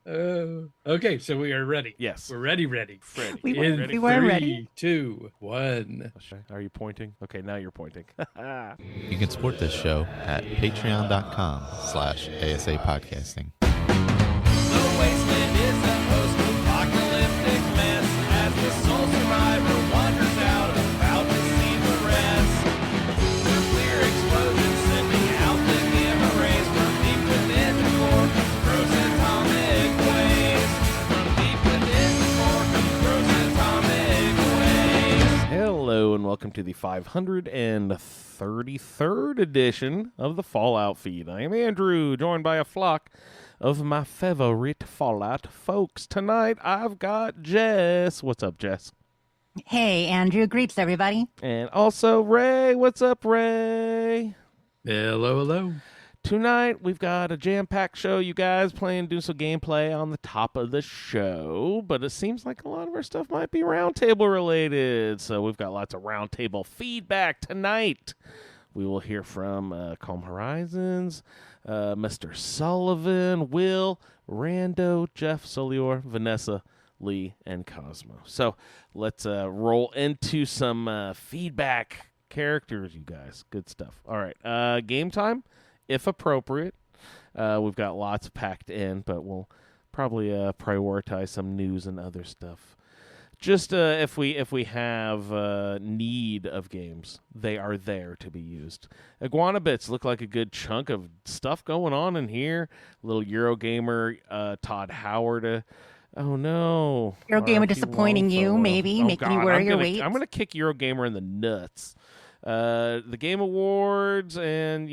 Okay, so we are ready. Yes. We're ready. Ready. We were, In we were ready. 3, 2, 1. Are you pointing? Okay, now you're pointing. You can support this show at patreon.com/ASA podcasting. The wasteland is a post-apocalyptic mess as the sole survivor wanders out about to see the rest. Nuclear explosions sending out the gamma rays from deep within the core, gross atomic waste. From deep within the core, gross atomic waste. Hello and welcome to the 533rd edition of the Fallout Feed. I am Andrew, joined by a flock of my favorite Fallout folks. Tonight I've got Jess. What's up, Jess? Hey, Andrew. Greets, everybody. And also Ray. What's up, Ray? Hello. Tonight we've got a jam-packed show, you guys, doing some gameplay on the top of the show, but it seems like a lot of our stuff might be Roundtable related, so we've got lots of Roundtable feedback tonight. We will hear from Calm Horizons, Mr. Sullivan, Will, Rando, Jeff, Suliore, Vanessa, Lee, and Cosmo. So let's roll into some feedback characters, you guys. Good stuff. All right, game time. If appropriate. We've got lots packed in, but we'll probably prioritize some news and other stuff. Just if we have need of games, they are there to be used. Iguana Bits look like a good chunk of stuff going on in here. Little Eurogamer, Todd Howard. Oh no! Eurogamer disappointing you, maybe making you worry or wait. I'm gonna kick Eurogamer in the nuts. The Game Awards and,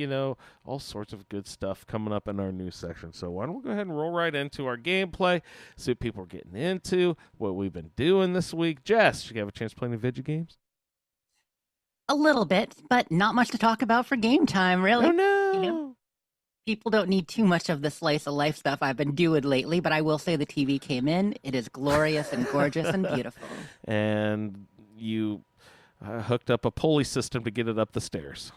all sorts of good stuff coming up in our news section. So why don't we go ahead and roll right into our gameplay, see what people are getting into, what we've been doing this week. Jess, did you have a chance to play any video games? A little bit, but not much to talk about for game time, really. Oh, no. People don't need too much of the slice of life stuff I've been doing lately, but I will say the TV came in. It is glorious and gorgeous and beautiful. And you hooked up a pulley system to get it up the stairs.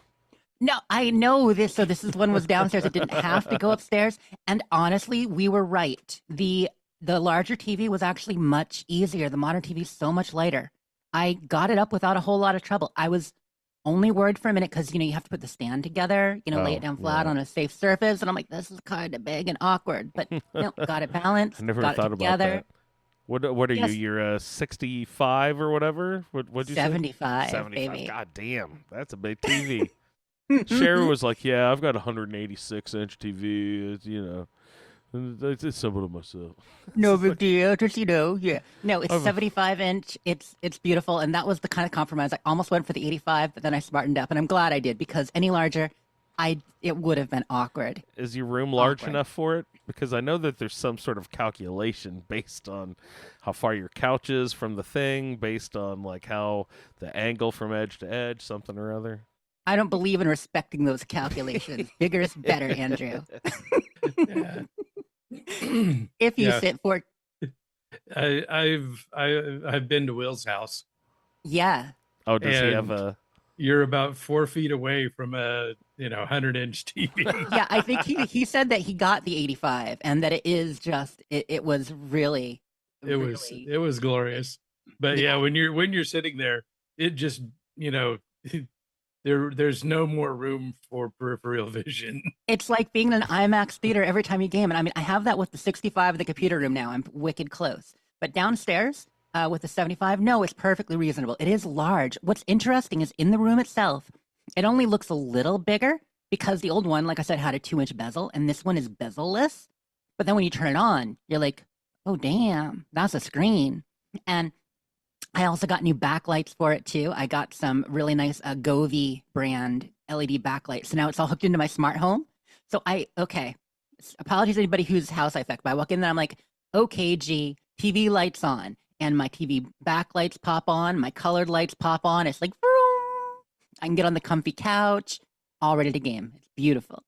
No, I know this. So this one was downstairs. It didn't have to go upstairs. And honestly, we were right. The larger TV was actually much easier. The modern TV is so much lighter. I got it up without a whole lot of trouble. I was only worried for a minute because, you have to put the stand together, lay it down flat on a safe surface. And I'm like, this is kind of big and awkward. But got it balanced. I never got thought it together. about that. What are Yes. you? You're 65 or whatever? What'd you 75, say? 75. baby. God damn, that's a big TV. Sherry was like, yeah, I've got a 186-inch TV. It's simple to myself. No big deal. Just, yeah. No, it's 75-inch. It's beautiful. And that was the kind of compromise. I almost went for the 85, but then I smartened up. And I'm glad I did, because any larger, it would have been awkward. Is your room large enough for it? Because I know that there's some sort of calculation based on how far your couch is from the thing, based on like how the angle from edge to edge, something or other. I don't believe in respecting those calculations. Bigger is better, Andrew. If you sit for... I've been to Will's house. Yeah. Oh, does he have a... You're about 4 feet away from a 100-inch TV. Yeah, I think he said that he got the 85 and that it is just it was really it was glorious. But yeah, when you're sitting there, it just there's no more room for peripheral vision. It's like being in an IMAX theater every time you game. And I mean, I have that with the 65 in the computer room now. I'm wicked close. But downstairs, with the 75, no, it's perfectly reasonable. It is large. What's interesting is in the room itself, it only looks a little bigger because the old one, like I said, had a 2-inch bezel, and this one is bezel-less. But then when you turn it on, you're like, oh, damn, that's a screen. And I also got new backlights for it, too. I got some really nice Govee brand LED backlights. So now it's all hooked into my smart home. So apologies to anybody whose house I affect, but I walk in there, I'm like, okay, G, TV lights on. And my TV backlights pop on, my colored lights pop on. It's like, vroom. I can get on the comfy couch, all ready to game. It's beautiful.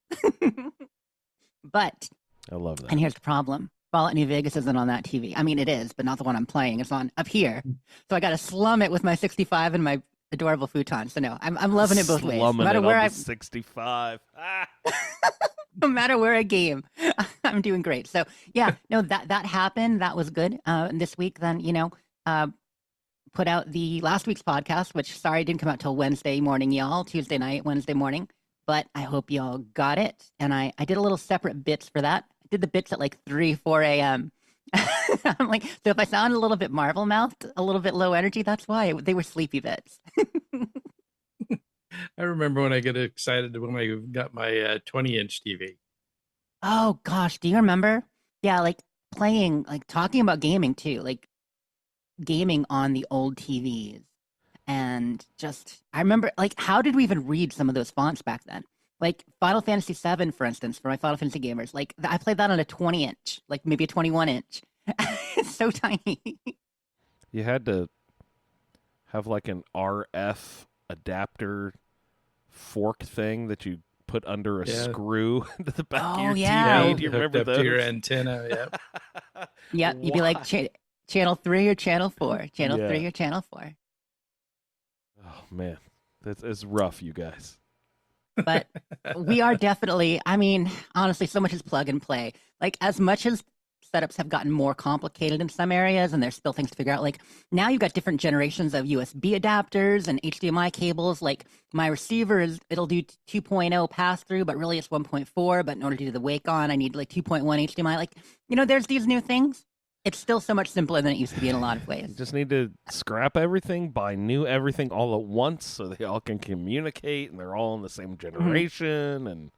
But I love that. And here's the problem. Fallout New Vegas isn't on that TV. I mean, it is, but not the one I'm playing. It's on up here. So I got to slum it with my 65 and my adorable futon. So no, I'm loving it both ways. No matter where 65. No matter where I game, I'm doing great. So yeah, no, that happened. That was good. And this week, then put out the last week's podcast, which sorry didn't come out till Wednesday morning, y'all. Tuesday night, Wednesday morning. But I hope y'all got it. And I did a little separate bits for that. I did the bits at like 3, 4 a.m. I'm like, so if I sound a little bit marvel mouthed, a little bit low energy, that's why they were sleepy bits. I remember when I get excited when I got my 20-inch TV. Oh gosh, do you remember? Yeah, like playing, like talking about gaming too, like gaming on the old TVs. And just, I remember, like, how did we even read some of those fonts back then? Like Final Fantasy VII, for instance, for my Final Fantasy gamers, like I played that on a 20-inch, like maybe a 21-inch. It's so tiny. You had to have like an RF adapter fork thing that you put under a screw into the back of your yeah. TV. Do you remember up those? to your antenna, yep. Yep, you'd be like channel 3 or channel 4, channel 3 or channel 4. Oh man, it's rough, you guys. But we are definitely, I mean, honestly, so much is plug and play. Like as much as setups have gotten more complicated in some areas and there's still things to figure out, like now you've got different generations of USB adapters and HDMI cables. Like my receiver it'll do 2.0 pass through, but really it's 1.4. But in order to do the wake on, I need like 2.1 HDMI. Like, there's these new things. It's still so much simpler than it used to be in a lot of ways. You just need to scrap everything, buy new everything all at once so they all can communicate and they're all in the same generation.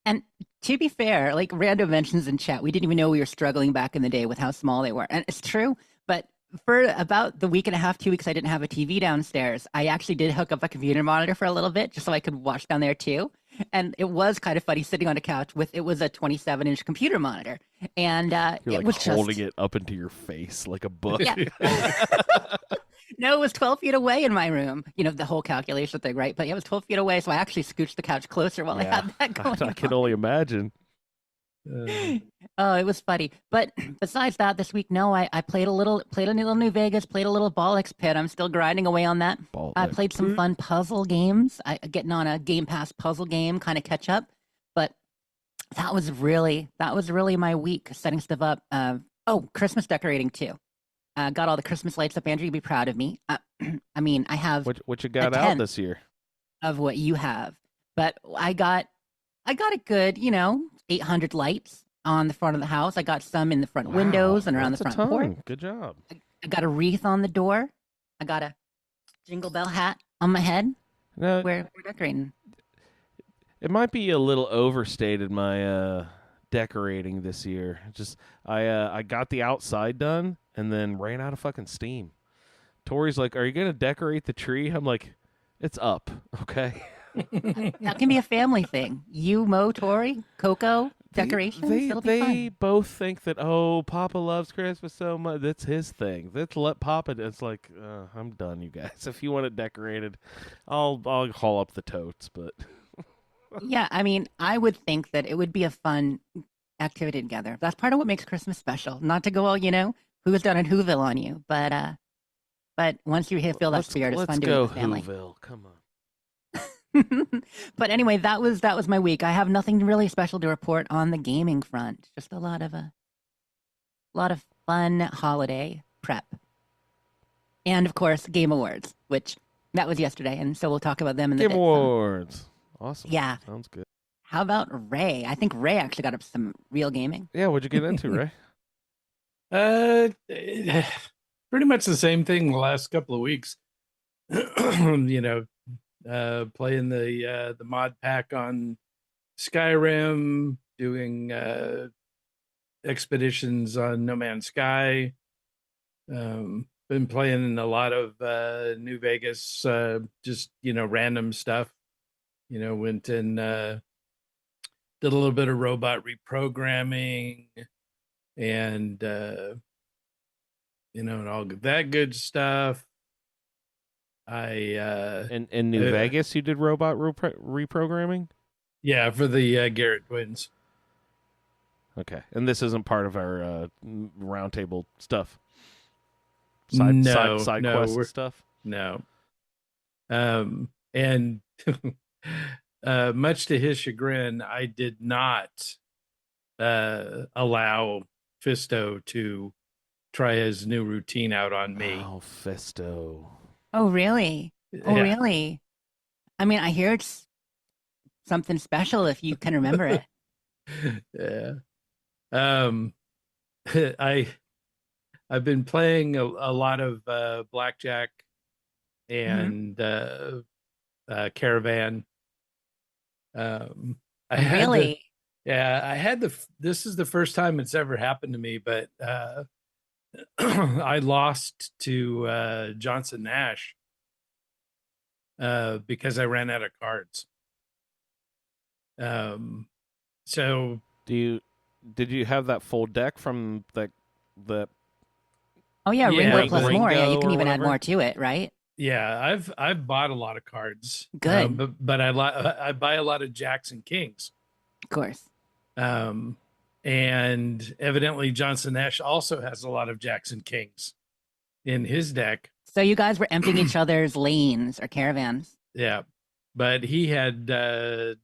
And to be fair, like Rando mentions in chat, we didn't even know we were struggling back in the day with how small they were. And it's true, but for about the week and a half, 2 weeks, I didn't have a TV downstairs. I actually did hook up a computer monitor for a little bit just so I could watch down there too. And it was kind of funny sitting on a couch it was a 27-inch computer monitor. And You're it like was holding it up into your face like a book. Yeah. No, it was 12 feet away in my room. The whole calculation thing, right? But yeah, it was 12 feet away, so I actually scooched the couch closer while I had that going I can on. only imagine. Oh, it was funny. But besides that, this week, no, I played a little New Vegas, played a little Bollocks Pit. I'm still grinding away on that. I played some fun puzzle games. Getting on a Game Pass puzzle game, kind of catch up. But that was really my week, setting stuff up. Christmas decorating too. Got all the Christmas lights up. Andrew, you'd be proud of me. I mean, I have what you got out this year of what you have, but I got a good, 800 lights on the front of the house. I got some in the front windows and around the front porch. Good job. I got a wreath on the door. I got a jingle bell hat on my head. Now, we're decorating. It might be a little overstated, my decorating this year. Just I got the outside done and then ran out of fucking steam. Tori's like, "Are you gonna decorate the tree?" I'm like, "It's up, okay." That can be a family thing. You, Mo, Tori, Coco, decorations. They both think that Papa loves Christmas so much. That's his thing. Let's let Papa. It's like I'm done, you guys. If you want it decorated, I'll haul up the totes. But yeah, I mean, I would think that it would be a fun activity together. That's part of what makes Christmas special. Not to go all who's done in Whoville on you, but once you feel that spirit, it's fun doing it with family. Let's go Whoville. Come on. But anyway, that was my week. I have nothing really special to report on the gaming front. Just a lot of fun holiday prep, and of course, Game Awards, which that was yesterday, and so we'll talk about them in the Game Awards. Awesome. Yeah, sounds good. How about Ray? I think Ray actually got up to some real gaming. Yeah, what'd you get into, Ray? Pretty much the same thing the last couple of weeks. Playing the mod pack on Skyrim, doing expeditions on No Man's Sky. Been playing a lot of New Vegas, just random stuff. Went and did a little bit of robot reprogramming and and all that good stuff. In New Vegas, you did robot reprogramming? Yeah, for the Garrett twins. Okay, and this isn't part of our roundtable stuff. Side quest stuff. No. And much to his chagrin, I did not allow Fisto to try his new routine out on me. Oh, Fisto. Oh, really? Oh, Yeah. really? I mean, I hear it's something special if you can remember it. Yeah. Um, I've been playing a lot of blackjack and caravan. I had the Really? yeah, I had this is the first time it's ever happened to me, but I lost to Johnson Nash because I ran out of cards. So Did you have that full deck from the Oh, yeah, Yeah, Ringo plus but- more. Yeah, you Ringo can or even add whatever? more to it, right? yeah, I've bought a lot of cards. Good. But I buy a lot of jacks and kings. Of course. And evidently Johnson Nash also has a lot of jacks and kings in his deck. So you guys were emptying each other's lanes or caravans. Yeah. But he had I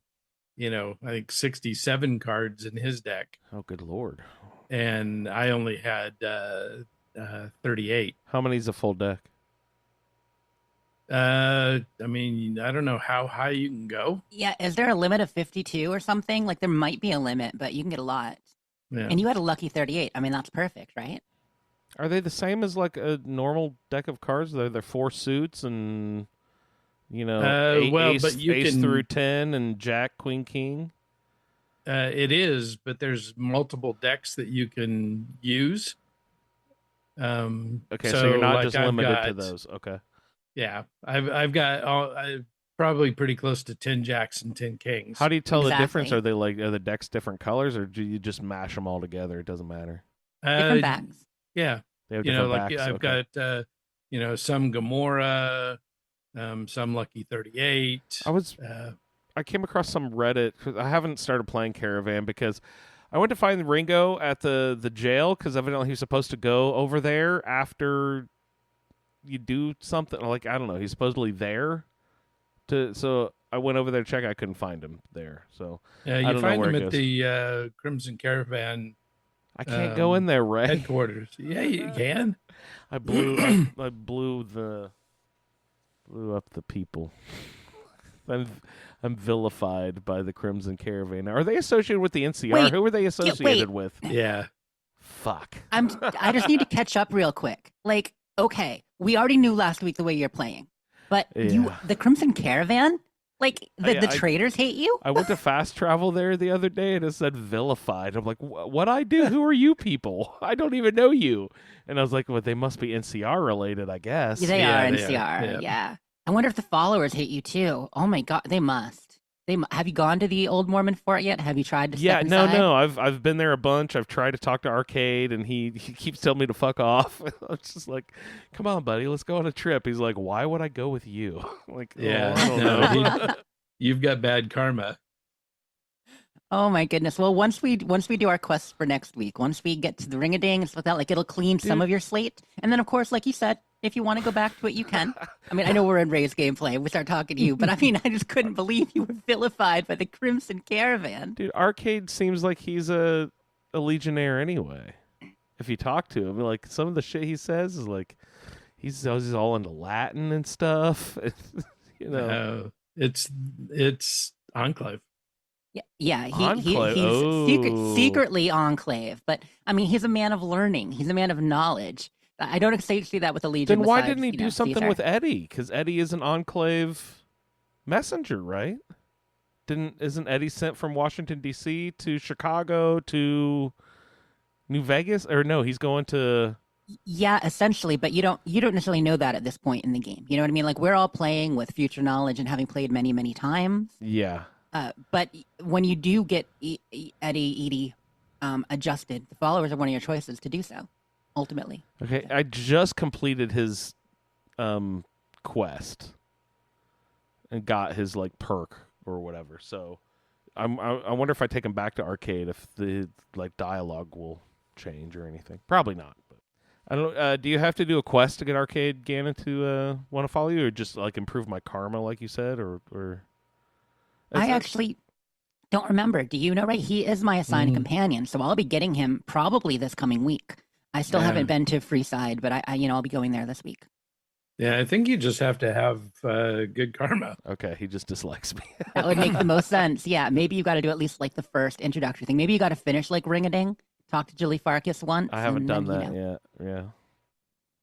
think 67 cards in his deck, Oh, good lord. and I only had 38. How many's a full deck? I mean, I don't know how high you can go. Yeah, is there a limit of 52 or something? Like there might be a limit, but you can get a lot. Yeah. And you had a lucky 38. I mean, that's perfect, right? Are they the same as like a normal deck of cards? They're 4 suits and but you ace can through 10 and jack, queen, king. It is, but there's multiple decks that you can use. Okay, so you're not like just I've limited to got- those. Okay. Yeah, I've got probably pretty close to 10 jacks and 10 kings. How do you tell the difference? Exactly. Are the decks different colors, or do you just mash them all together? It doesn't matter. Different backs. Yeah, They have you know, different like backs. I've Okay. got some Gamora, some Lucky 38. I came across some Reddit 'cause I haven't started playing Caravan because I went to find Ringo at the jail because evidently he was supposed to go over there after you do something. Like, I don't know, he's supposedly there. So I went over there to check. I couldn't find him there. So You don't know find where them it at the Crimson Caravan I can't go in there, Ray. headquarters. Yeah, you can. I blew up the people. I'm vilified by the Crimson Caravan. Are they associated with the NCR? Wait, Who are they associated with? Yeah. Fuck. I just need to catch up real quick. Like, okay, we already knew last week the way you're playing, but Yeah. the Crimson Caravan, like the I- traders hate you. I went to fast travel there the other day and it said vilified. I'm like, what I do? Who are you people? I don't even know you. And I was like, well, they must be NCR related, I guess. They Yeah, are they NCR. are. Yeah. Yeah. I wonder if the followers hate you too. Oh my god, they must. Have you gone to the old Mormon fort yet? Have you tried to Yeah, step no. inside? I've been there a bunch. I've tried to talk to Arcade, and he keeps telling me to fuck off. I'm just like, come on, buddy, let's go on a trip. He's like, why would I go with you? I'm like, Yeah. I don't No, know. You've got bad karma. Oh my goodness. Well, once we do our quests for next week, once we get to the ring-a-ding and stuff like that, like it'll clean some Dude. of your slate. And then of course, like you said, if you want to go back to it, you can. I mean, I know we're in Ray's gameplay. We start talking to you, but I mean, I just couldn't believe you were vilified by the Crimson Caravan. Dude, Arcade seems like he's a legionnaire anyway. If you talk to him, like some of the shit he says is like he's all into Latin and stuff. It's Enclave. Yeah, Enclave. he's Oh. secretly Enclave, but I mean, he's a man of learning. He's a man of knowledge. I don't see that with the Legion. Then why besides, didn't he do something Caesar. with Eddie? Because Eddie is an Enclave messenger, right? Isn't Eddie sent from Washington D.C. to Chicago to New Vegas? Or no, he's going to. Yeah, essentially, but you don't necessarily know that at this point in the game. You know what I mean? Like we're all playing with future knowledge and having played many, many times. Yeah. But when you do get Edie adjusted, the followers are one of your choices to do so. Ultimately, Okay, I just completed his quest and got his like perk or whatever. So I wonder if I take him back to Arcade if the like dialogue will change or anything. Probably not. But I don't know. Do you have to do a quest to get Arcade Ganon to want to follow you, or just like improve my karma, like you said, or I actually don't remember. Do you know, Ray? He is my assigned Mm. companion, so I'll be getting him probably this coming week. I still Yeah. haven't been to Freeside, but I'll be going there this week. Yeah, I think you just have to have good karma. Okay, he just dislikes me. That would make the most sense. Yeah, maybe you got to do at least like the first introductory thing. Maybe you got to finish like Ring a Ding, talk to Julie Farkas once. I haven't done and then, that you know. yet.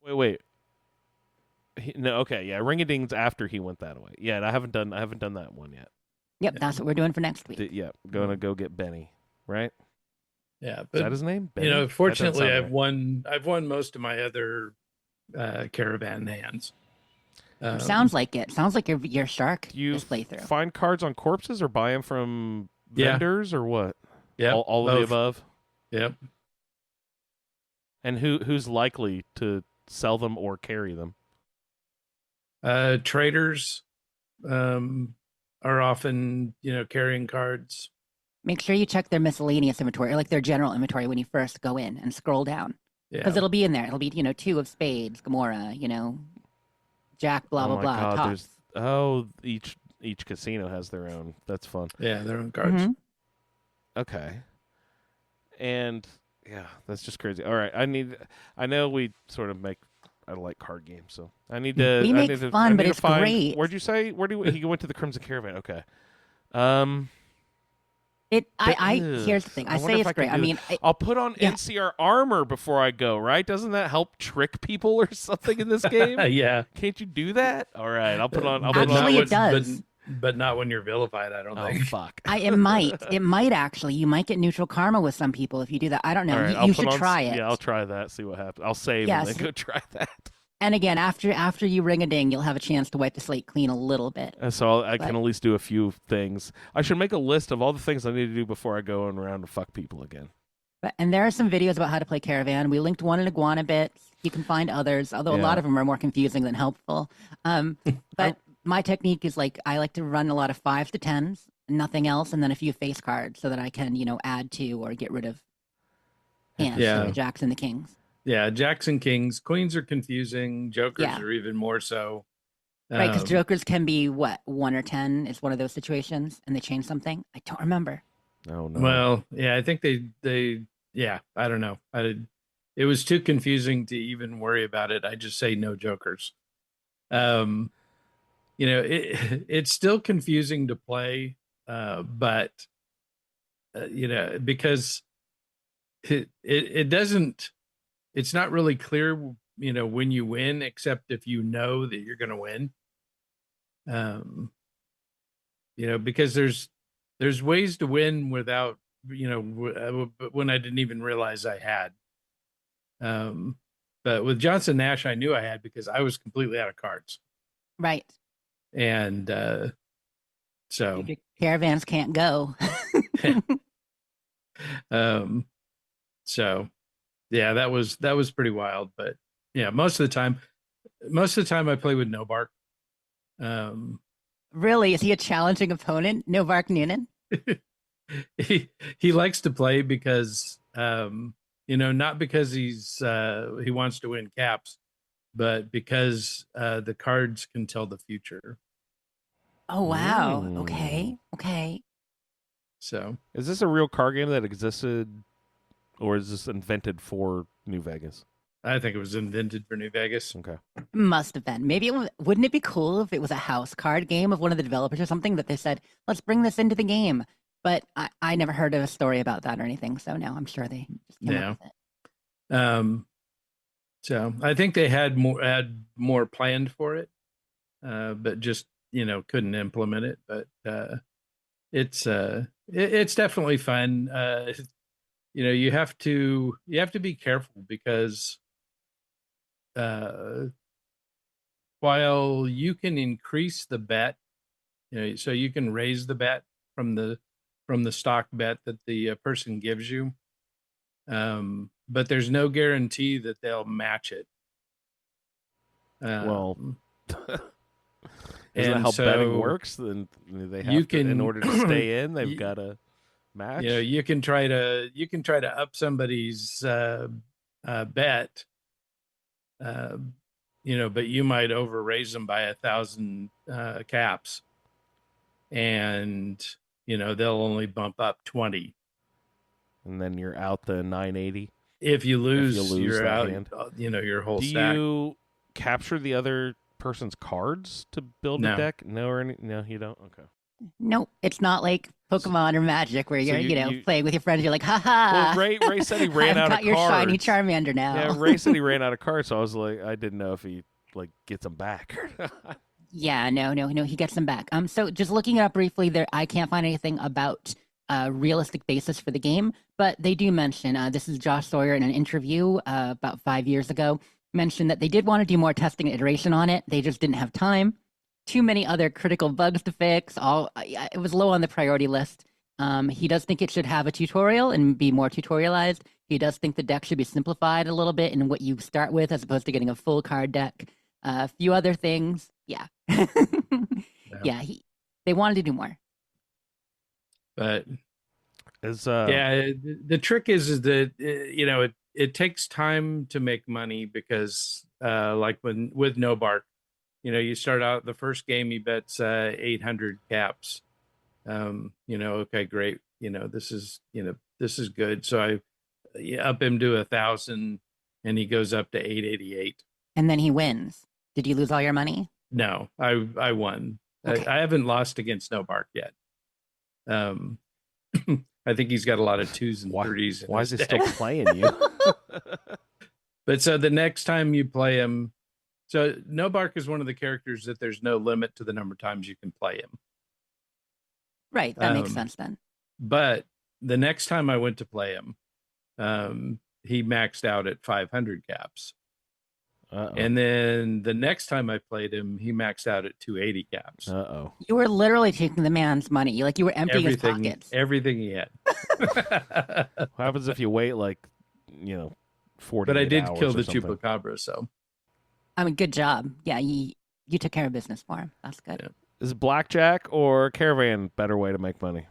Yeah. Wait. No, okay, yeah. Ring-a-ding's after he went that way. Yeah, I haven't done that one yet. Yep, that's what we're doing for next week. Yeah, gonna go get Benny. Right? Yeah, Is but that his name? Benny? you know, That doesn't fortunately, sound I've right. won. I've won most of my other caravan hands. Sounds like it. Sounds like your shark Do you this playthrough. find cards on corpses or buy them from Yeah. vendors or what? Yeah, All of the above. Yep. And who's likely to sell them or carry them? Traders are often, carrying cards. Make sure you check their miscellaneous inventory, or like their general inventory when you first go in and scroll down. Yeah. Because it'll be in there. It'll be, two of spades, Gamora, Jack, blah, Oh blah, my blah. God, top. each casino has their own. That's fun. Yeah, their own cards. Mhm. Okay. And yeah, that's just crazy. All right, I know we sort of I like card games, so I need to. We I make need to, fun, I but need to it's find, great. Where'd you say? He went to the Crimson Caravan? Okay. Here's the thing. I wonder say if it's can great. I do- mean, I'll put on yeah. NCR armor before I go. Right? Doesn't that help trick people or something in this game? Yeah. Can't you do that? All right, I'll put on. I'll put Actually, on. it when- does. But not when you're vilified, I don't Oh think. fuck! It might actually. You might get neutral karma with some people if you do that. I don't know. All right, You I'll put should on- try it. Yeah, I'll try that. See what happens. I'll save Yes. and then go try that. And again, after you ring a ding, you'll have a chance to wipe the slate clean a little bit. So I But- can at least do a few things. I should make a list of all the things I need to do before I go around and fuck people again. And there are some videos about how to play Caravan. We linked one in Iguana Bits. You can find others, although a Yeah. lot of them are more confusing than helpful. But my technique is I like to run a lot of 5s to 10s, nothing else, and then a few face cards so that I can, add to or get rid of hands. Yeah. So the Jacks and the Kings. Yeah, jacks and kings. Queens are confusing. Jokers Yeah. are even more so. Right, because Um, Jokers can be, 1 or 10? It's one of those situations, and they change something. I don't remember. Oh no. Well, yeah, I think yeah, I don't know. It was too confusing to even worry about it. I just say no jokers. It's still confusing to play, but because it doesn't. It's not really clear, when you win, except if you know that you're going to win. Because there's ways to win without, when I didn't even realize I had. But with Johnson Nash, I knew I had because I was completely out of cards. Right. And so, Your caravans can't go. so yeah, that was pretty wild. But yeah, most of the time I play with no bark. Really? Is he a challenging opponent? Novak Noonan? he likes to play because not because he wants to win caps, but because the cards can tell the future. Oh, wow. Mm. Okay. So Is this a real card game that existed, or is this invented for New Vegas? I think it was invented for New Vegas. Okay. Must have been. Maybe wouldn't it be cool if it was a house card game of one of the developers or something that they said, let's bring this into the game. But I never heard of a story about that or anything. So no, I'm sure they just came up with it. So I think they had more planned for it, but just couldn't implement it. But it's definitely fun. You have to be careful because while you can increase the bet, so you can raise the bet from the stock bet that the person gives you, but there's no guarantee that they'll match it. Well, and isn't that how so betting works? Then they have you to, in can- order to stay in, they've you- got to match. you can try to up somebody's bet, but you might overraise them by 1,000 caps. and they'll only bump up 20. And then you're out the 980. If you lose, you're that out. hand. Your whole Do stack. you capture the other person's cards to build a No. deck? No, no, you don't. Okay. Nope, it's not like Pokemon or Magic where you're, you- playing with your friends. You're like, haha. Well, Ray said he ran I've out got of your cards. shiny Charmander now. Yeah, Ray said he ran out of cards, so I was like, I didn't know if he gets them back. Yeah, no, he gets them back. So just looking it up briefly, there I can't find anything about realistic basis for the game, but they do mention this is Josh Sawyer in an interview about 5 years ago mentioned that they did want to do more testing and iteration on it. They just didn't have time. Too many other critical bugs to fix. It was low on the priority list. He does think it should have a tutorial and be more tutorialized. He does think the deck should be simplified a little bit in what you start with, as opposed to getting a full card deck. A few other things, yeah. Yeah, they wanted to do more. But Is the trick is that it takes time to make money because like with No Bark, you start out the first game, you bets 800 caps. Okay, great. This is good. So I up him to 1,000, and he goes up to 888. And then he wins. Did you lose all your money? No, I won. Okay. I haven't lost against No Bark yet. I think he's got a lot of 2s and 30s. Why is he still playing you? But so the next time you play him, so No Bark is one of the characters that there's no limit to the number of times you can play him. Right, that makes sense then. But the next time I went to play him, he maxed out at 500 caps. Uh-oh. And then the next time I played him, he maxed out at 280 caps. Uh-oh. You were literally taking the man's money. You were emptying his pockets. Everything he had. What happens if you wait 40 But I did hours kill or the something? Chupacabra, so. I mean, good job. Yeah, you took care of business for him. That's good. Yeah. Is blackjack or caravan better way to make money?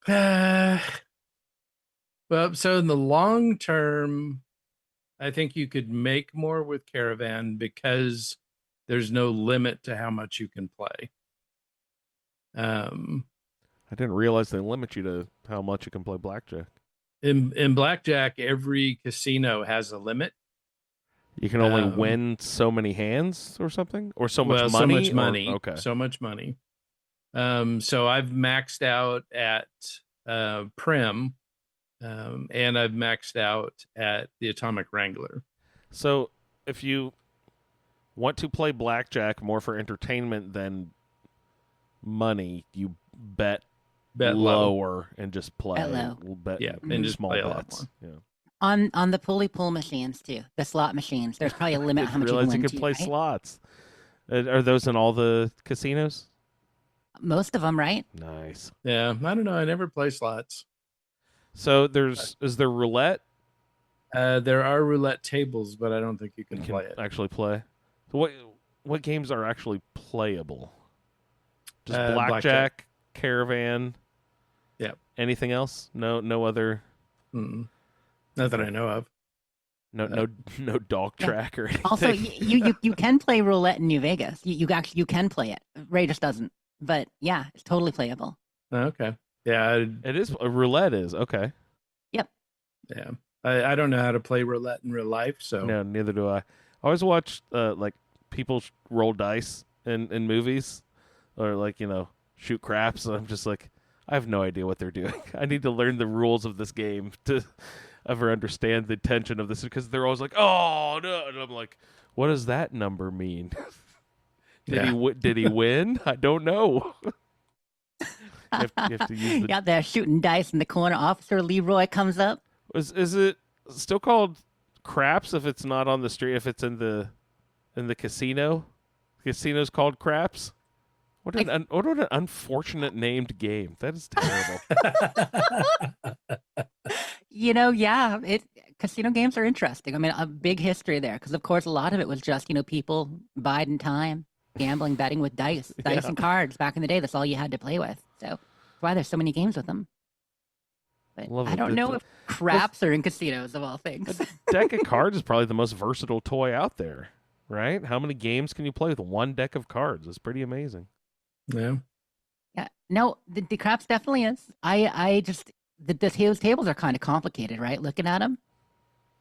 Well, so in the long term, I think you could make more with caravan because there's no limit to how much you can play. I didn't realize they limit you to how much you can play blackjack. In blackjack, every casino has a limit. You can only win so many hands or something? Or so much money? So much money. Okay. So much money. So I've maxed out at Prim, and I've maxed out at the Atomic Wrangler. So if you want to play blackjack more for entertainment than money, you bet lower and just play. Bet low. Bet and just small play a lot bets. more. Yeah. On the pulley pull machines too, the slot machines. There's probably a limit how much you can realize win you could too, play right? slots. Are those in all the casinos? Most of them, right? Nice. Yeah, I don't know. I never play slots. So is there roulette? There are roulette tables, but I don't think you can play it. Actually play. So what games are actually playable? Just blackjack, caravan. Yeah. Anything else? No other. Not that I know of. No dog track or anything. Also, you can play roulette in New Vegas. You can play it. Ray just doesn't. But yeah, it's totally playable. Okay. Yeah. It is. Roulette is okay. Yep. Yeah. I don't know how to play roulette in real life, so. No, neither do I. I always watch people roll dice in movies, or shoot craps. And I'm just like, I have no idea what they're doing. I need to learn the rules of this game to ever understand the tension of this, because they're always like, oh no, and I'm like, what does that number mean? Did he win? I don't know. you have to use the... Yeah, they're shooting dice in the corner. Officer Leroy comes up. Is it still called craps if it's not on the street? If it's in the casino, casino's called craps. What an unfortunate named game. That is terrible. Yeah, casino games are interesting. I mean, a big history there because, of course, a lot of it was just people biding time, gambling, betting with dice and cards back in the day. That's all you had to play with. So that's why there's so many games with them. But I don't know if craps are in casinos of all things. A deck of cards is probably the most versatile toy out there, right? How many games can you play with one deck of cards? It's pretty amazing. Yeah. Yeah. No, the craps definitely is. I just those tables are kind of complicated, right? Looking at them.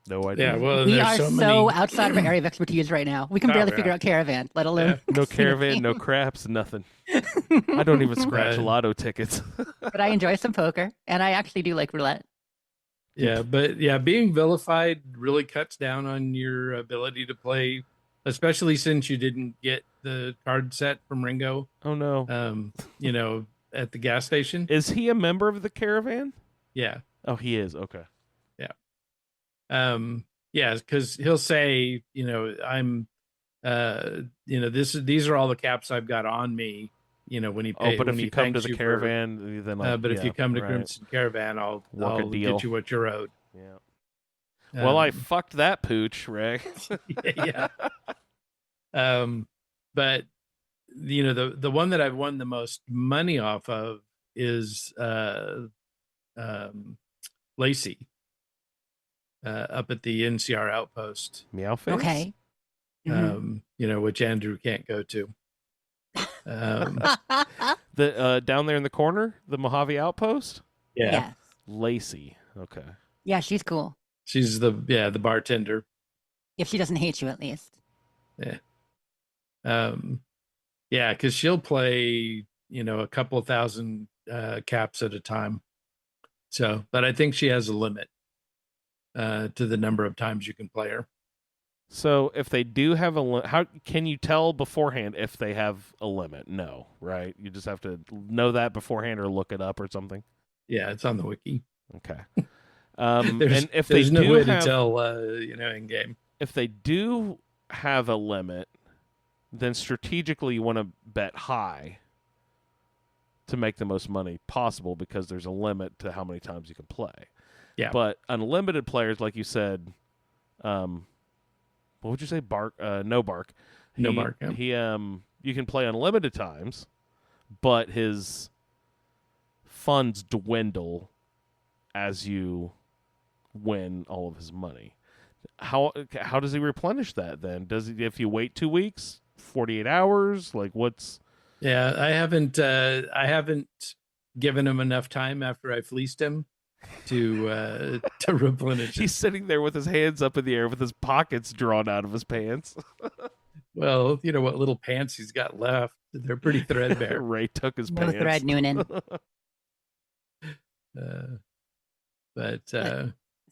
No idea. Yeah, well, and We there's are so so many. outside of our area of expertise right now. We can barely yeah. figure out Caravan, let alone Yeah. No casino caravan, no games. craps, nothing. I don't even scratch Uh, lotto tickets. But I enjoy some poker, and I actually do like roulette. Yeah, but yeah, being vilified really cuts down on your ability to play, especially since you didn't get the card set from Ringo, Oh no. you know, at the gas station. Is he a member of the caravan? Yeah. Oh, he is. Okay. Yeah. Yeah, because he'll say, these are all the caps I've got on me, when he Oh, but when if you he come to thanks the you caravan, then like, but if you come to right. Crimson Caravan, Work a I'll deal. get you what you're owed. Yeah. Well, I Um, fucked that pooch, Ray. yeah. But the one that I've won the most money off of is Lacey up at the NCR outpost. Meow face. Okay. Which Andrew can't go to. The down there in the corner, the Mojave Outpost. Yeah, Yes. Lacey. Okay. Yeah, she's cool. she's the bartender. If she doesn't hate you, at least. Yeah. Yeah, because she'll play, a couple of thousand caps at a time. So, but I think she has a limit to the number of times you can play her. So if they do have how can you tell beforehand if they have a limit? No, right? You just have to know that beforehand or look it up or something. Yeah, it's on the wiki. Okay. And if there's they no do way have, to tell, in game. if they do have a limit, then strategically you want to bet high to make the most money possible because there's a limit to how many times you can play. Yeah. But unlimited players, like you said, what would you say? Bark? No bark. No bark. Yeah. He you can play unlimited times, but his funds dwindle as you win all of his money. How does he replenish that then? Does he, if you wait 2 weeks, 48 hours? Like what's? Yeah, I haven't given him enough time after I fleeced him to replenish it. He's sitting there with his hands up in the air with his pockets drawn out of his pants. Well, you know what little pants he's got left. They're pretty threadbare. Ray took his No pants. thread, Noonan.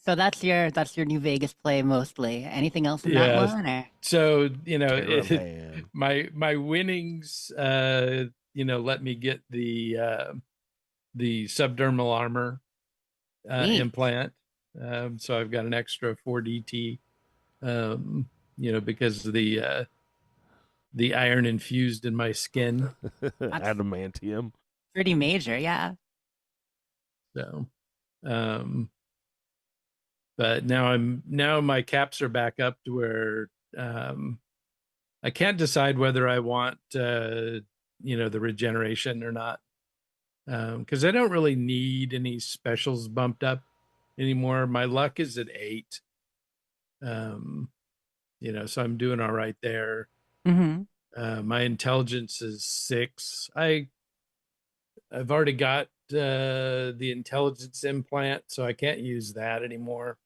So that's your New Vegas play mostly. Anything else in that one? Or? So Caravan. my winnings, let me get the subdermal armor implant. So I've got an extra 4DT. Because of the iron infused in my skin. Adamantium. Pretty major, yeah. So, but now my caps are back up to where I can't decide whether I want the regeneration or not, because I don't really need any specials bumped up anymore. My luck is at 8, so I'm doing all right there. Mm-hmm. My intelligence is 6. I've already got the intelligence implant, so I can't use that anymore.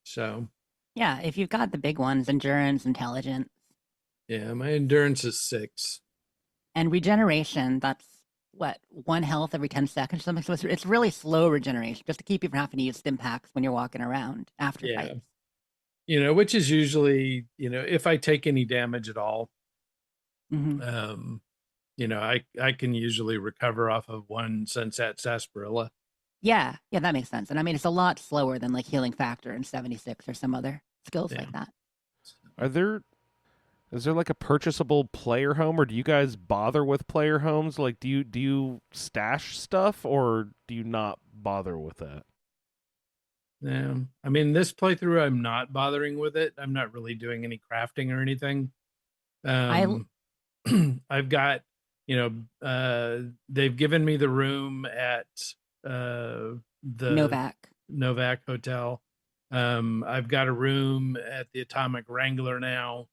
So yeah, if you've got the big ones, endurance, intelligence. Yeah, my endurance is 6. And regeneration, that's what, 1 health every 10 seconds or something. So it's really slow regeneration, just to keep you from having to use stim packs when you're walking around after fights. Which is usually, if I take any damage at all, Mm-hmm. I can usually recover off of 1 Sunset Sarsaparilla. Yeah, that makes sense. And I mean, it's a lot slower than like Healing Factor and 76 or some other skills like that. Is there like a purchasable player home, or do you guys bother with player homes? Like, do you stash stuff, or do you not bother with that? Yeah, I mean, this playthrough, I'm not bothering with it. I'm not really doing any crafting or anything. I've got, they've given me the room at the Novak Hotel. I've got a room at the Atomic Wrangler now.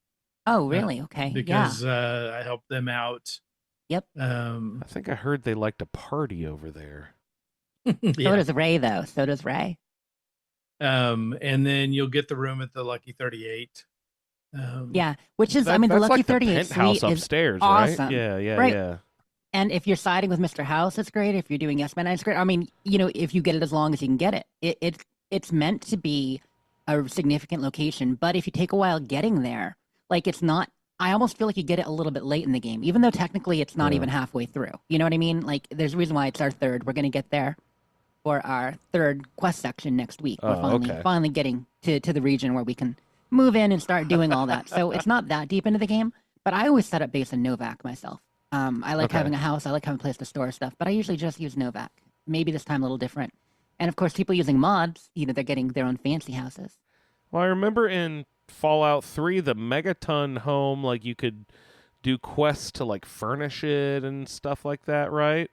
Oh, really? Okay. Because I helped them out Yep. I think I heard they like to party over there. So Yeah. does Ray, though. So does Ray. And then you'll get the room at the Lucky 38. Yeah, which is, I mean, the That's Lucky like the 38 penthouse suite is upstairs, right? awesome. Yeah, Right. yeah. And if you're siding with Mr. House, it's great. If you're doing Yes Man, it's great. I mean, if you get it as long as you can get it, it's meant to be a significant location. But if you take a while getting there, like it's not. I almost feel like you get it a little bit late in the game, even though technically it's not even halfway through. You know what I mean? Like, there's a reason why it's our third. We're gonna get there for our third quest section next week. We're finally getting to the region where we can move in and start doing all that. So it's not that deep into the game. But I always set up base in Novak myself. I like having a house. I like having a place to store stuff, but I usually just use Novak. Maybe this time a little different. And of course, people using mods, they're getting their own fancy houses. Well, I remember in Fallout 3, the Megaton home, like you could do quests to like furnish it and stuff like that, right?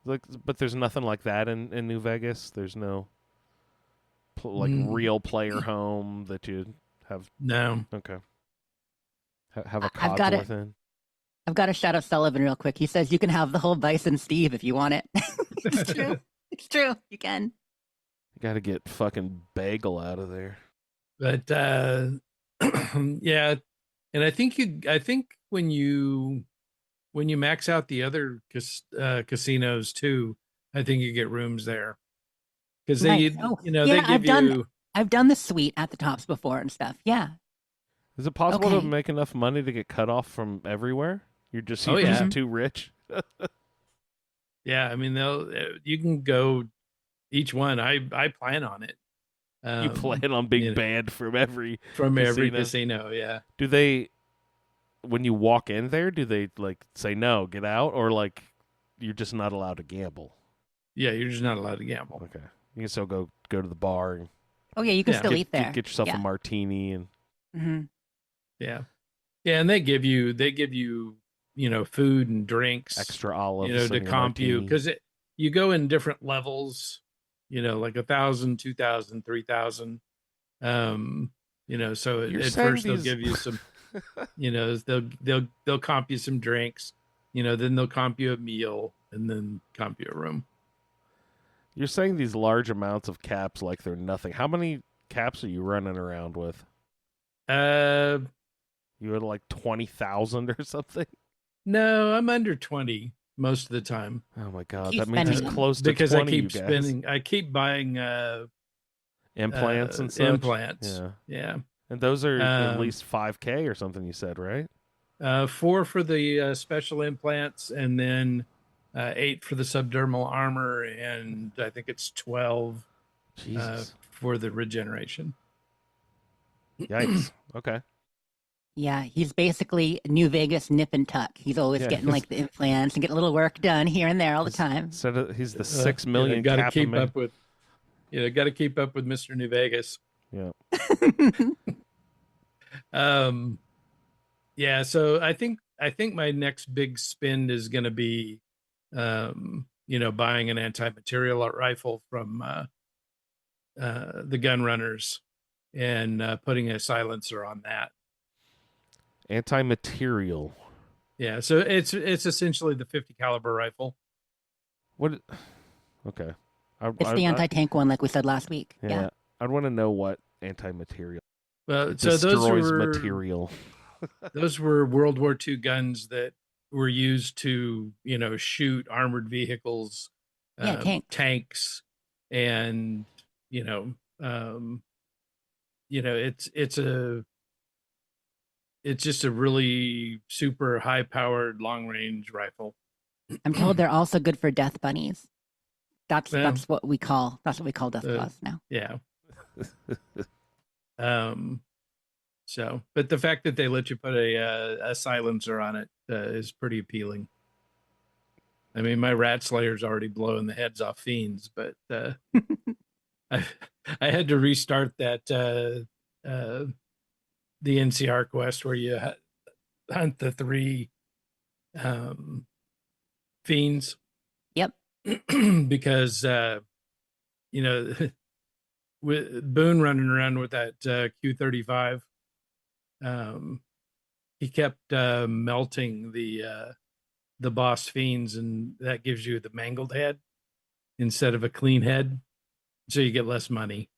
Like, but there's nothing like that in New Vegas. There's no real player home that you have. No. Okay. Have a I've got Codsworth in. I've got to shout out Sullivan real quick. He says you can have the whole Bison Steve if you want it. It's true. It's true. You can. You got to get fucking Bagel out of there. But yeah, and I think when you max out the other casinos too, I think you get rooms there because they Nice. Oh, they yeah, give I've done the suite at the tops before and stuff. Yeah. Is it possible to Okay. make enough money to get cut off from everywhere? You're just yeah. too rich. Yeah, I mean you can go each one. I plan on it. You plan on being banned from every casino. Yeah. Do they, when you walk in there, do they like say no, get out, or like you're just not allowed to gamble? Yeah, you're just not allowed to gamble. Okay, you can still go to the bar and Oh yeah, you can still eat there. get yourself a martini and. Mm-hmm. Yeah, and they give you food and drinks, extra olives, to comp you because you go in different levels, like 1,000, 2,000, 3,000. So at first they'll give you some, they'll comp you some drinks, then they'll comp you a meal and then comp you a room. You're saying these large amounts of caps like they're nothing. How many caps are you running around with? You had like 20,000 or something? No, I'm under 20 most of the time. Oh my god, Keep that means it's spending close to because 20, I keep you guys. spending. I keep buying implants and such. Implants. Yeah. And those are at least 5K or something. You said, right? 4 for the special implants, and then 8 for the subdermal armor, and I think it's 12 for the regeneration. Yikes. Okay. Yeah, he's basically New Vegas nip and tuck. He's always getting like the implants and getting a little work done here and there all the time. So he's the 6 million. Got to keep up with. Got to keep up with Mr. New Vegas. Yeah. Yeah. So I think my next big spend is going to be, buying an anti-material rifle from the gun runners and putting a silencer on that. Anti-material. Yeah, so it's essentially the 50 caliber rifle. What? Okay. It's the anti-tank one, like we said last week. Yeah. I'd want to know what anti-material. Well, It so destroys material. Those were World War II guns that were used to, shoot armored vehicles, tanks, and it's just a really super high powered long range rifle. I'm told they're also good for death bunnies. That's what we call death claws now. Yeah. So, but the fact that they let you put a silencer on it is pretty appealing. I mean, my rat slayer's already blowing the heads off fiends, but I had to restart that the NCR quest where you hunt the 3 fiends. Yep. Because with Boone running around with that Q35, he kept melting the the boss fiends, and that gives you the mangled head instead of a clean head, so you get less money.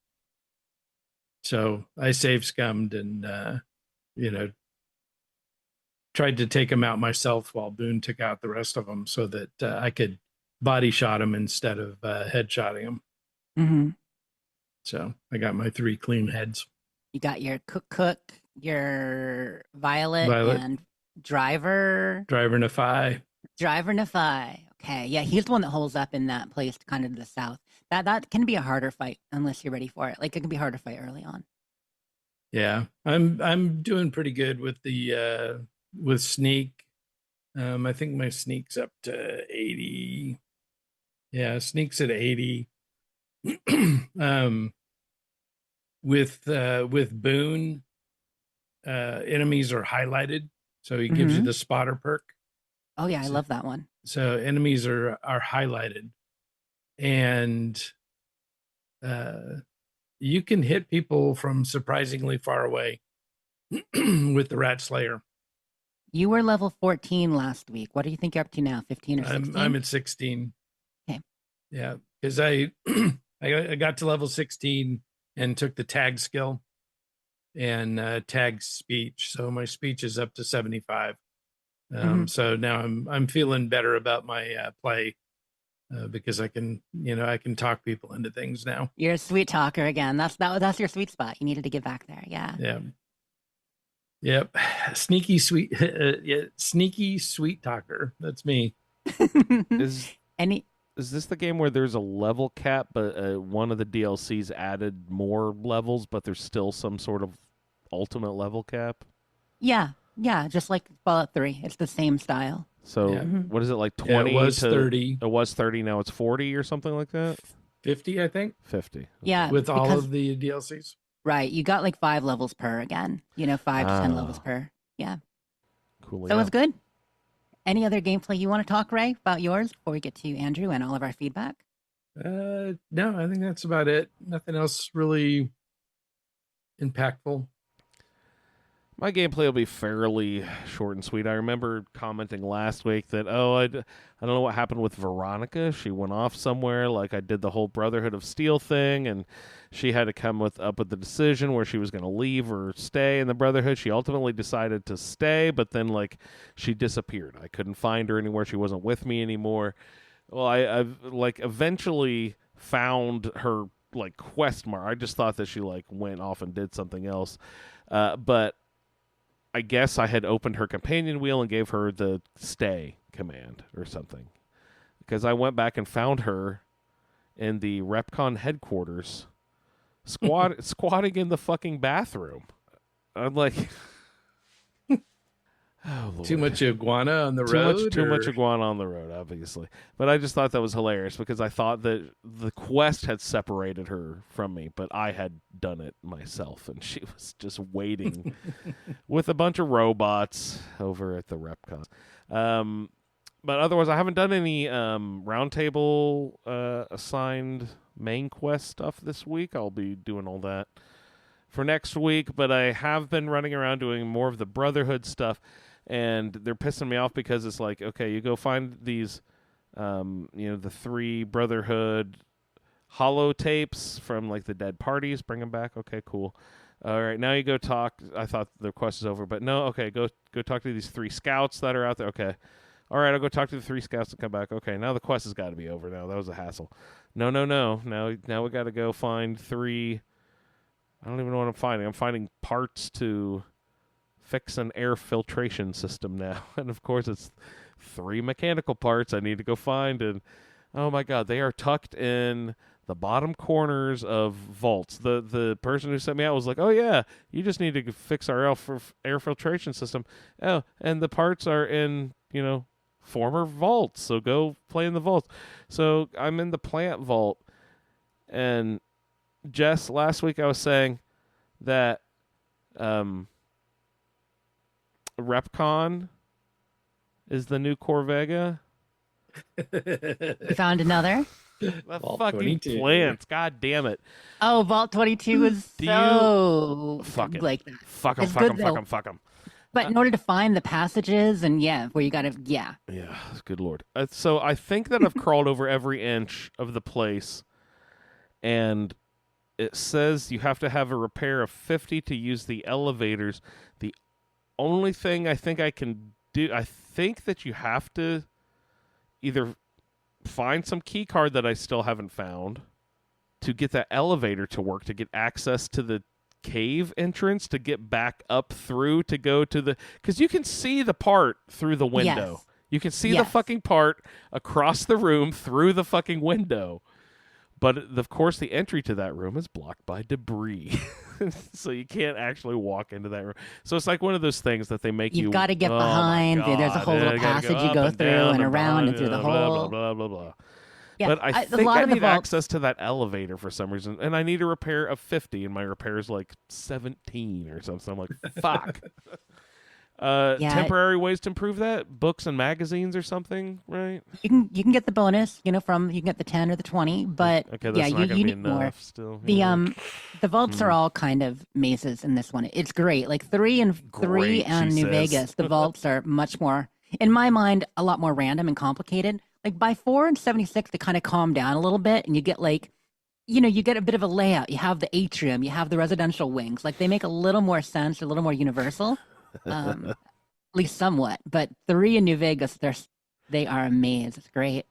So I save scummed and tried to take them out myself while Boone took out the rest of them, so that I could body shot them instead of headshotting them. Mm-hmm. So I got my 3 clean heads. You got your cook, your Violet, Violet. and Driver. Driver Nafai. Driver Nafai. Okay, yeah, he's the one that holds up in that place kind of to the south. That can be a harder fight unless you're ready for it. Like, it can be hard to fight early on. Yeah, I'm doing pretty good with the with sneak. I think my sneak's up to 80. Yeah, sneak's at 80. With Boone, enemies are highlighted, so he gives you the spotter perk. Oh yeah, I love that one. So enemies are highlighted, and you can hit people from surprisingly far away with the Rat Slayer. You were level 14 last week. What do you think you're up to now? 15 or 16? I'm at 16. Okay. Yeah, because I got to level 16 and took the tag skill and tag speech. So my speech is up to 75. So now I'm feeling better about my play because I can talk people into things now. You're a sweet talker again. That's your sweet spot. You needed to get back there. Yeah. Yeah. Yep. Sneaky sweet sneaky sweet talker. That's me. Is this the game where there's a level cap, but one of the DLCs added more levels, but there's still some sort of ultimate level cap? Yeah, just like Fallout 3. It's the same style. So what is it, like 20? It was 30. It was 30, now it's 40 or something like that? 50, I think. 50. Yeah. With all of the DLCs. Right. You got like 5 levels per again. 5 to 10 levels per. Yeah. Cool. So it was good. Any other gameplay you want to talk, Ray, about yours before we get to Andrew and all of our feedback? No, I think that's about it. Nothing else really impactful. My gameplay will be fairly short and sweet. I remember commenting last week that, I don't know what happened with Veronica. She went off somewhere. Like, I did the whole Brotherhood of Steel thing, and she had to come up with the decision where she was going to leave or stay in the Brotherhood. She ultimately decided to stay, but then, like, she disappeared. I couldn't find her anywhere. She wasn't with me anymore. Well, I've like, eventually found her, like, quest mark. I just thought that she, like, went off and did something else. But I guess I had opened her companion wheel and gave her the stay command or something, because I went back and found her in the Repcon headquarters squatting in the fucking bathroom. I'm like, oh, Lord. Too much iguana on the road? Too much iguana on the road, obviously. But I just thought that was hilarious because I thought that the quest had separated her from me, but I had done it myself, and she was just waiting with a bunch of robots over at the Repcon. But otherwise, I haven't done any Roundtable assigned main quest stuff this week. I'll be doing all that for next week, but I have been running around doing more of the Brotherhood stuff. And they're pissing me off because it's like, okay, you go find these, the 3 Brotherhood holotapes from, like, the dead parties. Bring them back. Okay, cool. All right, now you go talk. I thought the quest is over, but no. Okay, go talk to these 3 scouts that are out there. Okay. All right, I'll go talk to the 3 scouts and come back. Okay, now the quest has got to be over now. That was a hassle. No. Now we got to go find 3. I don't even know what I'm finding. I'm finding parts to fix an air filtration system now, and of course it's 3 mechanical parts I need to go find, and oh my god, they are tucked in the bottom corners of vaults. The person who sent me out was like, oh yeah, you just need to fix our air filtration system. Oh, and the parts are in former vaults, so go play in the vaults. So I'm in the plant vault, and Jess, last week I was saying that Repcon is the new Corvega. You found another? The Vault fucking 22. plants. God damn it. Oh, Vault 22 is so fuck it. like that. Fuck 'em, It's fuck 'em, good, fuck though. 'em, fuck 'em. But in order to find the passages and where you gotta, Yeah, good lord. So I think that I've crawled over every inch of the place, and it says you have to have a repair of 50 to use the elevators. The only thing I think I can do, I think that you have to either find some key card that I still haven't found to get that elevator to work, to get access to the cave entrance, to get back up through, to go to the, because you can see the part through the window. Yes. You can see the fucking part across the room through the fucking window. But of course, the entry to that room is blocked by debris. So you can't actually walk into that room. So it's like one of those things that they make you've got to get behind. There's a whole little passage you go through and around and through the blah, hole. blah, blah, blah. Yeah, but I think I need access to that elevator for some reason, and I need a repair of 50, and my repair is like 17 or something. I'm like, fuck. Temporary ways to improve that? Books and magazines or something, right? You can get the bonus, you can get the 10 or the 20, but okay, that's not you need more. Still, the vaults are all kind of mazes in this one. It's great. Like 3 and New Vegas, the vaults are much more, in my mind, a lot more random and complicated. Like by 4 and 76, they kind of calm down a little bit, and you get like, you get a bit of a layout. You have the atrium, you have the residential wings. Like they make a little more sense, a little more universal, at least somewhat. But 3 in New Vegas, they are a maze. It's great.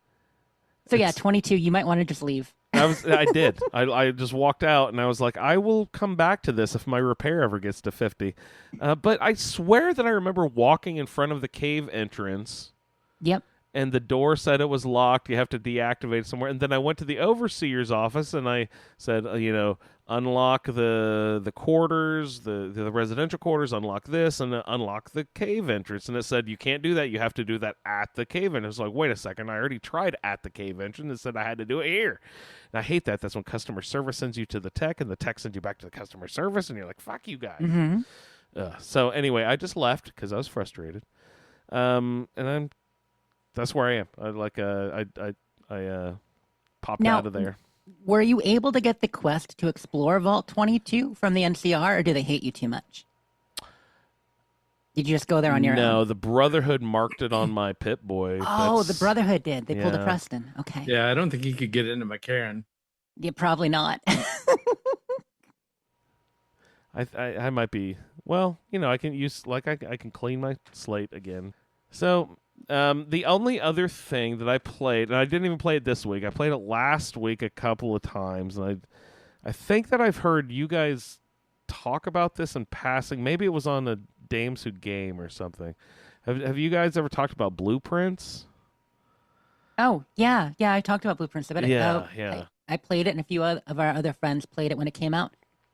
So 22. You might want to just leave. I did. I just walked out, and I was like, I will come back to this if my repair ever gets to 50. But I swear that I remember walking in front of the cave entrance. Yep. And the door said it was locked. You have to deactivate it somewhere. And then I went to the overseer's office, and I said, unlock the quarters, the residential quarters, unlock this, and unlock the cave entrance. And it said, you can't do that. You have to do that at the cave entrance. I was like, wait a second. I already tried at the cave entrance. It said I had to do it here. And I hate that. That's when customer service sends you to the tech, and the tech sends you back to the customer service, and you're like, fuck you guys. Mm-hmm. So anyway, I just left because I was frustrated. And that's where I am. I popped out of there. Were you able to get the quest to explore Vault 22 from the NCR, or do they hate you too much? Did you just go there on your own? No, the Brotherhood marked it on my Pip-Boy. Oh, the Brotherhood did. They pulled a Preston. Okay. Yeah, I don't think he could get into McCarran. Yeah, probably not. I might be. Well, I can use I can clean my slate again. So. The only other thing that I played, and I didn't even play it this week. I played it last week a couple of times, and I think that I've heard you guys talk about this in passing. Maybe it was on a Dames Who Game or something. Have you guys ever talked about Blueprints? Oh, yeah. I talked about Blueprints a bit. Yeah. I played it, and a few of our other friends played it when it came out.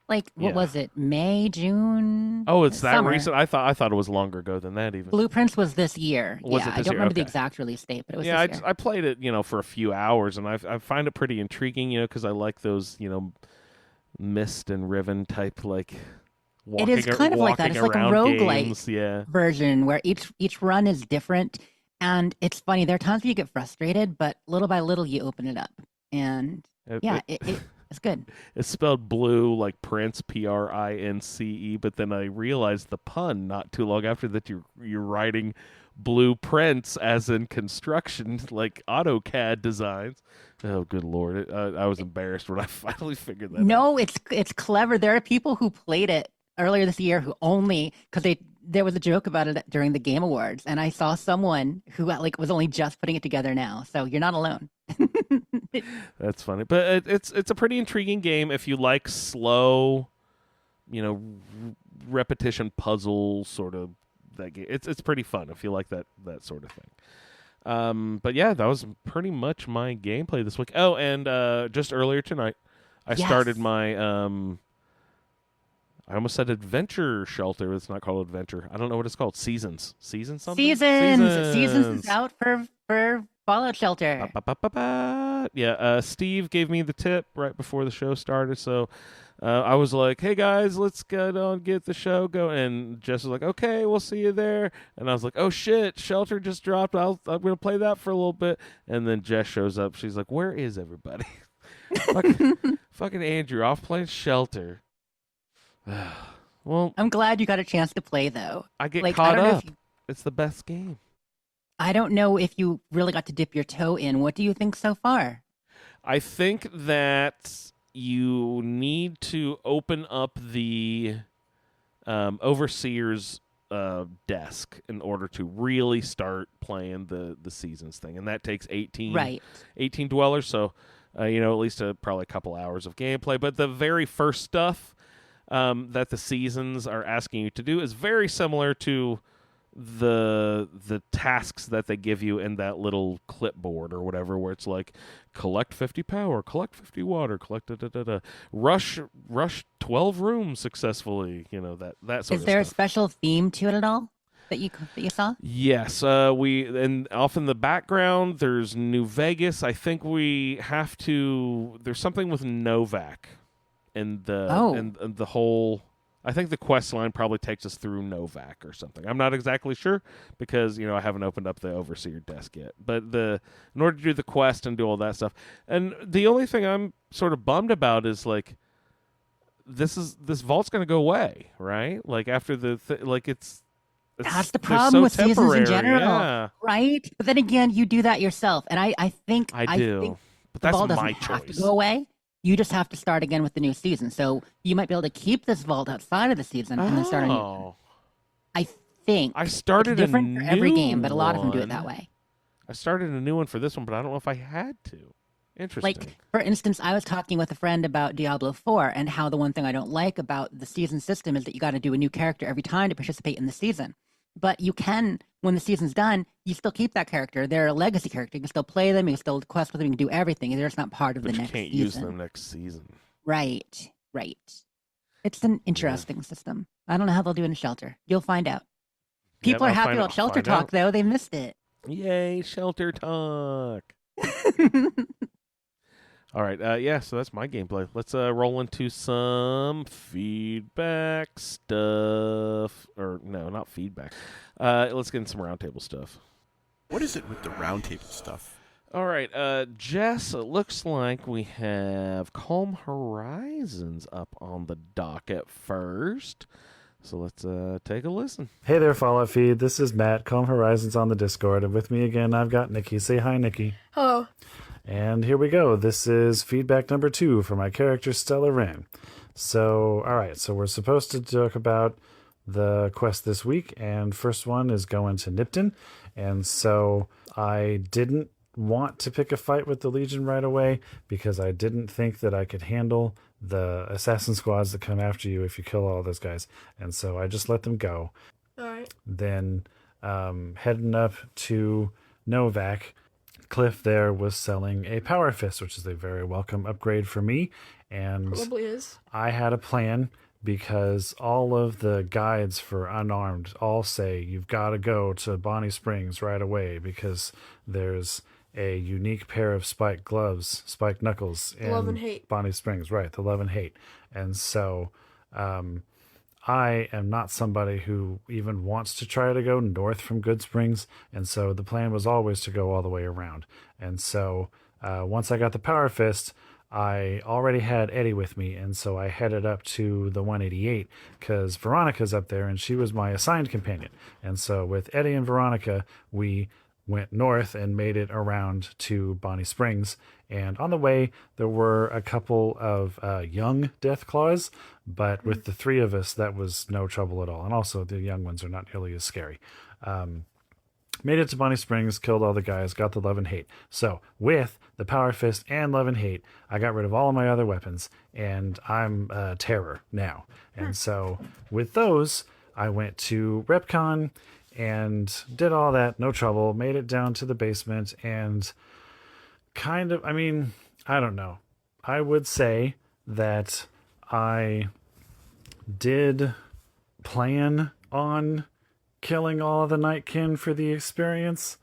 Like, what was it? May, June? Oh, it's that recent? I thought it was longer ago than that even. Blueprints was this year. I don't remember the exact release date, but it was this year. I played it, for a few hours, and I find it pretty intriguing, because I like those, Myst and Riven type, like, it is kind of like that. It's like a roguelike version where each run is different, and it's funny. There are times where you get frustrated, but little by little you open it up, and it's good. It's spelled blue like Prince, Prince, but then I realized the pun not too long after that you're writing blueprints as in construction, like AutoCAD designs. Oh, good Lord. I was embarrassed when I finally figured that out. No, it's clever. There are people who played it earlier this year who because there was a joke about it during the Game Awards, and I saw someone who was only just putting it together now. So you're not alone. That's funny, but it's a pretty intriguing game if you like slow, repetition puzzle sort of that game. It's pretty fun if you like that sort of thing. But yeah, that was pretty much my gameplay this week. Oh, and just earlier tonight, I started my I almost said adventure shelter. It's not called adventure. I don't know what it's called. Seasons something. Seasons is out for Fallout Shelter. Yeah, Steve gave me the tip right before the show started, so I was like, hey guys, let's get the show going. And Jess was like, okay, we'll see you there. And I was like, oh shit, Shelter just dropped. I'm going to play that for a little bit. And then Jess shows up. She's like, where is everybody? fucking Andrew off playing Shelter. Well, I'm glad you got a chance to play, though. I get Like, caught I don't know up. if It's the best game. I don't know if you really got to dip your toe in. What do you think so far? I think that you need to open up the overseer's desk in order to really start playing the seasons thing, and that takes 18 Right. 18 dwellers, so at least probably a couple hours of gameplay. But the very first stuff that the seasons are asking you to do is very similar to the tasks that they give you in that little clipboard or whatever, where it's like collect 50 power, collect 50 water, collect rush 12 rooms successfully, that sort Is of there a stuff. special theme to it at all that you saw? Yes, and off in the background there's New Vegas. I think we have to. There's something with Novak, and the whole. I think the quest line probably takes us through Novak or something. I'm not exactly sure because I haven't opened up the overseer desk yet. But in order to do the quest and do all that stuff, and the only thing I'm sort of bummed about is like this vault's going to go away, right? Like after it's That's the they're problem so with seasons in temporary, general, yeah. right? But then again, you do that yourself, and I think I do, think but the that's vault doesn't my have to choice. go away. You just have to start again with the new season. So you might be able to keep this vault outside of the season and then start a new one. Oh, I think I started it's different a for every new game, but a lot of them do it that one. way. I started a new one for this one, but I don't know if I had to. Interesting. Like, for instance, I was talking with a friend about Diablo 4 and how the one thing I don't like about the season system is that you got to do a new character every time to participate in the season. But you can, when the season's done, you still keep that character. They're a legacy character. You can still play them. You can still quest with them. You can do everything. They're just not part of but the you next can't season. use them next season. Right. It's an interesting system. I don't know how they'll do it in Shelter. You'll find out. People are happy about Shelter Talk, though. They missed it. Yay, Shelter Talk. All right, so that's my gameplay. Let's roll into some feedback stuff. Or, no, not feedback. Let's get into some roundtable stuff. What is it with the roundtable stuff? All right, Jess, it looks like we have Calm Horizons up on the docket first. So let's take a listen. Hey there, Fallout Feed. This is Matt, Calm Horizons on the Discord. And with me again, I've got Nikki. Say hi, Nikki. Hello. And here we go. This is feedback number 2 for my character, Stella Wren. So, all right. So we're supposed to talk about the quest this week. And first one is going to Nipton. And so I didn't want to pick a fight with the Legion right away because I didn't think that I could handle the assassin squads that come after you if you kill all those guys. And so I just let them go. All right. Then heading up to Novak, Cliff there was selling a Power Fist, which is a very welcome upgrade for me. And Probably is. I had a plan because all of the guides for unarmed all say you've got to go to Bonnie Springs right away because there's a unique pair of spiked gloves, spiked knuckles in Love and Hate. Bonnie Springs, right? The Love and Hate. And so I am not somebody who even wants to try to go north from Good Springs. And so the plan was always to go all the way around. And so once I got the Power Fist, I already had Eddie with me. And so I headed up to the 188 because Veronica's up there and she was my assigned companion. And so with Eddie and Veronica, we went north and made it around to Bonnie Springs. And on the way, there were a couple of young Deathclaws, but with the 3 of us, that was no trouble at all. And also, the young ones are not nearly as scary. Made it to Bonnie Springs, killed all the guys, got the Love and Hate. So, with the Power Fist and Love and Hate, I got rid of all of my other weapons, and I'm Terror now. And so, with those, I went to RepCon and did all that, no trouble, made it down to the basement, and kind of, I mean, I don't know. I would say that I did plan on killing all of the Nightkin for the experience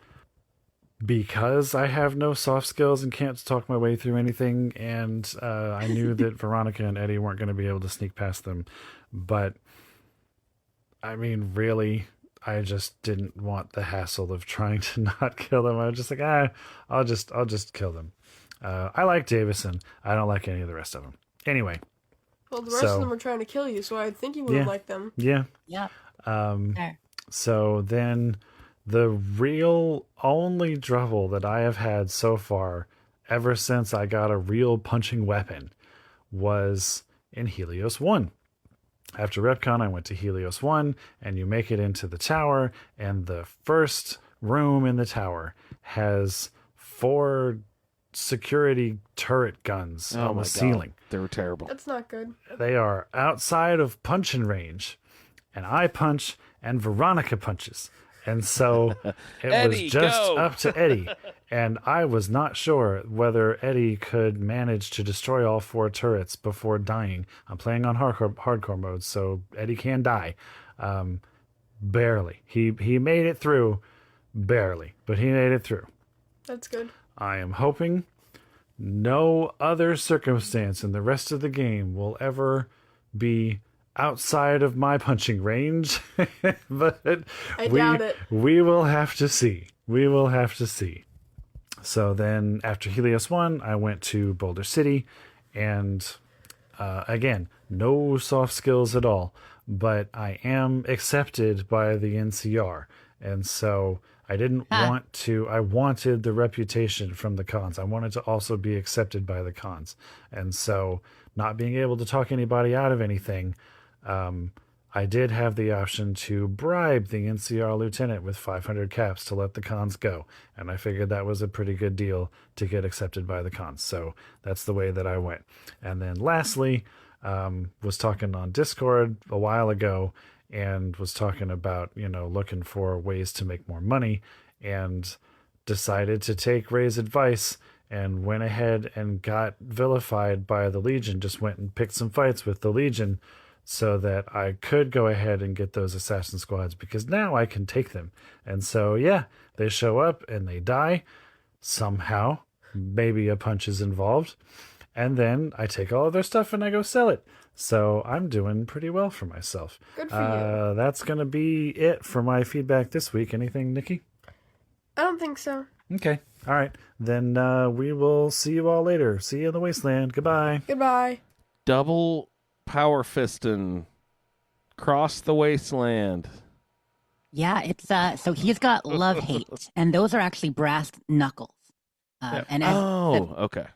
because I have no soft skills and can't talk my way through anything, and I knew that Veronica and Eddie weren't going to be able to sneak past them. But, I mean, really, I just didn't want the hassle of trying to not kill them. I was just like, I'll just kill them. I like Davison. I don't like any of the rest of them. Anyway, Well, the rest of them are trying to kill you, so I think you wouldn't like them. Yeah. Yeah. There. So then the real only trouble that I have had so far, ever since I got a real punching weapon, was in Helios 1. After Repcon, I went to Helios 1, and you make it into the tower, and the first room in the tower has 4 security turret guns on the ceiling. They were terrible. That's not good. They are outside of punching range, and I punch, and Veronica punches. And so it Eddie, was just go! up to Eddie. And I was not sure whether Eddie could manage to destroy all 4 turrets before dying. I'm playing on hardcore mode, so Eddie can die. Barely. He made it through, barely, but he made it through. That's good. I am hoping no other circumstance in the rest of the game will ever be outside of my punching range, but I doubt it. We will have to see. We will have to see. So then after Helios 1, I went to Boulder City, and again, no soft skills at all, but I am accepted by the NCR. And so I didn't want to, I wanted the reputation from the cons. I wanted to also be accepted by the cons. And so not being able to talk anybody out of anything, I did have the option to bribe the NCR lieutenant with 500 caps to let the cons go. And I figured that was a pretty good deal to get accepted by the cons. So that's the way that I went. And then lastly, was talking on Discord a while ago and was talking about, looking for ways to make more money, and decided to take Ray's advice and went ahead and got vilified by the Legion. Just went and picked some fights with the Legion so that I could go ahead and get those assassin squads, because now I can take them. And so, yeah, they show up and they die somehow. Maybe a punch is involved. And then I take all of their stuff and I go sell it. So I'm doing pretty well for myself. Good for you. That's going to be it for my feedback this week. Anything, Nikki? I don't think so. Okay. All right. Then we will see you all later. See you in the wasteland. Goodbye. Goodbye. Double power fisting. Cross the wasteland. Yeah, it's so he's got love hate, and those are actually brass knuckles. And okay.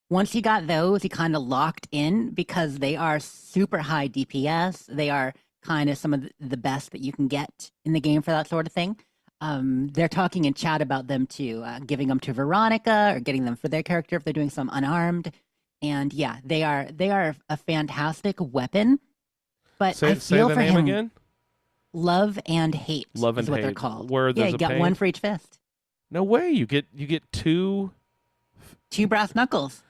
Once he got those, he kind of locked in because they are super high DPS. They are kind of some of the best that you can get in the game for that sort of thing. They're talking in chat about them too, giving them to Veronica or getting them for their character if they're doing some unarmed. And yeah, they are a fantastic weapon. But I feel the for name him. again? Love and hate. Love and is what hate. they're called. Where yeah, there's you a get pain? one for each fist. No way. You get 2. 2 brass knuckles.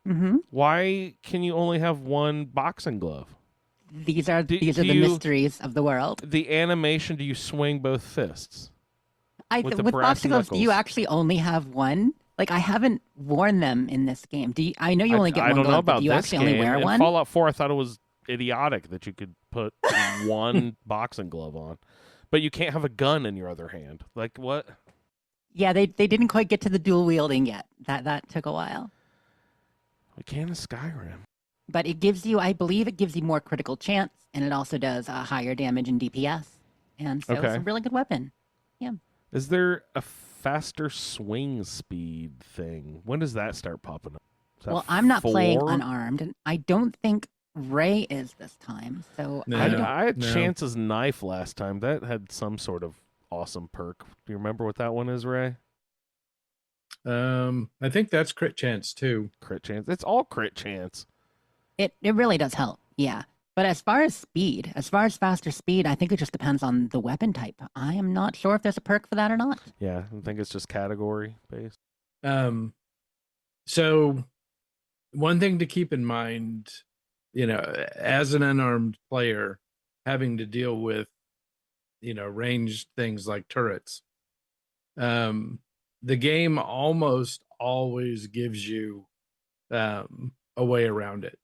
Mm-hmm. Why can you only have 1 boxing glove? These are the mysteries of the world. The animation, do you swing both fists? With brass boxing gloves, do you knuckles? actually only have 1? Like, I haven't worn them in this game. Do you? I know you only get I one don't know glove, but about do you this actually game. only wear In one? Fallout 4, I thought it was idiotic that you could put 1 boxing glove on, but you can't have a gun in your other hand. Like, what? Yeah, they didn't quite get to the dual wielding yet. That took a while. We can in Skyrim. But it gives you, I believe it gives you more critical chance, and it also does higher damage and DPS. And so it's a really good weapon. Yeah. Is there a faster swing speed thing? When does that start popping up? Well, I'm not 4? playing unarmed, and I don't think Ray is this time. So No. I had No. Chance's knife last time. That had some sort of awesome perk. Do you remember what that one is, Ray? I think that's crit chance too. Crit chance. It's all crit chance. It really does help. Yeah. But as far as speed, as far as faster speed, I think it just depends on the weapon type. I am not sure if there's a perk for that or not. Yeah, I think it's just category based. So one thing to keep in mind, as an unarmed player, having to deal with, ranged things like turrets, the game almost always gives you a way around it.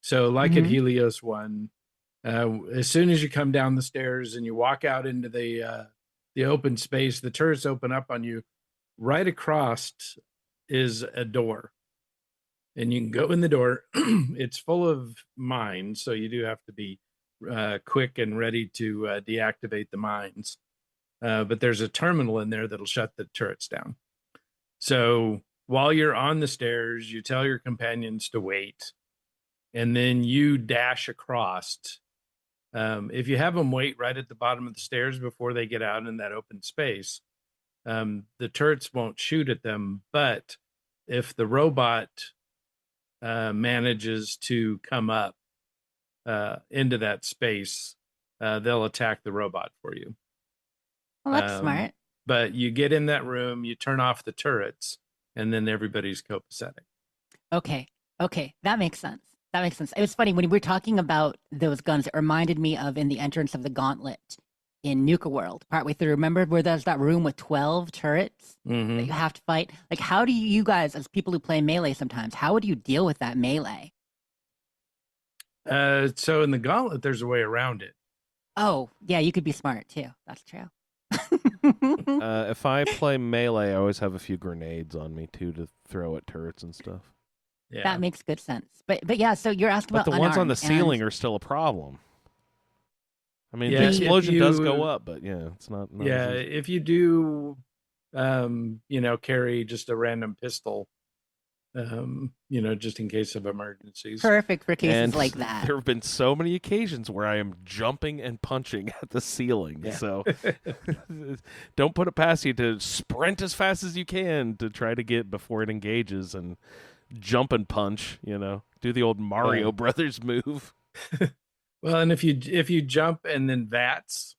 So like at Helios 1, as soon as you come down the stairs and you walk out into the open space, the turrets open up on you. Right across is a door. and you can go in the door. It's full of mines, so you do have to be quick and ready to deactivate the mines. But there's a terminal in there that'll shut the turrets down. So while you're on the stairs, you tell your companions to wait, and then you dash across. If you have them wait right at the bottom of the stairs before they get out in that open space, the turrets won't shoot at them. But if the robot manages to come up into that space, they'll attack the robot for you. Well, that's smart. But you get in that room, you turn off the turrets, and then everybody's copacetic. Okay. That makes sense. It was funny when we were talking about those guns. It reminded me of in the entrance of the Gauntlet in Nuka World, partway through. Remember where there's that room with 12 turrets that you have to fight? Like, how do you guys, as people who play Melee sometimes, how would you deal with that melee? So in the Gauntlet, there's a way around it. Oh, yeah, you could be smart too. That's true. If I play Melee, I always have a few grenades on me too to throw at turrets and stuff. Yeah. That makes good sense. But yeah, so you're asking But about the ones on the unarmed, ceiling and are still a problem. I mean, Yeah, the if explosion does you- go up, but yeah, it's not. Yeah, as easy. if you do, carry just a random pistol, just in case of emergencies. perfect for cases And like that. There have been so many occasions where I am jumping and punching at the ceiling. Yeah. So don't put it past you to sprint as fast as you can to try to get before it engages and jump and punch. Do the old Mario Yeah. Brothers move. Well, and if you jump and then VATS,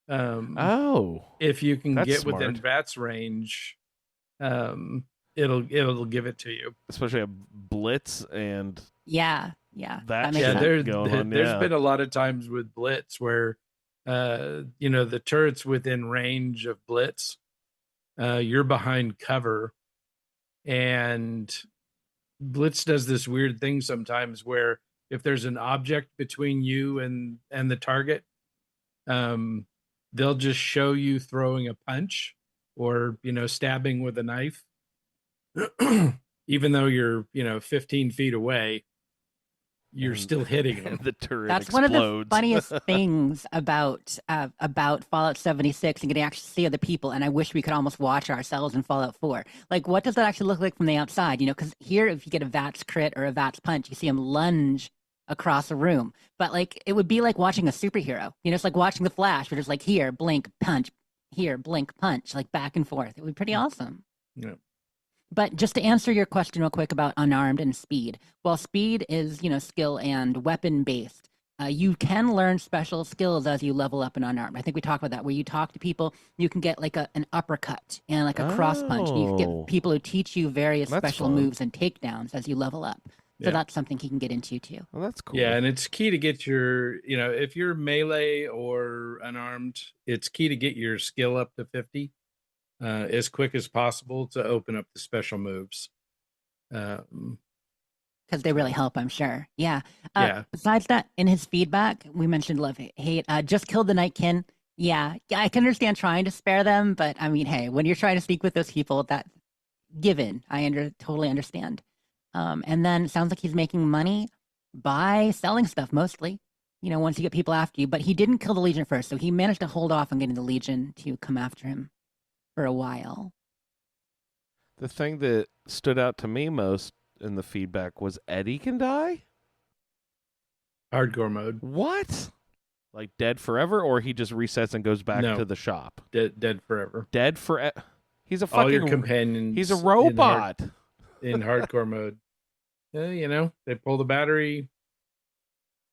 Oh, if you can that's get within smart. VATS range, it'll give it to you. Especially a blitz and Yeah, That makes shit sense. there- going on, There's yeah. been a lot of times with Blitz where, the turret's within range of Blitz, you're behind cover, and Blitz does this weird thing sometimes where if there's an object between you and the target, they'll just show you throwing a punch or stabbing with a knife, even though you're 15 feet away. You're And- still hitting them. and the turret That's explodes. one of the funniest things about Fallout 76 and getting to actually see other people. And I wish we could almost watch ourselves in Fallout 4. Like, what does that actually look like from the outside? Because here, if you get a VATS crit or a VATS punch, you see him lunge across a room. But like, it would be like watching a superhero. It's like watching The Flash, where just like here, blink, punch, here, blink, punch, like back and forth. It would be pretty awesome. Yeah. But just to answer your question real quick about unarmed and speed, well, speed is, skill and weapon based. You can learn special skills as you level up in unarmed. I think we talked about that, where you talk to people, you can get like an uppercut and like a cross punch. And you can Oh. get people who teach you various That's special fun. moves and takedowns as you level up. So Yeah. that's something he can get into too. Well, that's cool. Yeah, and it's key to get your, if you're melee or unarmed, it's key to get your skill up to 50 as quick as possible to open up the special moves. Because they really help, I'm sure. Yeah. Yeah. Besides that, in his feedback, we mentioned love, hate. Just killed the Nightkin. Yeah, I can understand trying to spare them, but I mean, hey, when you're trying to sneak with those people, that given, totally understand. And then it sounds like he's making money by selling stuff mostly. Once you get people after you, but he didn't kill the Legion first, so he managed to hold off on getting the Legion to come after him for a while. The thing that stood out to me most in the feedback was Eddie can die? Hardcore mode. What? Like dead forever, or he just resets and goes back No. to the shop? Dead forever. Dead forever? He's a All your fucking... companions. He's a robot. In hardcore mode. They pull the battery,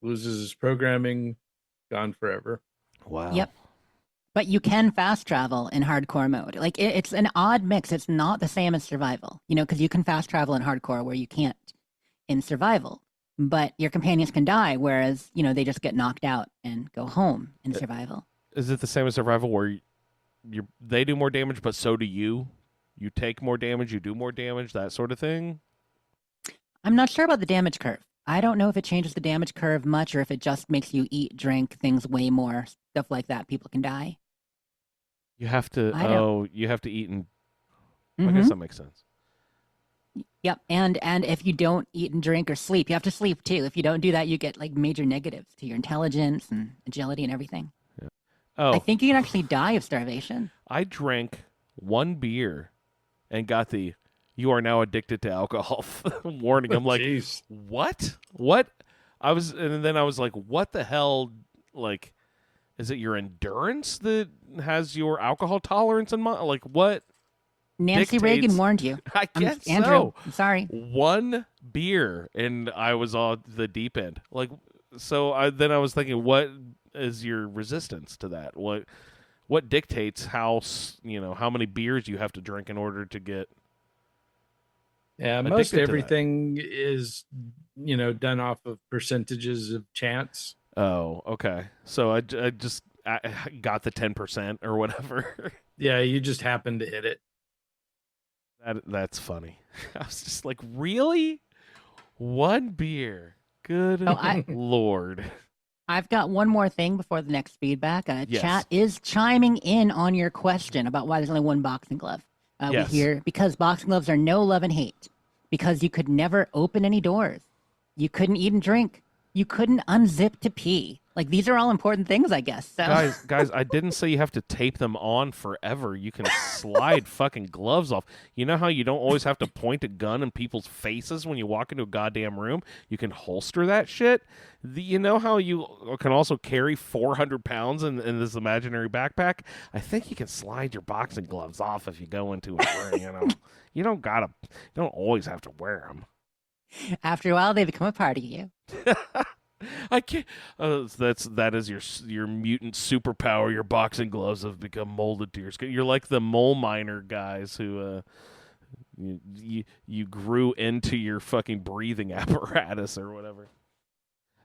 loses his programming, gone forever. Wow. Yep. But you can fast travel in hardcore mode. Like, it's an odd mix. It's not the same as survival, because you can fast travel in hardcore where you can't in survival. But your companions can die, whereas, they just get knocked out and go home in survival. Is it the same as survival where they do more damage, but so do you? You take more damage, you do more damage, that sort of thing? I'm not sure about the damage curve. I don't know if it changes the damage curve much or if it just makes you eat, drink, things way more, stuff like that. People can die. You have to... I don't- you have to eat and... I Mhm. guess that makes sense. Yep, and if you don't eat and drink or sleep, you have to sleep too. If you don't do that, you get like major negatives to your intelligence and agility and everything. I Oh, think you can actually die of starvation. I drank one beer and got the "you are now addicted to alcohol" warning. I'm like, Jeez. what? And then I was like, what the hell? Like, is it your endurance that has your alcohol tolerance in mind? Like, what? Nancy Dictates- Reagan warned you. I guess Andrew, so. I'm sorry. One beer, and I was on the deep end. Like, so then I was thinking, what is your resistance to that? What dictates how many beers you have to drink in order to get? Yeah, Addicted most to that. everything is, done off of percentages of chance. Oh, okay. So I just got the 10% or whatever. Yeah, you just happen to hit it. That's funny. I was just like, really? One beer? Good Lord. I've got one more thing before the next feedback. Yes. Chat is chiming in on your question about why there's only one boxing glove. Yes. We hear because boxing gloves are no love and hate. Because you could never open any doors. You couldn't eat and drink. You couldn't unzip to pee. Like, these are all important things, I guess. So. Guys, I didn't say you have to tape them on forever. You can slide fucking gloves off. You know how you don't always have to point a gun in people's faces when you walk into a goddamn room? You can holster that shit. You know how you can also carry 400 pounds in this imaginary backpack? I think you can slide your boxing gloves off if you go into a ring, You don't always have to wear them. After a while, they become a part of you. I can't. That is your mutant superpower. Your boxing gloves have become molded to your skin. You're like the mole miner guys who you grew into your fucking breathing apparatus or whatever.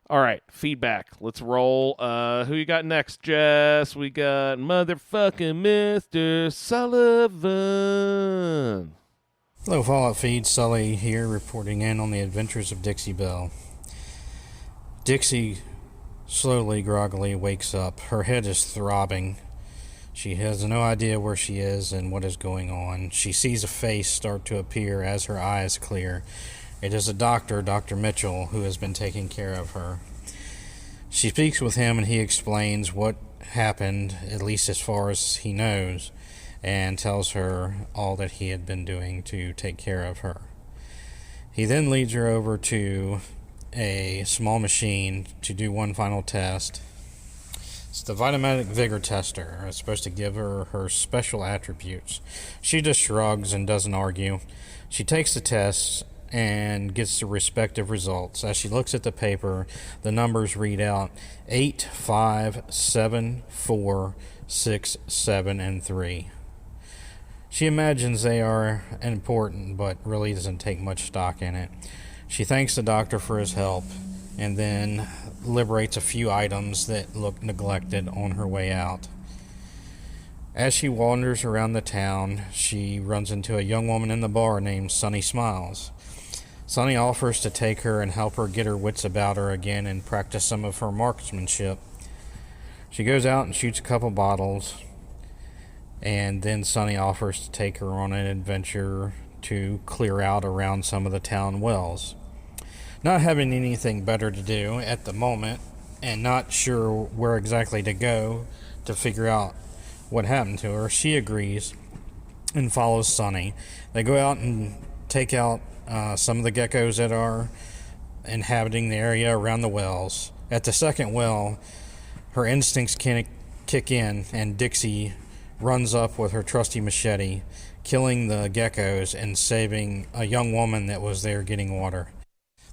All right, feedback. Let's roll. Who you got next, Jess? We got motherfucking Mr. Sullivan. Hello, Fallout Feed. Sully here, reporting in on the adventures of Dixie Belle. Dixie slowly, groggily wakes up. Her head is throbbing. She has no idea where she is and what is going on. She sees a face start to appear as her eyes clear. It is a doctor, Dr. Mitchell, who has been taking care of her. She speaks with him and he explains what happened, at least as far as he knows, and tells her all that he had been doing to take care of her. He then leads her over to a small machine to do one final test. It's the Vitametic Vigor Tester. It's supposed to give her her special attributes. She just shrugs and doesn't argue. She takes the test and gets the respective results. As she looks at the paper, the numbers read out 8, 5, 7, 4, 6, 7, and 3. She imagines they are important, but really doesn't take much stock in it. She thanks the doctor for his help, and then liberates a few items that look neglected on her way out. As she wanders around the town, she runs into a young woman in the bar named Sunny Smiles. Sunny offers to take her and help her get her wits about her again and practice some of her marksmanship. She goes out and shoots a couple bottles, and then Sunny offers to take her on an adventure to clear out around some of the town wells. Not having anything better to do at the moment, and not sure where exactly to go to figure out what happened to her, she agrees and follows Sunny. They go out and take out some of the geckos that are inhabiting the area around the wells. At the second well, her instincts kick in, and Dixie runs up with her trusty machete, killing the geckos and saving a young woman that was there getting water.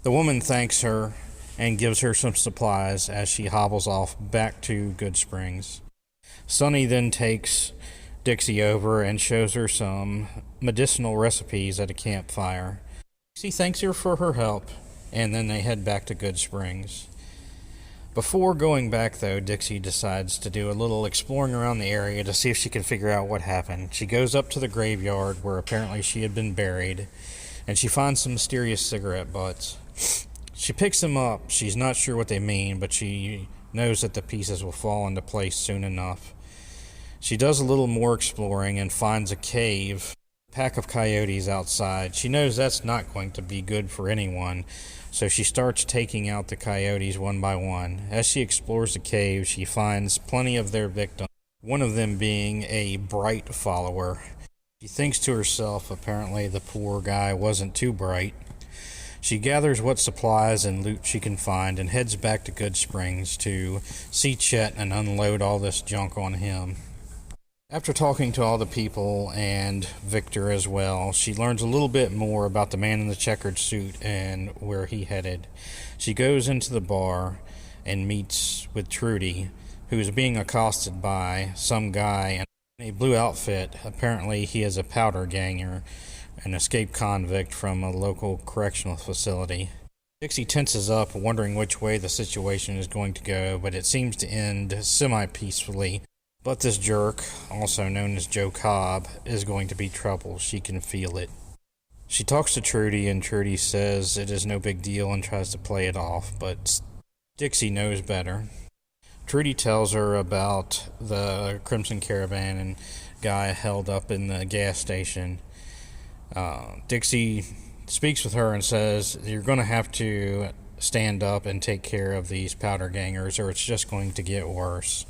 The woman thanks her and gives her some supplies as she hobbles off back to Good Springs. Sunny then takes Dixie over and shows her some medicinal recipes at a campfire. She thanks her for her help, and then they head back to Good Springs. Before going back, though, Dixie decides to do a little exploring around the area to see if she can figure out what happened. She goes up to the graveyard where apparently she had been buried, and she finds some mysterious cigarette butts. She picks them up. She's not sure what they mean, but she knows that the pieces will fall into place soon enough. She does a little more exploring and finds a cave Pack of coyotes outside. She knows that's not going to be good for anyone, so she starts taking out the coyotes one by one. As she explores the cave, she finds plenty of their victims, one of them being a bright follower. She thinks to herself, apparently the poor guy wasn't too bright. She gathers what supplies and loot she can find and heads back to Good Springs to see Chet and unload all this junk on him. After talking to all the people and Victor as well, she learns a little bit more about the man in the checkered suit and where he headed. She goes into the bar and meets with Trudy, who is being accosted by some guy in a blue outfit. Apparently he is a powder ganger, an escaped convict from a local correctional facility. Dixie tenses up, wondering which way the situation is going to go, but it seems to end semi-peacefully. But this jerk, also known as Joe Cobb, is going to be trouble. She can feel it. She talks to Trudy, and Trudy says it is no big deal and tries to play it off, but Dixie knows better. Trudy tells her about the Crimson Caravan and guy held up in the gas station. Dixie speaks with her and says, you're going to have to stand up and take care of these powder gangers or it's just going to get worse.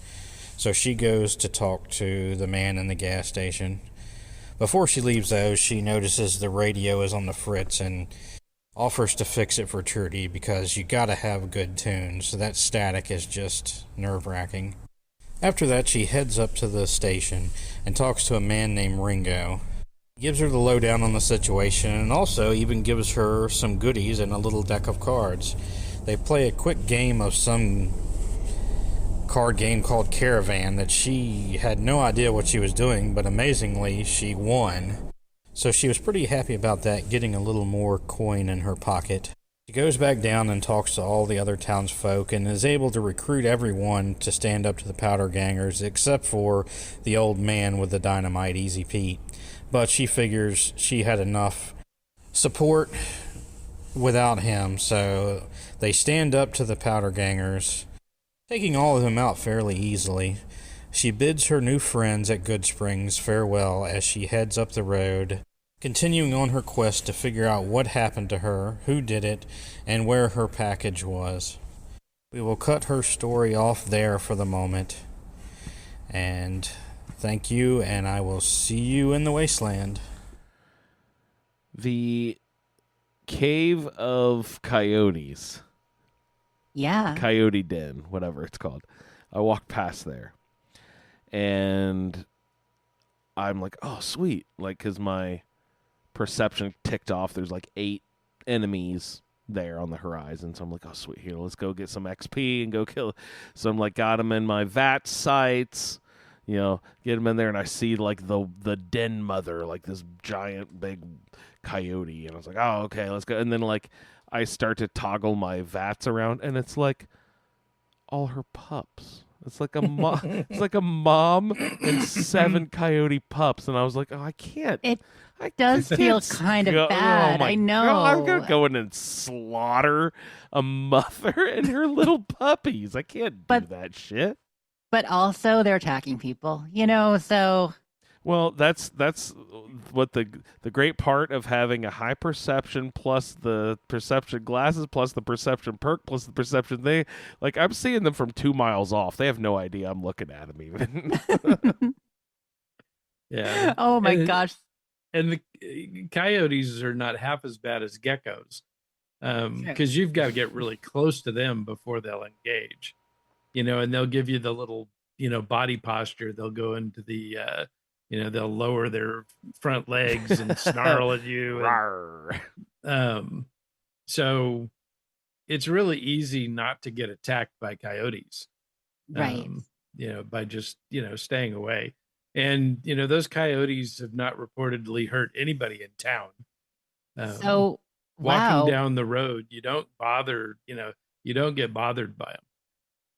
So she goes to talk to the man in the gas station. Before she leaves, though, she notices the radio is on the fritz and offers to fix it for Trudy because you gotta have good tunes. So that static is just nerve-wracking. After that, she heads up to the station and talks to a man named Ringo. He gives her the lowdown on the situation and also even gives her some goodies and a little deck of cards. They play a quick game of some card game called Caravan that she had no idea what she was doing, but amazingly she won. So she was pretty happy about that, getting a little more coin in her pocket. She goes back down and talks to all the other townsfolk and is able to recruit everyone to stand up to the powder gangers except for the old man with the dynamite, Easy Pete. But she figures she had enough support without him, so they stand up to the powder gangers, taking all of them out fairly easily. She bids her new friends at Good Springs farewell as she heads up the road, continuing on her quest to figure out what happened to her, who did it, and where her package was. We will cut her story off there for the moment. And thank you, and I will see you in the wasteland. The Cave of Coyotes. Yeah. Coyote Den, whatever it's called. I walked past there. And I'm like, oh, sweet. Like, because my perception ticked off. There's like 8 enemies there on the horizon. So I'm like, oh, sweet. Here, let's go get some XP and go kill. So I'm like, got them in my VAT sights. You know, get them in there. And I see like the den mother, like this giant big coyote. And I was like, oh, okay, let's go. And then like, I start to toggle my VATs around, and it's like all her pups. It's like it's like a mom and 7 coyote pups, and I was like, oh, I can't. It does feel kind of bad. Oh I know. God, I'm gonna go in and slaughter a mother and her little puppies. I can't do that shit. But also, they're attacking people, you know. So. Well, that's what the great part of having a high perception plus the perception glasses plus the perception perk plus the perception thing. Like, I'm seeing them from 2 miles off. They have no idea I'm looking at them even. Yeah. Oh my gosh. And the coyotes are not half as bad as geckos, because you've got to get really close to them before they'll engage. You know, and they'll give you the little, you know, body posture. They'll go into the you know, they'll lower their front legs and snarl at you. So it's really easy not to get attacked by coyotes. Right. You know, by just, you know, staying away. And, you know, those coyotes have not reportedly hurt anybody in town. So, walking down the road, you don't bother, you know, you don't get bothered by them.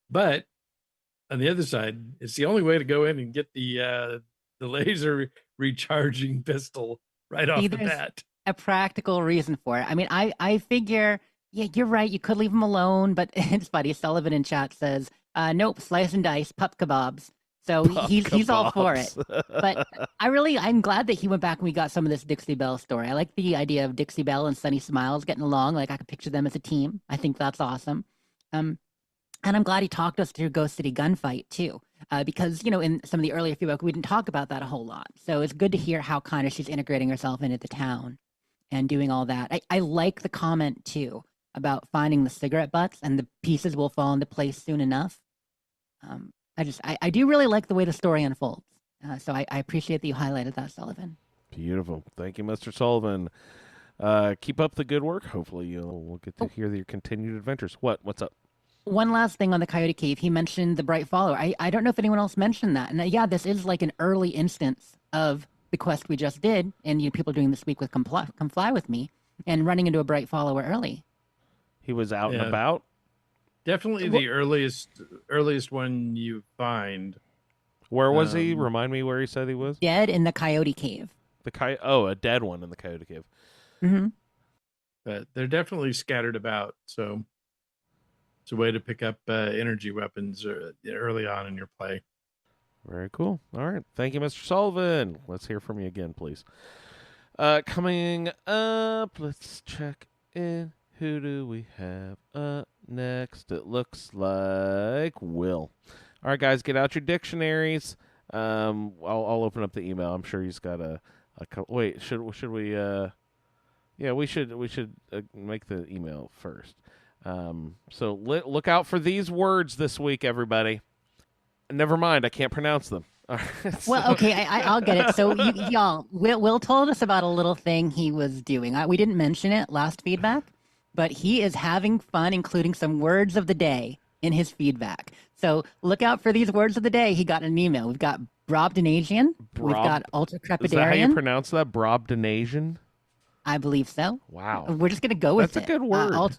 But on the other side, it's the only way to go in and get the laser recharging pistol right off the bat. A practical reason for it. I mean, I figure, yeah, you're right. You could leave them alone, but it's funny. Sullivan in chat says, nope, slice and dice, pup kebabs. So he's all for it. But I'm glad that he went back and we got some of this Dixie Belle story. I like the idea of Dixie Belle and Sunny Smiles getting along. Like I could picture them as a team. I think that's awesome. And I'm glad he talked us through Ghost City Gunfight too, because in some of the earlier feedback we didn't talk about that a whole lot. So it's good to hear how kind of she's integrating herself into the town and doing all that. I like the comment too about finding the cigarette butts and the pieces will fall into place soon enough. I do really like the way the story unfolds. So I appreciate that you highlighted that, Sullivan. Beautiful. Thank you, Mr. Sullivan. Keep up the good work. Hopefully we'll get to hear your continued adventures. What's up? One last thing on the Coyote Cave. He mentioned the Bright Follower. I don't know if anyone else mentioned that. And yeah, this is like an early instance of the quest we just did. And people doing this week with Come Fly With Me and running into a Bright Follower early. He was out and about? Definitely the earliest one you find. Where was he? Remind me where he said he was? Dead in the Coyote Cave. A dead one in the Coyote Cave. Mm-hmm. But they're definitely scattered about, so it's a way to pick up energy weapons early on in your play. Very cool. All right. Thank you, Mr. Sullivan. Let's hear from you again, please. Coming up, let's check in. Who do we have up next? It looks like Will. All right, guys, get out your dictionaries. I'll open up the email. I'm sure he's got a couple. Wait, should we? Yeah, we should make the email first. So look out for these words this week, everybody. Never mind, I can't pronounce them. Well, okay, I'll get it. So y'all, Will told us about a little thing he was doing. We didn't mention it last feedback, but he is having fun including some words of the day in his feedback. So look out for these words of the day. He got an email. We've got Brobdinasian. We've got Ultra Crepidarian. Is that how you pronounce that? Brobdinasian? I believe so. Wow. We're just going to go with it. That's a good word.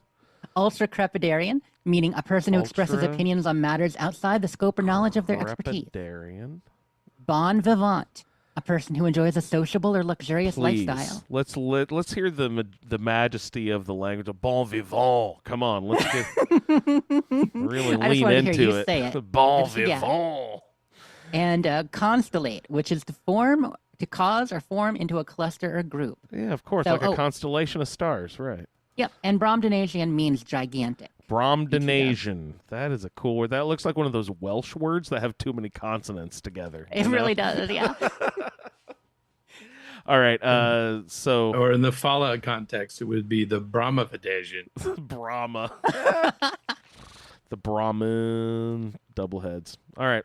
Ultra Crepidarian, meaning a person who expresses opinions on matters outside the scope or knowledge of their expertise. Crepidarian. Bon vivant, a person who enjoys a sociable or luxurious Please. lifestyle. Let's hear the majesty of the language of bon vivant. Come on, let's get really lean into it. Say it. Bon vivant. Yeah. And constellate, which is to cause or form into a cluster or group. Yeah, of course, like a constellation of stars, right? Yep, and Brobdinasian means gigantic. Brobdinasian. That is a cool word. That looks like one of those Welsh words that have too many consonants together. It really does, yeah. All right, so... Or in the Fallout context, it would be the Brahmavadasian. Brahma. The Brahmin double heads. All right,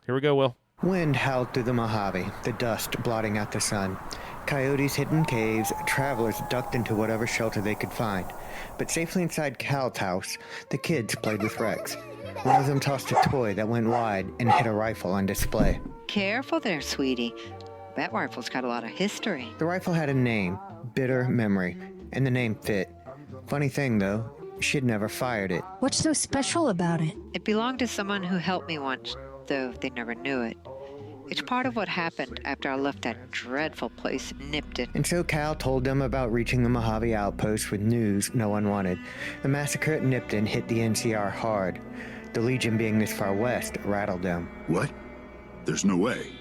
here we go, Will. Wind howled through the Mojave, the dust blotting out the sun. Coyotes hid in caves, travelers ducked into whatever shelter they could find. But safely inside Cal's house, the kids played with Rex. One of them tossed a toy that went wide and hit a rifle on display. Careful there, sweetie. That rifle's got a lot of history. The rifle had a name, Bitter Memory, and the name fit. Funny thing, though, she'd never fired it. What's so special about it? It belonged to someone who helped me once, though they never knew it. It's part of what happened after I left that dreadful place and nipped it. And so Cal told them about reaching the Mojave outpost with news no one wanted. The massacre at Nipton hit the NCR hard. The Legion being this far west rattled them. What? There's no way.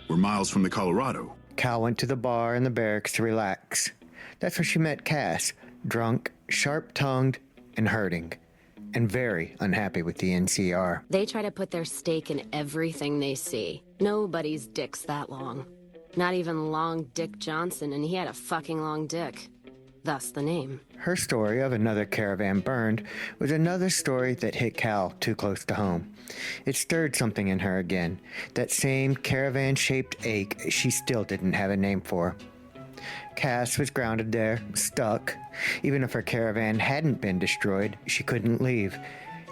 We're miles from the Colorado. Cal went to the bar in the barracks to relax. That's where she met Cass, drunk, sharp-tongued, and hurting. And very unhappy with the NCR. They try to put their stake in everything they see. Nobody's dick's that long. Not even Long Dick Johnson, and he had a fucking long dick. Thus the name. Her story of another caravan burned was another story that hit Cal too close to home. It stirred something in her again. That same caravan-shaped ache she still didn't have a name for. Cass was grounded there, stuck. Even if her caravan hadn't been destroyed, she couldn't leave.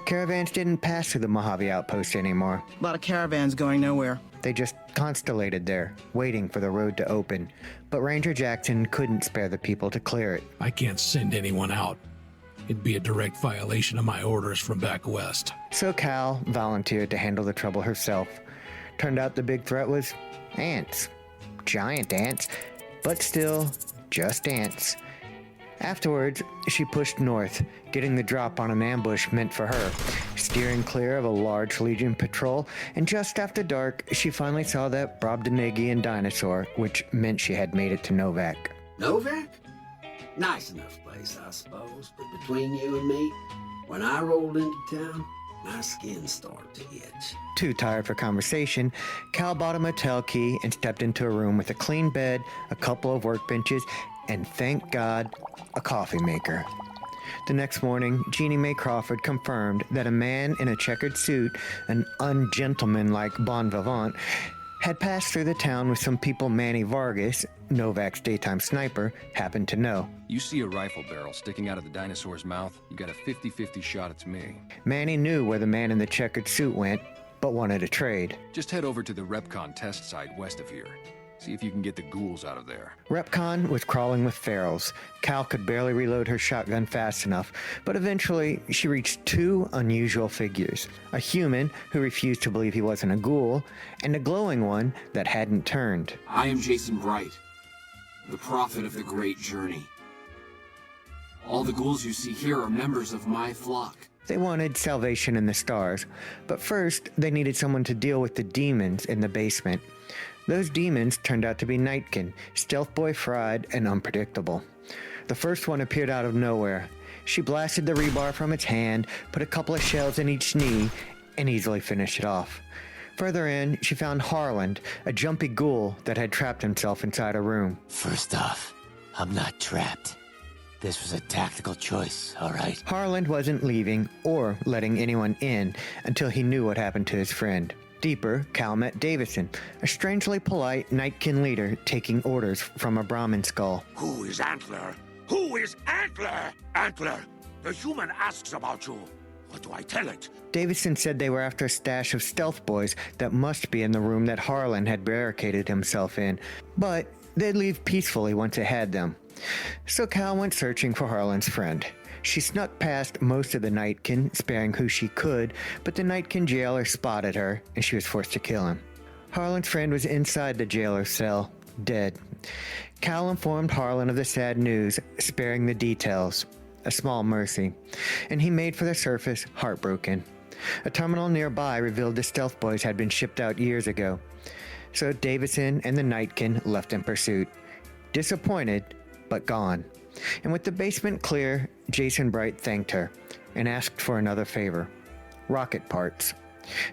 Caravans didn't pass through the Mojave outpost anymore. A lot of caravans going nowhere. They just constellated there, waiting for the road to open. But Ranger Jackson couldn't spare the people to clear it. I can't send anyone out. It'd be a direct violation of my orders from back west. So Cal volunteered to handle the trouble herself. Turned out the big threat was ants. Giant ants. But still, just ants. Afterwards, she pushed north, getting the drop on an ambush meant for her, steering clear of a large Legion patrol, and just after dark, she finally saw that Brobdinigi Dinosaur, which meant she had made it to Novak. Novak? Nice enough place, I suppose, but between you and me, when I rolled into town, my skin started to itch. Too tired for conversation, Cal bought a motel key and stepped into a room with a clean bed, a couple of workbenches, and thank God, a coffee maker. The next morning, Jeannie Mae Crawford confirmed that a man in a checkered suit, an ungentlemanlike bon vivant, had passed through the town with some people Manny Vargas, Novak's daytime sniper, happened to know. You see a rifle barrel sticking out of the dinosaur's mouth, you got a 50-50 shot it's me. Manny knew where the man in the checkered suit went, but wanted a trade. Just head over to the Repcon test site west of here. See if you can get the ghouls out of there. Repcon was crawling with ferals. Cal could barely reload her shotgun fast enough, but eventually she reached two unusual figures. A human who refused to believe he wasn't a ghoul, and a glowing one that hadn't turned. I am Jason Bright, the prophet of the Great Journey. All the ghouls you see here are members of my flock. They wanted salvation in the stars, but first they needed someone to deal with the demons in the basement. Those demons turned out to be Nightkin, Stealth Boy Fried, and unpredictable. The first one appeared out of nowhere. She blasted the rebar from its hand, put a couple of shells in each knee, and easily finished it off. Further in, she found Harland, a jumpy ghoul that had trapped himself inside a room. First off, I'm not trapped. This was a tactical choice, all right? Harland wasn't leaving or letting anyone in until he knew what happened to his friend. Deeper, Cal met Davison, a strangely polite Nightkin leader taking orders from a Brahmin skull. Who is Antler? Who is Antler? Antler, the human asks about you. What do I tell it? Davison said they were after a stash of stealth boys that must be in the room that Harlan had barricaded himself in, but they'd leave peacefully once it had them. So Cal went searching for Harlan's friend. She snuck past most of the Nightkin, sparing who she could, but the Nightkin jailer spotted her, and she was forced to kill him. Harlan's friend was inside the jailer's cell, dead. Cal informed Harlan of the sad news, sparing the details. A small mercy. And he made for the surface, heartbroken. A terminal nearby revealed the stealth boys had been shipped out years ago. So Davison and the Nightkin left in pursuit. Disappointed, but gone. And with the basement clear, Jason Bright thanked her and asked for another favor. Rocket parts.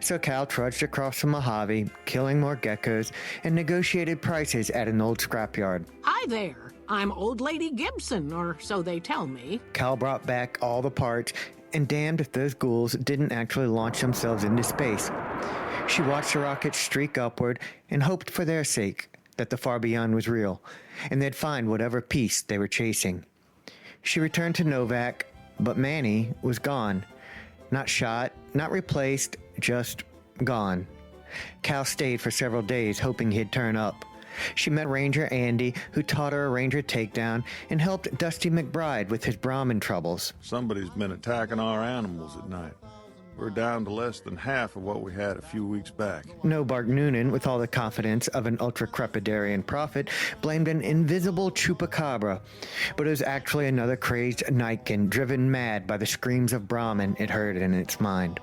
So Cal trudged across the Mojave, killing more geckos, and negotiated prices at an old scrapyard. Hi there. I'm Old Lady Gibson, or so they tell me. Cal brought back all the parts, and damned if those ghouls didn't actually launch themselves into space. She watched the rockets streak upward and hoped for their sake that the far beyond was real, and they'd find whatever peace they were chasing. She returned to Novak, but Manny was gone. Not shot, not replaced, just gone. Cal stayed for several days, hoping he'd turn up. She met Ranger Andy, who taught her a Ranger takedown, and helped Dusty McBride with his Brahmin troubles. Somebody's been attacking our animals at night. We're down to less than half of what we had a few weeks back. No Bart Noonan, with all the confidence of an ultra-crepidarian prophet, blamed an invisible chupacabra, but it was actually another crazed Nightkin driven mad by the screams of Brahmin it heard in its mind.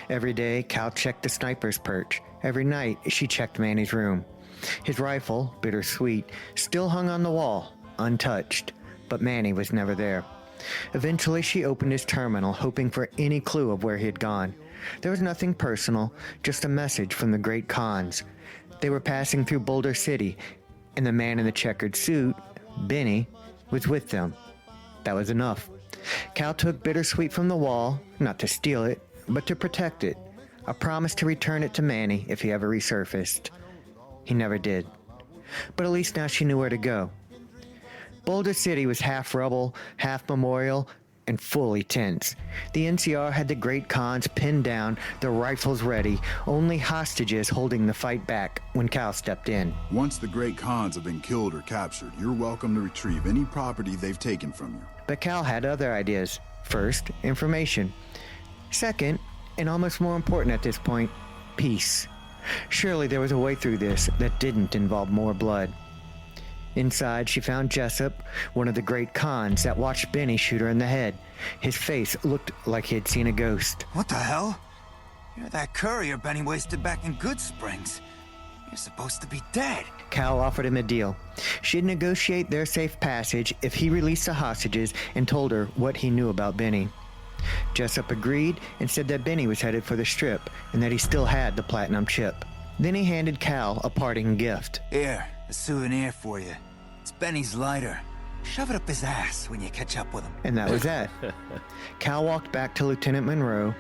Every day, Cal checked the sniper's perch. Every night, she checked Manny's room. His rifle, bittersweet, still hung on the wall, untouched, but Manny was never there. Eventually, she opened his terminal, hoping for any clue of where he had gone. There was nothing personal, just a message from the Great Khans. They were passing through Boulder City, and the man in the checkered suit, Benny, was with them. That was enough. Cal took bittersweet from the wall, not to steal it, but to protect it. A promise to return it to Manny if he ever resurfaced. He never did. But at least now she knew where to go. Boulder City was half rubble, half memorial, and fully tense. The NCR had the Great Khans pinned down, their rifles ready, only hostages holding the fight back when Cal stepped in. Once the Great Khans have been killed or captured, you're welcome to retrieve any property they've taken from you. But Cal had other ideas. First, information. Second, and almost more important at this point, peace. Surely there was a way through this that didn't involve more blood. Inside, she found Jessup, one of the great cons that watched Benny shoot her in the head. His face looked like he had seen a ghost. What the hell? You're that courier Benny wasted back in Good Springs. You're supposed to be dead. Cal offered him a deal. She'd negotiate their safe passage if he released the hostages and told her what he knew about Benny. Jessup agreed and said that Benny was headed for the Strip and that he still had the platinum chip. Then he handed Cal a parting gift. Here, a souvenir for you. It's Benny's lighter. Shove it up his ass when you catch up with him. And that was that. Cal walked back to Lieutenant Monroe,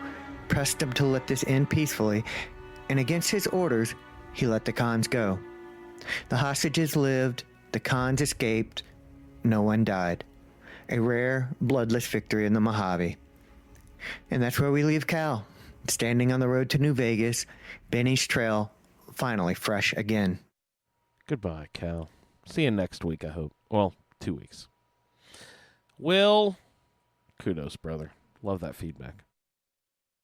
pressed him to let this end peacefully, and against his orders, he let the cons go. The hostages lived, the cons escaped, no one died. A rare, bloodless victory in the Mojave. And that's where we leave Cal, standing on the road to New Vegas, Benny's trail finally fresh again. Goodbye, Cal. See you next week, I hope. Well, 2 weeks. Will, kudos, brother. Love that feedback.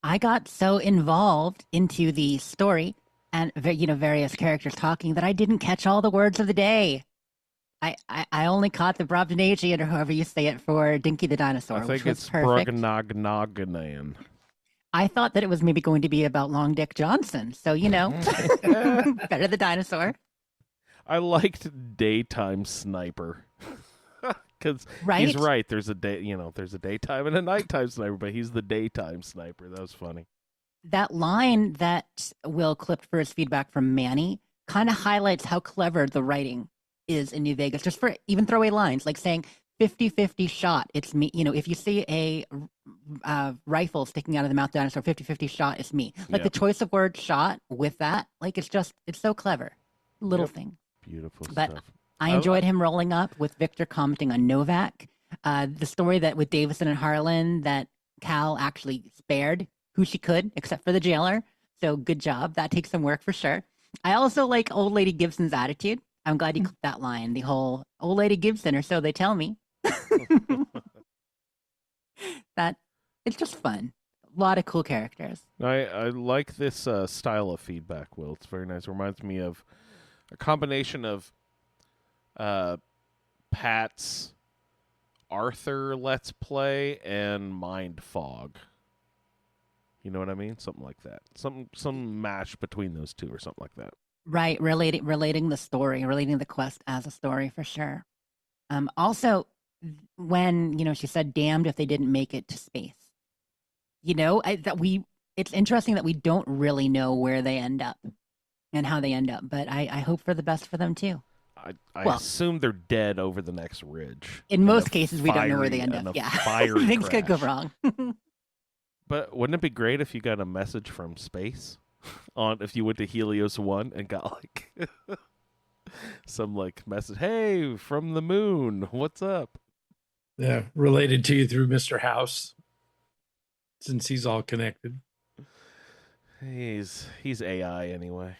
I got so involved into the story and various characters talking that I didn't catch all the words of the day. I only caught the Brobdinagian, or however you say it, for Dinky the Dinosaur. I think which was it's perfect. Brognognoganan. I thought that it was maybe going to be about Long Dick Johnson. So, better the dinosaur. I liked Daytime Sniper. Because he's right. There's a daytime and a nighttime sniper, but he's the daytime sniper. That was funny. That line that Will clipped for his feedback from Manny kind of highlights how clever the writing is in New Vegas. Just for even throwaway lines, like saying 50-50 shot, it's me. If you see a rifle sticking out of the mouth of the dinosaur, 50-50 shot, it's me. Like the choice of word shot with that, like it's so clever. Little thing. Beautiful but stuff. I enjoyed him rolling up with Victor commenting on Novak. The story that with Davison and Harlan that Cal actually spared who she could, except for the jailer. So good job. That takes some work for sure. I also like Old Lady Gibson's attitude. I'm glad you clicked that line. The whole Old Lady Gibson, or so they tell me. That it's just fun. A lot of cool characters. I like this style of feedback, Will. It's very nice. It reminds me of a combination of Pat's Arthur Let's Play and Mind Fog. You know what I mean? Something like that. Some mash between those two or something like that. Right, relating the story, relating the quest as a story for sure. Also, when she said, "Damned if they didn't make it to space." It's interesting that we don't really know where they end up and how they end up, but I hope for the best for them too. I assume they're dead over the next ridge. In most cases, we don't know where they end up. Yeah, things could go wrong. But wouldn't it be great if you got a message from space if you went to Helios 1 and got some message, "Hey, from the moon, what's up?" Yeah, related to you through Mr. House, since he's all connected. He's AI anyway.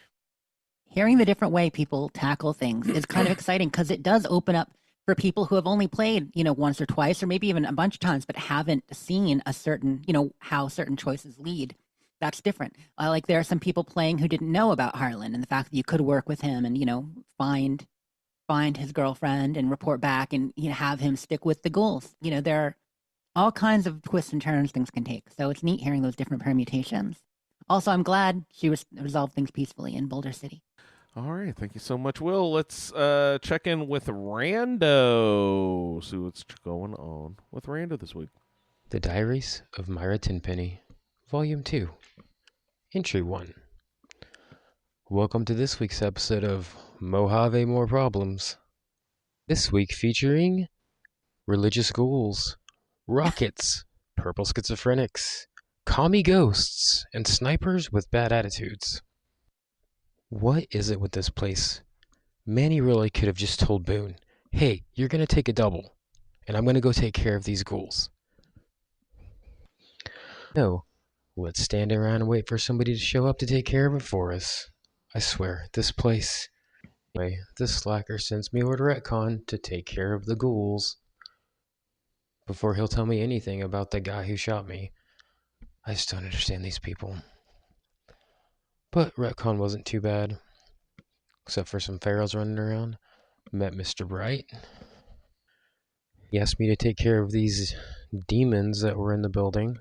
Hearing the different way people tackle things is kind of exciting because it does open up for people who have only played, once or twice, or maybe even a bunch of times, but haven't seen a certain, how certain choices lead. That's different. There are some people playing who didn't know about Harlan and the fact that you could work with him and, find his girlfriend and report back and have him stick with the ghouls. There are all kinds of twists and turns things can take. So it's neat hearing those different permutations. Also, I'm glad she resolved things peacefully in Boulder City. All right, thank you so much, Will. Let's check in with Rando. See what's going on with Rando this week. The Diaries of Myra Tenpenny, Volume 2, Entry 1. Welcome to this week's episode of Mojave More Problems. This week featuring religious ghouls, rockets, purple schizophrenics, commie ghosts, and snipers with bad attitudes. What is it with this place? Manny really could have just told Boone, "Hey, you're going to take a double, and I'm going to go take care of these ghouls." No, let's stand around and wait for somebody to show up to take care of it for us. I swear, this place... Anyway, this slacker sends me over to Retcon to take care of the ghouls. Before he'll tell me anything about the guy who shot me. I just don't understand these people. But Retcon wasn't too bad, except for some pharaohs running around. Met Mr. Bright. He asked me to take care of these demons that were in the building.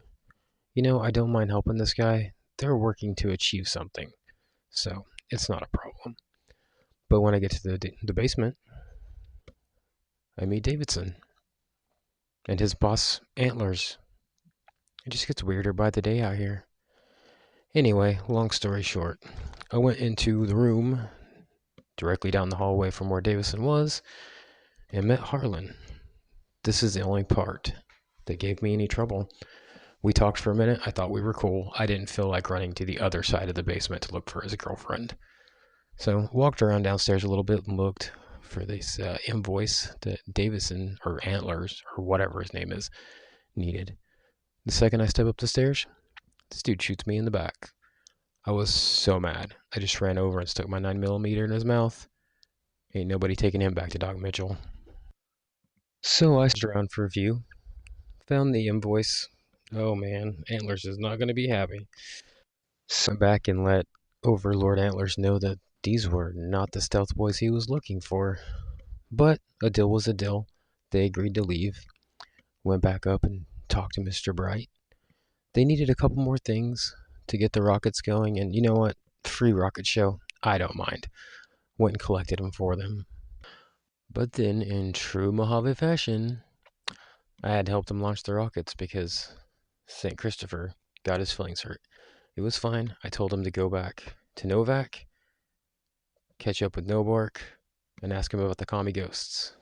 You know, I don't mind helping this guy. They're working to achieve something, so it's not a problem. But when I get to the basement, I meet Davidson and his boss, Antlers. It just gets weirder by the day out here. Anyway, long story short, I went into the room directly down the hallway from where Davidson was and met Harlan. This is the only part that gave me any trouble. We talked for a minute. I thought we were cool. I didn't feel like running to the other side of the basement to look for his girlfriend. So walked around downstairs a little bit and looked for this invoice that Davidson, or Antlers, or whatever his name is, needed. The second I step up the stairs, this dude shoots me in the back. I was so mad. I just ran over and stuck my 9mm in his mouth. Ain't nobody taking him back to Doc Mitchell. So I stood around for a few. Found the invoice. Oh man, Antlers is not going to be happy. So I went back and let Overlord Antlers know that these were not the stealth boys he was looking for. But a deal was a deal. They agreed to leave. Went back up and talked to Mr. Bright. They needed a couple more things to get the rockets going, and you know what? Free rocket show. I don't mind. Went and collected them for them. But then, in true Mojave fashion, I had to help them launch the rockets because St. Christopher got his feelings hurt. It was fine. I told him to go back to Novak, catch up with Nobark, and ask him about the commie ghosts.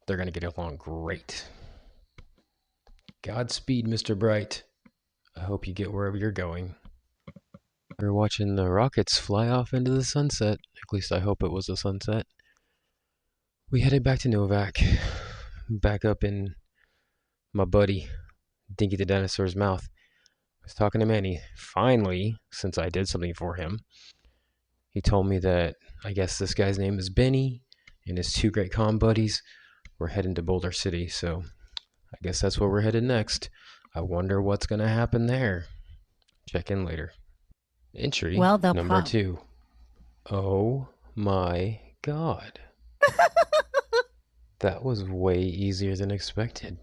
They're going to get along great. Godspeed, Mr. Bright. I hope you get wherever you're going. We're watching the rockets fly off into the sunset. At least I hope it was a sunset. We headed back to Novak. Back up in my buddy, Dinky the Dinosaur's mouth. I was talking to Manny. Finally, since I did something for him, he told me that I guess this guy's name is Benny, and his two great con buddies were heading to Boulder City, so I guess that's where we're headed next. I wonder what's going to happen there. Check in later. Entry number 2. Oh my god. That was way easier than expected.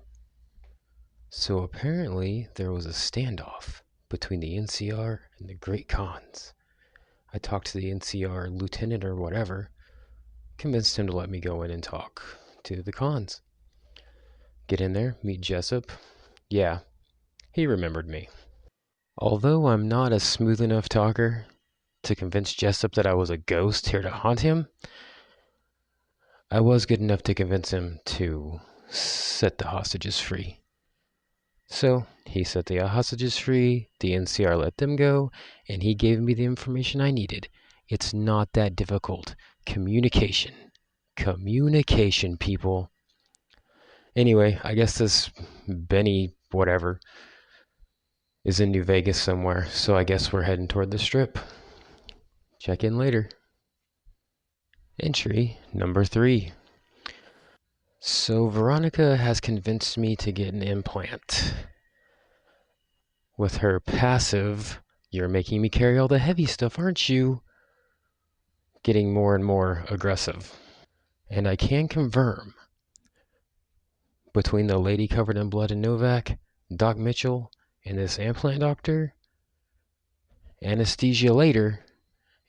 So apparently there was a standoff between the NCR and the Great Khans. I talked to the NCR lieutenant or whatever, convinced him to let me go in and talk to the Khans. Get in there, meet Jessup. Yeah, he remembered me. Although I'm not a smooth enough talker to convince Jessup that I was a ghost here to haunt him, I was good enough to convince him to set the hostages free. So he set the hostages free, the NCR let them go, and he gave me the information I needed. It's not that difficult. Communication. Communication, people. Anyway, I guess this Benny whatever is in New Vegas somewhere, so I guess we're heading toward the Strip. Check in later. Entry number 3. So Veronica has convinced me to get an implant. With her passive, "You're making me carry all the heavy stuff, aren't you?" getting more and more aggressive. And I can confirm, between the lady covered in blood in Novak, Doc Mitchell, and this implant doctor, anesthesia later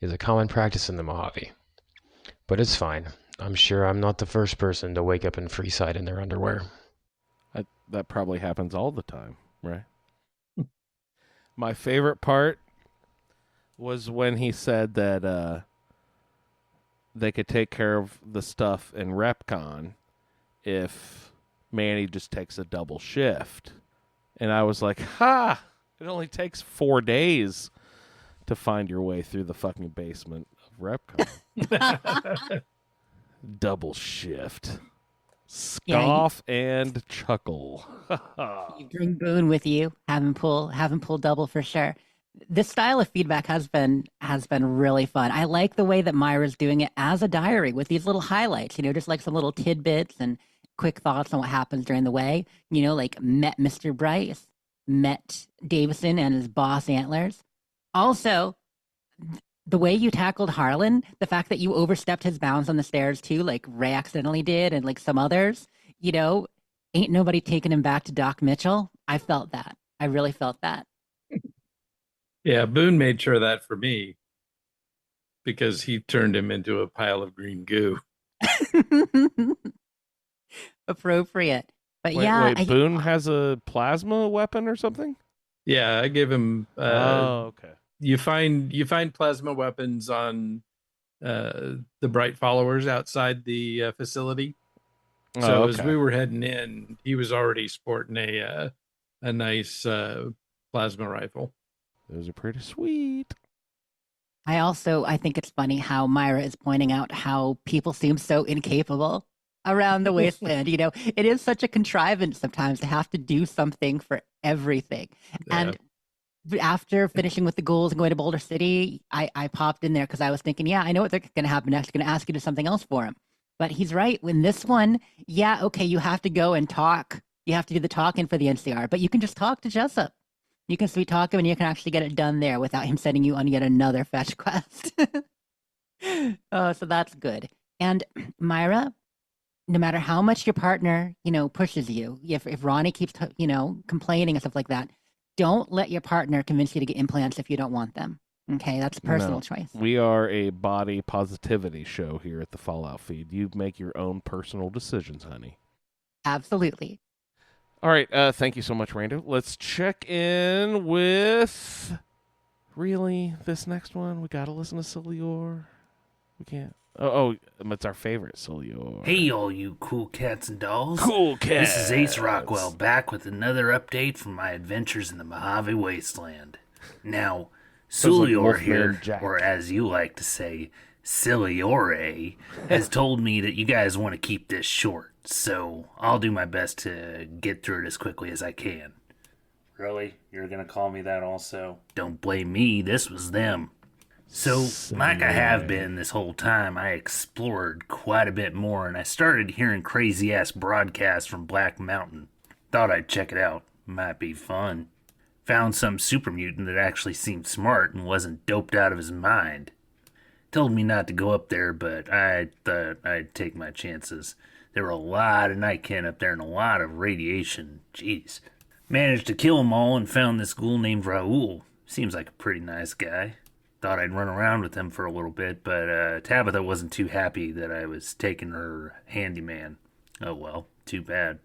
is a common practice in the Mojave. But it's fine. I'm sure I'm not the first person to wake up in Freeside in their underwear. That probably happens all the time, right? My favorite part was when he said that they could take care of the stuff in RepCon if Manny just takes a double shift. And I was like, ha! It only takes 4 days to find your way through the fucking basement of RepCon. Double shift. Scoff and chuckle. You bring Boone with you. Have him pull double for sure. This style of feedback has been really fun. I like the way that Myra's doing it as a diary with these little highlights, just like some little tidbits and quick thoughts on what happens during the way. Like met Mr. Bryce, met Davison and his boss Antlers. Also, the way you tackled Harlan, the fact that you overstepped his bounds on the stairs too, like Ray accidentally did, and like some others, you know, ain't nobody taking him back to Doc Mitchell. I felt that. I really felt that. Yeah, Boone made sure of that for me because he turned him into a pile of green goo. Appropriate. But Wait, Boone has a plasma weapon or something? Yeah, I gave him. Okay. You find plasma weapons on the Bright followers outside the facility. So as we were heading in, he was already sporting a nice plasma rifle. Those are pretty sweet. I think it's funny how Myra is pointing out how people seem so incapable around the wasteland. You know, it is such a contrivance sometimes to have to do something for everything. Yeah. And after finishing with the ghouls and going to Boulder City, I popped in there because I was thinking, yeah, I know what they're going to happen next. They're going to ask you to do something else for him. But he's right. When this one, yeah, okay, you have to go and talk. You have to do the talking for the NCR, but you can just talk to Jessup. You can sweet talk him and you can actually get it done there without him sending you on yet another fetch quest. So that's good. And Myra, no matter how much your partner, you know, pushes you, if Ronnie keeps, you know, complaining and stuff like that, don't let your partner convince you to get implants if you don't want them. Okay, that's a personal choice. We are a body positivity show here at the Fallout feed. You make your own personal decisions, honey. Absolutely. All right, thank you so much, Rando. Let's check in with... Really? This next one? We gotta listen to Suliore? We can't... Oh, it's our favorite, Suliore. Hey, all you cool cats and dolls. Cool cats. This is Ace Rockwell, back with another update from my adventures in the Mojave Wasteland. Now, Suliore here, or as you like to say, Suliore, has told me that you guys want to keep this short. So I'll do my best to get through it as quickly as I can. Really? You're going to call me that also? Don't blame me. This was them. So, like I have been this whole time, I explored quite a bit more, and I started hearing crazy-ass broadcasts from Black Mountain. Thought I'd check it out. Might be fun. Found some super mutant that actually seemed smart and wasn't doped out of his mind. Told me not to go up there, but I thought I'd take my chances. There were a lot of nightkin up there and a lot of radiation. Jeez. Managed to kill them all and found this ghoul named Raoul. Seems like a pretty nice guy. Thought I'd run around with him for a little bit, but Tabitha wasn't too happy that I was taking her handyman. Oh well, too bad.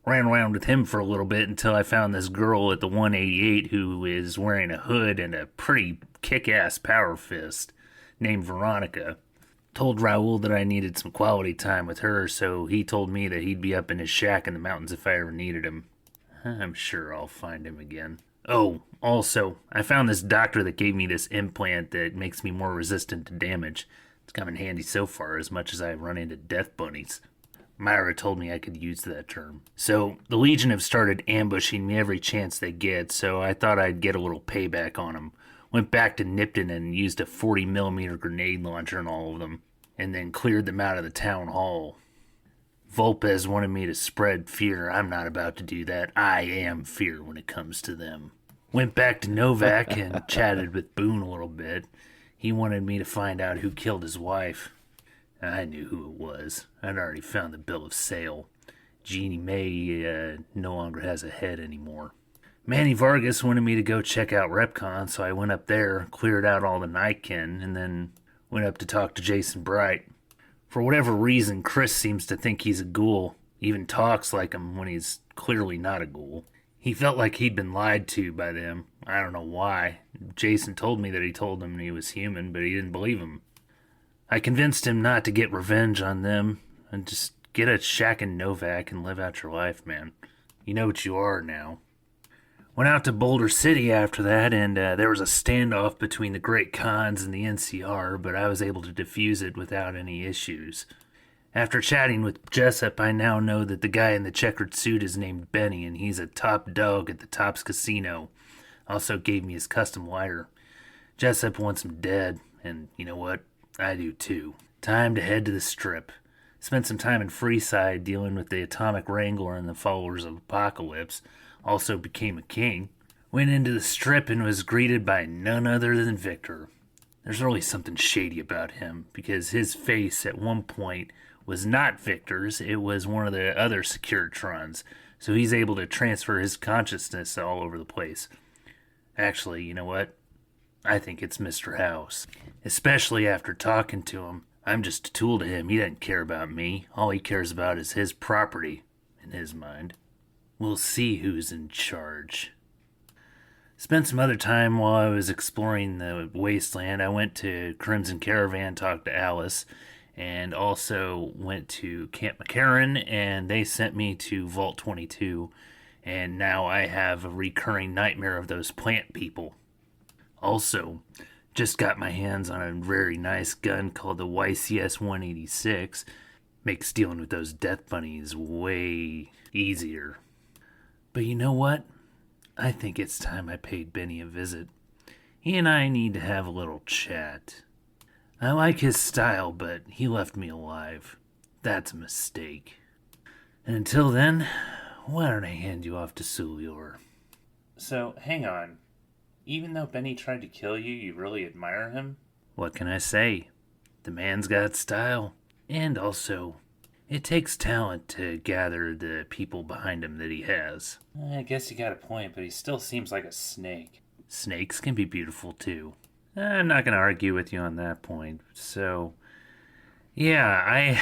Ran around with him for a little bit until I found this girl at the 188 who is wearing a hood and a pretty kick-ass power fist named Veronica. Told Raoul that I needed some quality time with her, so he told me that he'd be up in his shack in the mountains if I ever needed him. I'm sure I'll find him again. Oh, also, I found this doctor that gave me this implant that makes me more resistant to damage. It's come in handy so far, as much as I've run into death bunnies. Myra told me I could use that term. So, the Legion have started ambushing me every chance they get, so I thought I'd get a little payback on them. Went back to Nipton and used a 40mm grenade launcher on all of them, and then cleared them out of the town hall. Volpez wanted me to spread fear. I'm not about to do that. I am fear when it comes to them. Went back to Novak and chatted with Boone a little bit. He wanted me to find out who killed his wife. I knew who it was. I'd already found the bill of sale. Jeannie May no longer has a head anymore. Manny Vargas wanted me to go check out Repcon, so I went up there, cleared out all the nightkin, and then went up to talk to Jason Bright. For whatever reason, Chris seems to think he's a ghoul, even talks like him when he's clearly not a ghoul. He felt like he'd been lied to by them. I don't know why. Jason told me that he told him he was human, but he didn't believe him. I convinced him not to get revenge on them, and just get a shack in Novak and live out your life, man. You know what you are now. Went out to Boulder City after that, and there was a standoff between the Great Khans and the NCR, but I was able to defuse it without any issues. After chatting with Jessup, I now know that the guy in the checkered suit is named Benny, and he's a top dog at the Tops Casino. Also gave me his custom lighter. Jessup wants him dead, and you know what? I do too. Time to head to the Strip. Spent some time in Freeside dealing with the Atomic Wrangler and the followers of Apocalypse. Also became a king. Went into the Strip and was greeted by none other than Victor. There's really something shady about him, because his face at one point was not Victor's, it was one of the other Securitrons, so he's able to transfer his consciousness all over the place. Actually, you know what? I think it's Mr. House. Especially after talking to him. I'm just a tool to him. He doesn't care about me. All he cares about is his property, in his mind. We'll see who's in charge. Spent some other time while I was exploring the wasteland. I went to Crimson Caravan, talked to Alice, and also went to Camp McCarran, and they sent me to Vault 22, and now I have a recurring nightmare of those plant people. Also, just got my hands on a very nice gun called the YCS-186. Makes dealing with those death bunnies way easier. But you know what? I think it's time I paid Benny a visit. He and I need to have a little chat. I like his style, but he left me alive. That's a mistake. And until then, why don't I hand you off to Suliore? So, hang on. Even though Benny tried to kill you, you really admire him? What can I say? The man's got style. And also, it takes talent to gather the people behind him that he has. I guess you got a point, but he still seems like a snake. Snakes can be beautiful too. I'm not going to argue with you on that point. So, yeah, I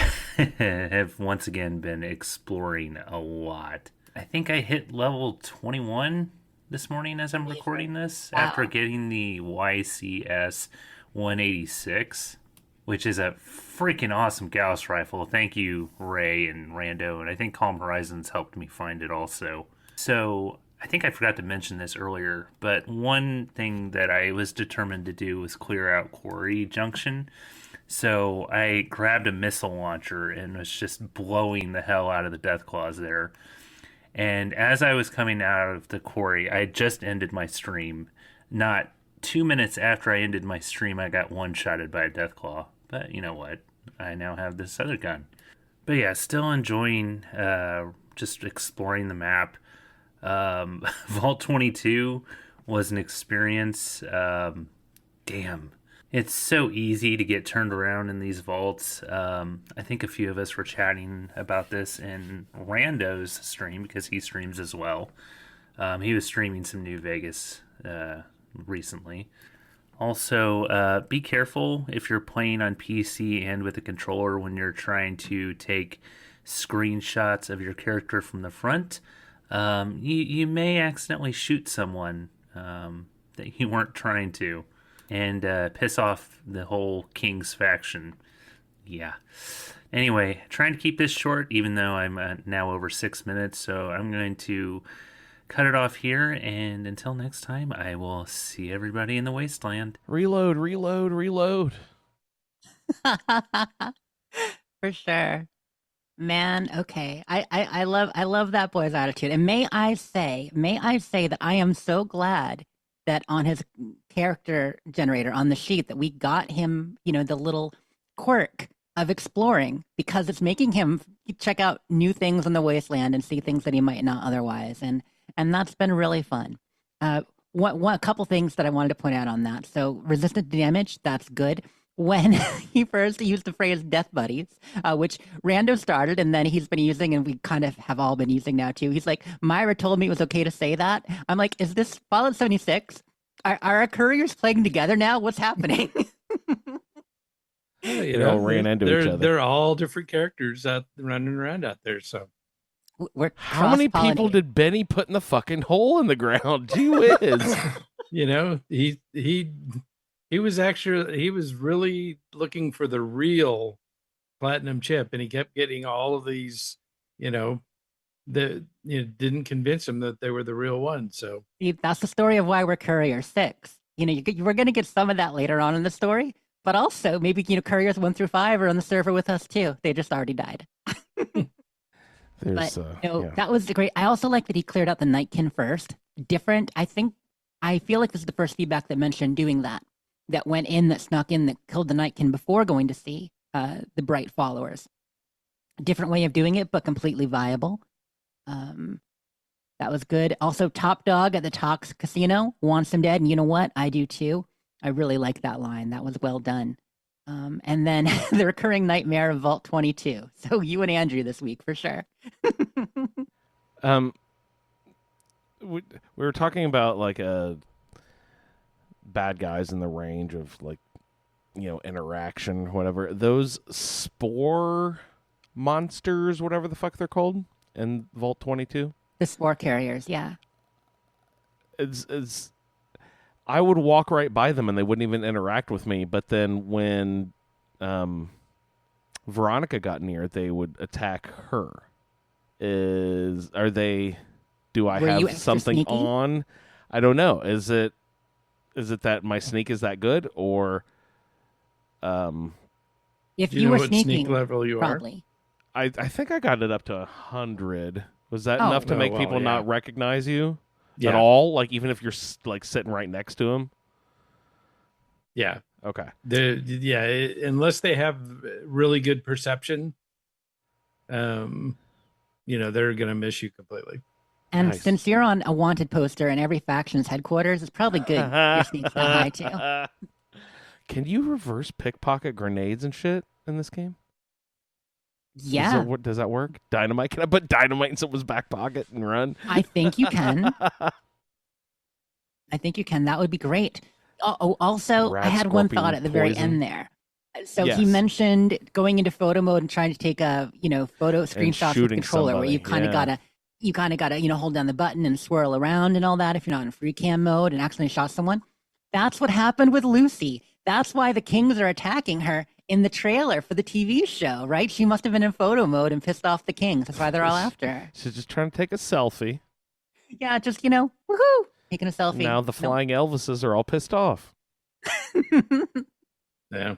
have once again been exploring a lot. I think I hit level 21 this morning as I'm recording this, after getting the YCS 186, which is a freaking awesome Gauss rifle. Thank you, Ray and Rando, and I think Calm Horizons helped me find it also. So I think I forgot to mention this earlier, but one thing that I was determined to do was clear out Quarry Junction. So I grabbed a missile launcher and was just blowing the hell out of the Deathclaws there. And as I was coming out of the quarry, I had just ended my stream. Not 2 minutes after I ended my stream, I got one-shotted by a Deathclaw. But you know what? I now have this other gun. But yeah, still enjoying just exploring the map. Vault 22 was an experience. Damn. It's so easy to get turned around in these vaults. I think a few of us were chatting about this in Rando's stream, because he streams as well. He was streaming some New Vegas recently. Also, be careful if you're playing on PC and with a controller when you're trying to take screenshots of your character from the front. You may accidentally shoot someone that you weren't trying to, and piss off the whole King's faction. Yeah. Anyway, trying to keep this short, even though I'm now over 6 minutes, so I'm going to cut it off here, and until next time, I will see everybody in the wasteland. Reload, reload, reload. For sure. Man, okay. I love that boy's attitude. And may I say that I am so glad that on his character generator on the sheet that we got him, the little quirk of exploring, because it's making him check out new things in the wasteland and see things that he might not otherwise. And that's been really fun. A couple things that I wanted to point out on that. So resistant to damage, that's good. When he first used the phrase death buddies, which Rando started and then he's been using and we kind of have all been using now too. He's like, Myra told me it was okay to say that. I'm like, is this Fallout 76? Are our couriers playing together now? What's happening? They all ran into each other. They're all different characters running around out there. So, how many people did Benny put in the fucking hole in the ground? Gee whiz. He was really looking for the real platinum chip, and he kept getting all of these, that didn't convince him that they were the real ones. So that's the story of why we're Courier 6. We're going to get some of that later on in the story, but also maybe Couriers 1 through 5 are on the server with us too. They just already died. That was great. I also like that he cleared out the Nightkin first. Different. I feel like this is the first feedback that mentioned doing that went in, that snuck in, that killed the Nightkin before going to see the Bright followers. Different way of doing it, but completely viable. That was good. Also, Top Dog at the Tox Casino wants him dead, and you know what? I do too. I really like that line. That was well done. And then the recurring nightmare of Vault 22. So you and Andrew this week for sure. We were talking about like bad guys in the range of like, interaction, whatever. Those spore monsters, whatever the fuck they're called, in Vault 22. The spore carriers, yeah. It's I would walk right by them and they wouldn't even interact with me. But then when Veronica got near, they would attack her. Do I have something sneaky? on? I don't know. Is it that my sneak is that good, or if you you know were what sneaking, sneak level you probably. I think I got it up to 100. Was that enough to make people not recognize you at all? Like even if you're like sitting right next to them? Yeah. Okay. Unless they have really good perception, they're gonna miss you completely. And since you're on a wanted poster in every faction's headquarters, it's probably good your sneak's that high too. Can you reverse pickpocket grenades and shit in this game? Yeah. Does that work? Dynamite? Can I put dynamite in someone's back pocket and run? I think you can. That would be great. Oh, also, Rat, I had one scorpion, thought at the very poison. end there. So Yes. he mentioned going into photo mode and trying to take photo screenshots with shooting controller, where you somebody, kind of gotta hold down the button and swirl around and all that if you're not in free cam mode and accidentally shot someone. That's what happened with Lucy. That's why the Kings are attacking her in the trailer for the TV show, right? She must have been in photo mode and pissed off the Kings. That's why they're all after her. She's just trying to take a selfie. Yeah, just woohoo, taking a selfie. Now the flying Elvises are all pissed off. Yeah.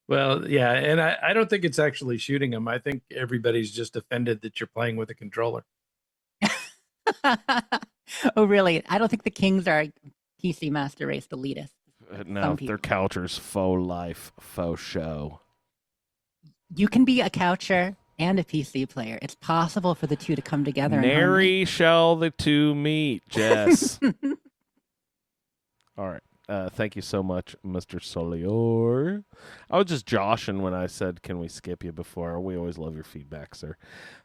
Well, yeah, and I don't think it's actually shooting them. I think everybody's just offended that you're playing with a controller. Oh, really? I don't think the Kings are PC Master Race elitists. No, they're couchers, faux life, faux show. You can be a coucher and a PC player. It's possible for the two to come together. Nary shall the two meet, Jess. All right. Thank you so much, Mr. Suliore. I was just joshing when I said, can we skip you before? We always love your feedback, sir.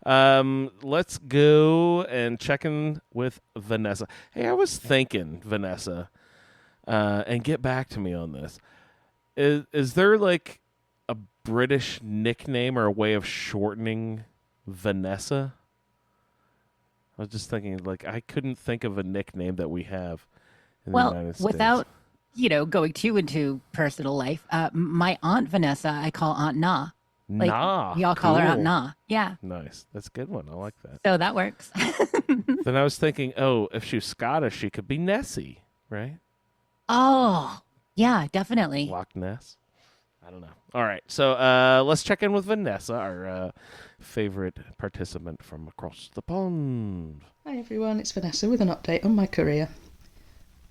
Let's go and check in with Vanessa. Hey, I was thinking, Vanessa, and get back to me on this. Is there like a British nickname or a way of shortening Vanessa? I was just thinking, like, I couldn't think of a nickname that we have in the United States. Without, going too into personal life, my Aunt Vanessa, I call Aunt Na. Like, Nah. y'all call her Aunt Cool. Na. Yeah. Nice. That's a good one. I like that. So that works. Then I was thinking, if she's Scottish, she could be Nessie, right? Oh, yeah, definitely. Loch Ness? I don't know. All right. So let's check in with Vanessa, our favorite participant from across the pond. Hi everyone, it's Vanessa with an update on my career.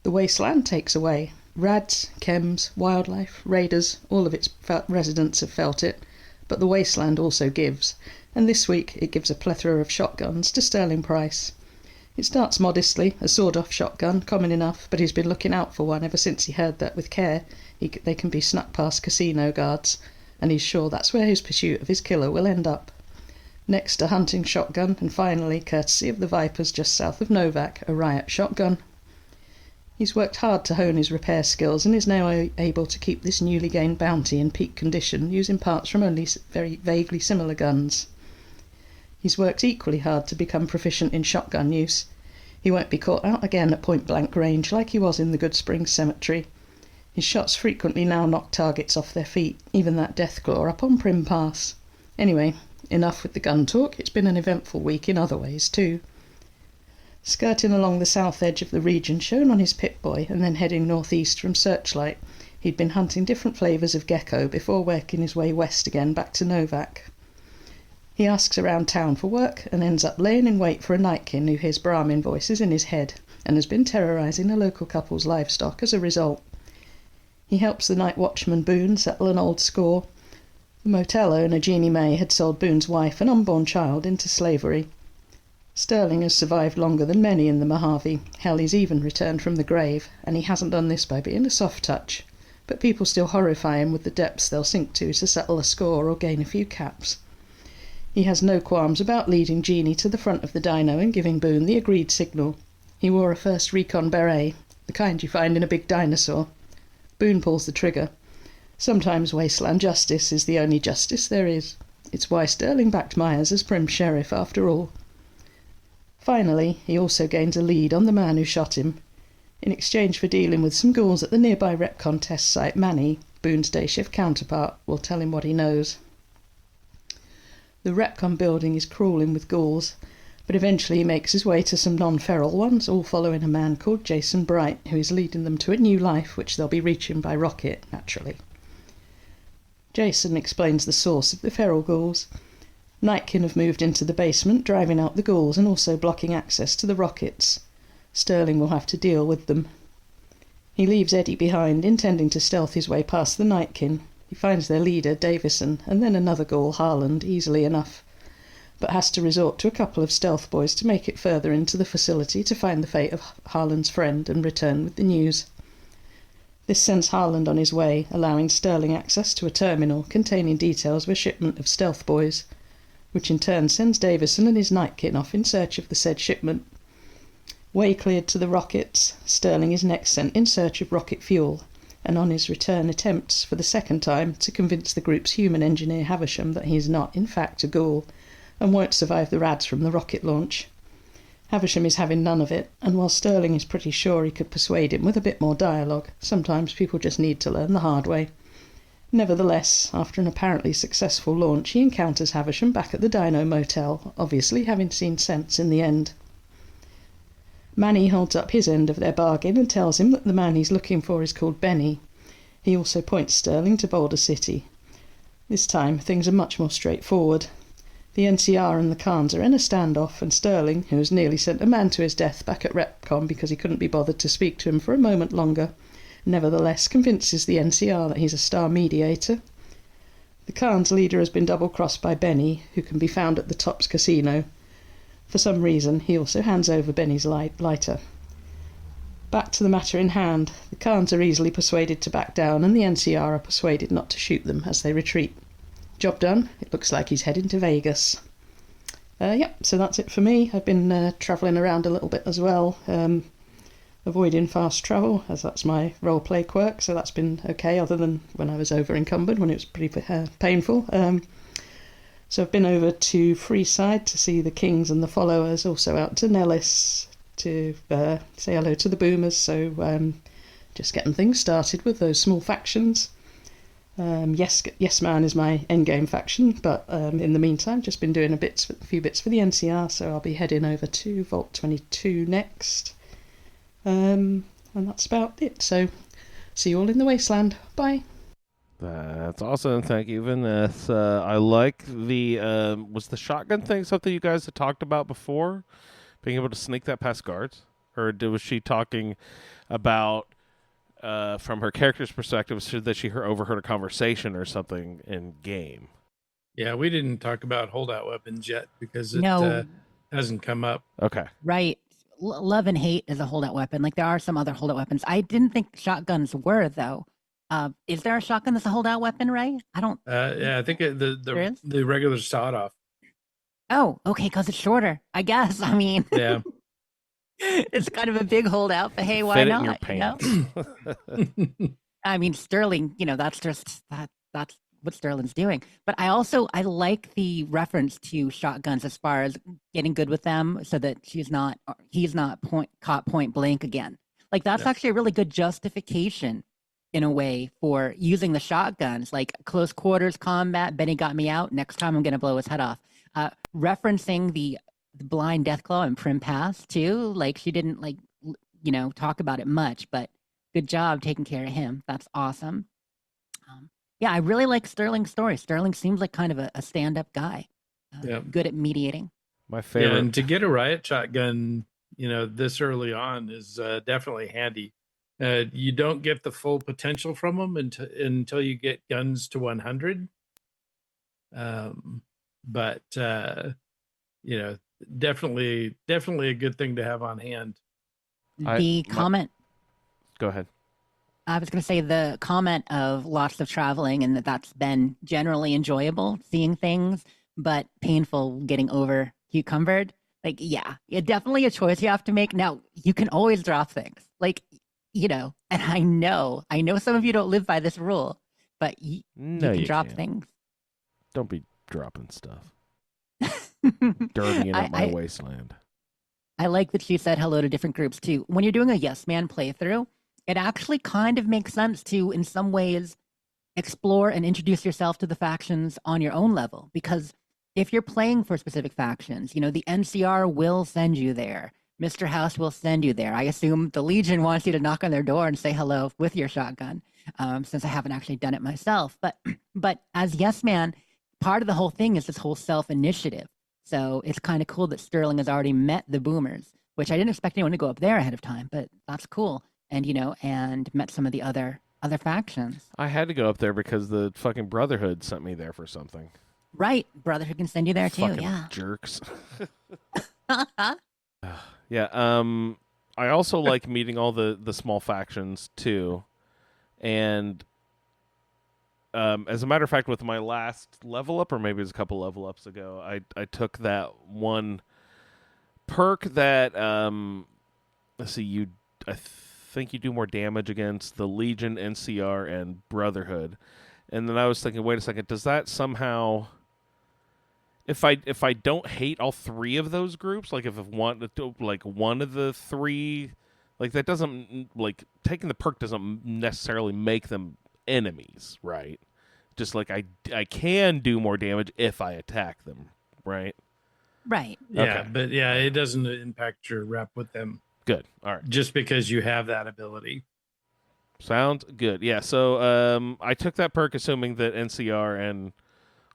The Wasteland takes away. Rads, chems, wildlife, raiders, all of its residents have felt it, but the Wasteland also gives, and this week it gives a plethora of shotguns to sterling price. It starts modestly, a sawed-off shotgun, common enough, but he's been looking out for one ever since he heard that with care they can be snuck past casino guards, and he's sure that's where his pursuit of his killer will end up. Next, a hunting shotgun, and finally, courtesy of the Vipers just south of Novak, a riot shotgun. He's worked hard to hone his repair skills and is now able to keep this newly gained bounty in peak condition using parts from only very vaguely similar guns. He's worked equally hard to become proficient in shotgun use. He won't be caught out again at point-blank range like he was in the Good Springs Cemetery. His shots frequently now knock targets off their feet, even that Deathclaw up on Prim Pass. Anyway, enough with the gun talk, it's been an eventful week in other ways too. Skirting along the south edge of the region shown on his Pip-Boy and then heading northeast from Searchlight, he'd been hunting different flavours of gecko before working his way west again back to Novak. He asks around town for work and ends up laying in wait for a nightkin who hears Brahmin voices in his head and has been terrorising a local couple's livestock as a result. He helps the night watchman Boone settle an old score. The motel owner Jeannie May had sold Boone's wife and unborn child into slavery. Sterling has survived longer than many in the Mojave. Hell, he's even returned from the grave, and he hasn't done this by being a soft touch. But people still horrify him with the depths they'll sink to settle a score or gain a few caps. He has no qualms about leading Jeannie to the front of the dino and giving Boone the agreed signal. He wore a first recon beret, the kind you find in a big dinosaur. Boone pulls the trigger. Sometimes wasteland justice is the only justice there is. It's why Sterling backed Myers as Prim Sheriff after all. Finally, he also gains a lead on the man who shot him. In exchange for dealing with some ghouls at the nearby rep contest site, Manny, Boone's day shift counterpart, will tell him what he knows. The Repcon building is crawling with ghouls, but eventually he makes his way to some non-feral ones, all following a man called Jason Bright, who is leading them to a new life which they'll be reaching by rocket, naturally. Jason explains the source of the feral ghouls. Nightkin have moved into the basement, driving out the ghouls and also blocking access to the rockets. Sterling will have to deal with them. He leaves Eddie behind, intending to stealth his way past the Nightkin. He finds their leader, Davison, and then another ghoul, Harland, easily enough, but has to resort to a couple of stealth boys to make it further into the facility to find the fate of Harland's friend and return with the news. This sends Harland on his way, allowing Sterling access to a terminal containing details of a shipment of stealth boys, which in turn sends Davison and his Nightkin off in search of the said shipment. Way cleared to the rockets, Sterling is next sent in search of rocket fuel, and on his return attempts, for the second time, to convince the group's human engineer Havisham that he is not, in fact, a ghoul, and won't survive the rads from the rocket launch. Havisham is having none of it, and while Sterling is pretty sure he could persuade him with a bit more dialogue, sometimes people just need to learn the hard way. Nevertheless, after an apparently successful launch, he encounters Havisham back at the Dino Motel, obviously having seen sense in the end. Manny holds up his end of their bargain and tells him that the man he's looking for is called Benny. He also points Sterling to Boulder City. This time, things are much more straightforward. The NCR and the Khans are in a standoff, and Sterling, who has nearly sent a man to his death back at Repcon because he couldn't be bothered to speak to him for a moment longer, nevertheless convinces the NCR that he's a star mediator. The Khans' leader has been double-crossed by Benny, who can be found at the Tops Casino. For some reason, he also hands over Benny's lighter. Back to the matter in hand. The Khans are easily persuaded to back down, and the NCR are persuaded not to shoot them as they retreat. Job done. It looks like he's heading to Vegas. So that's it for me. I've been travelling around a little bit as well, avoiding fast travel, as that's my roleplay quirk, so that's been okay, other than when I was over encumbered, when it was pretty painful. So I've been over to Freeside to see the Kings and the Followers, also out to Nellis to say hello to the Boomers, so just getting things started with those small factions. Yes Man is my endgame faction, but in the meantime, just been doing a few bits for the NCR, so I'll be heading over to Vault 22 next. And that's about it. So, see you all in the Wasteland. Bye. That's awesome. Thank you, Vanessa. I like the was the shotgun thing something you guys had talked about before? Being able to sneak that past guards? Or was she talking about from her character's perspective, that she overheard a conversation or something in game? Yeah, we didn't talk about holdout weapons yet because it hasn't come up. Okay. Right. Love and hate is a holdout weapon. Like, there are some other holdout weapons. I didn't think shotguns were, though. Is there a shotgun that's a holdout weapon, Ray? I don't. Yeah, I think the regular sawed-off. Oh, okay, because it's shorter, I guess. I mean, yeah. It's kind of a big holdout, but hey, why Fit it not? in your pants. I mean, Sterling, that's just that's what Sterling's doing. But I like the reference to shotguns as far as getting good with them, so that he's not caught point blank again. Like, that's actually a really good justification in a way for using the shotguns, like close quarters combat. Benny got me out. Next time I'm going to blow his head off. Referencing the blind Deathclaw and Prim Pass too. Like, she didn't talk about it much, but good job taking care of him. That's awesome. I really like Sterling's story. Sterling seems like kind of a stand-up guy. Good at mediating. My favorite. Yeah, and to get a riot shotgun, this early on is definitely handy. You don't get the full potential from them until you get guns to 100. But definitely a good thing to have on hand. Comment. Go ahead. I was going to say the comment of lots of traveling and that's been generally enjoyable, seeing things, but painful getting over cucumbered. Like, yeah, definitely a choice you have to make. Now, you can always drop things. Like, and I know some of you don't live by this rule, but you can drop things. Don't be dropping stuff. Dirtying up my wasteland. I like that you said hello to different groups too. When you're doing a Yes Man playthrough, it actually kind of makes sense to, in some ways, explore and introduce yourself to the factions on your own level. Because if you're playing for specific factions, the NCR will send you there. Mr. House will send you there. I assume the Legion wants you to knock on their door and say hello with your shotgun, since I haven't actually done it myself. But as Yes Man, part of the whole thing is this whole self-initiative. So it's kind of cool that Sterling has already met the Boomers, which I didn't expect anyone to go up there ahead of time, but that's cool. And, and met some of the other factions. I had to go up there because the fucking Brotherhood sent me there for something. Right. Brotherhood can send you there too, fucking yeah. Jerks. Yeah, I also like meeting all the small factions too. And as a matter of fact, with my last level up, or maybe it was a couple level ups ago, I took that one perk that let's see, I think you do more damage against the Legion, NCR, and Brotherhood. And then I was thinking, wait a second, does that somehow, if I don't hate all three of those groups, like if one of the three, like that doesn't, like taking the perk doesn't necessarily make them enemies, right? Just like I can do more damage if I attack them, right? Right. Yeah, Okay. but yeah, it doesn't impact your rep with them. Good. All right. Just because you have that ability. Sounds good. Yeah, so I took that perk assuming that NCR and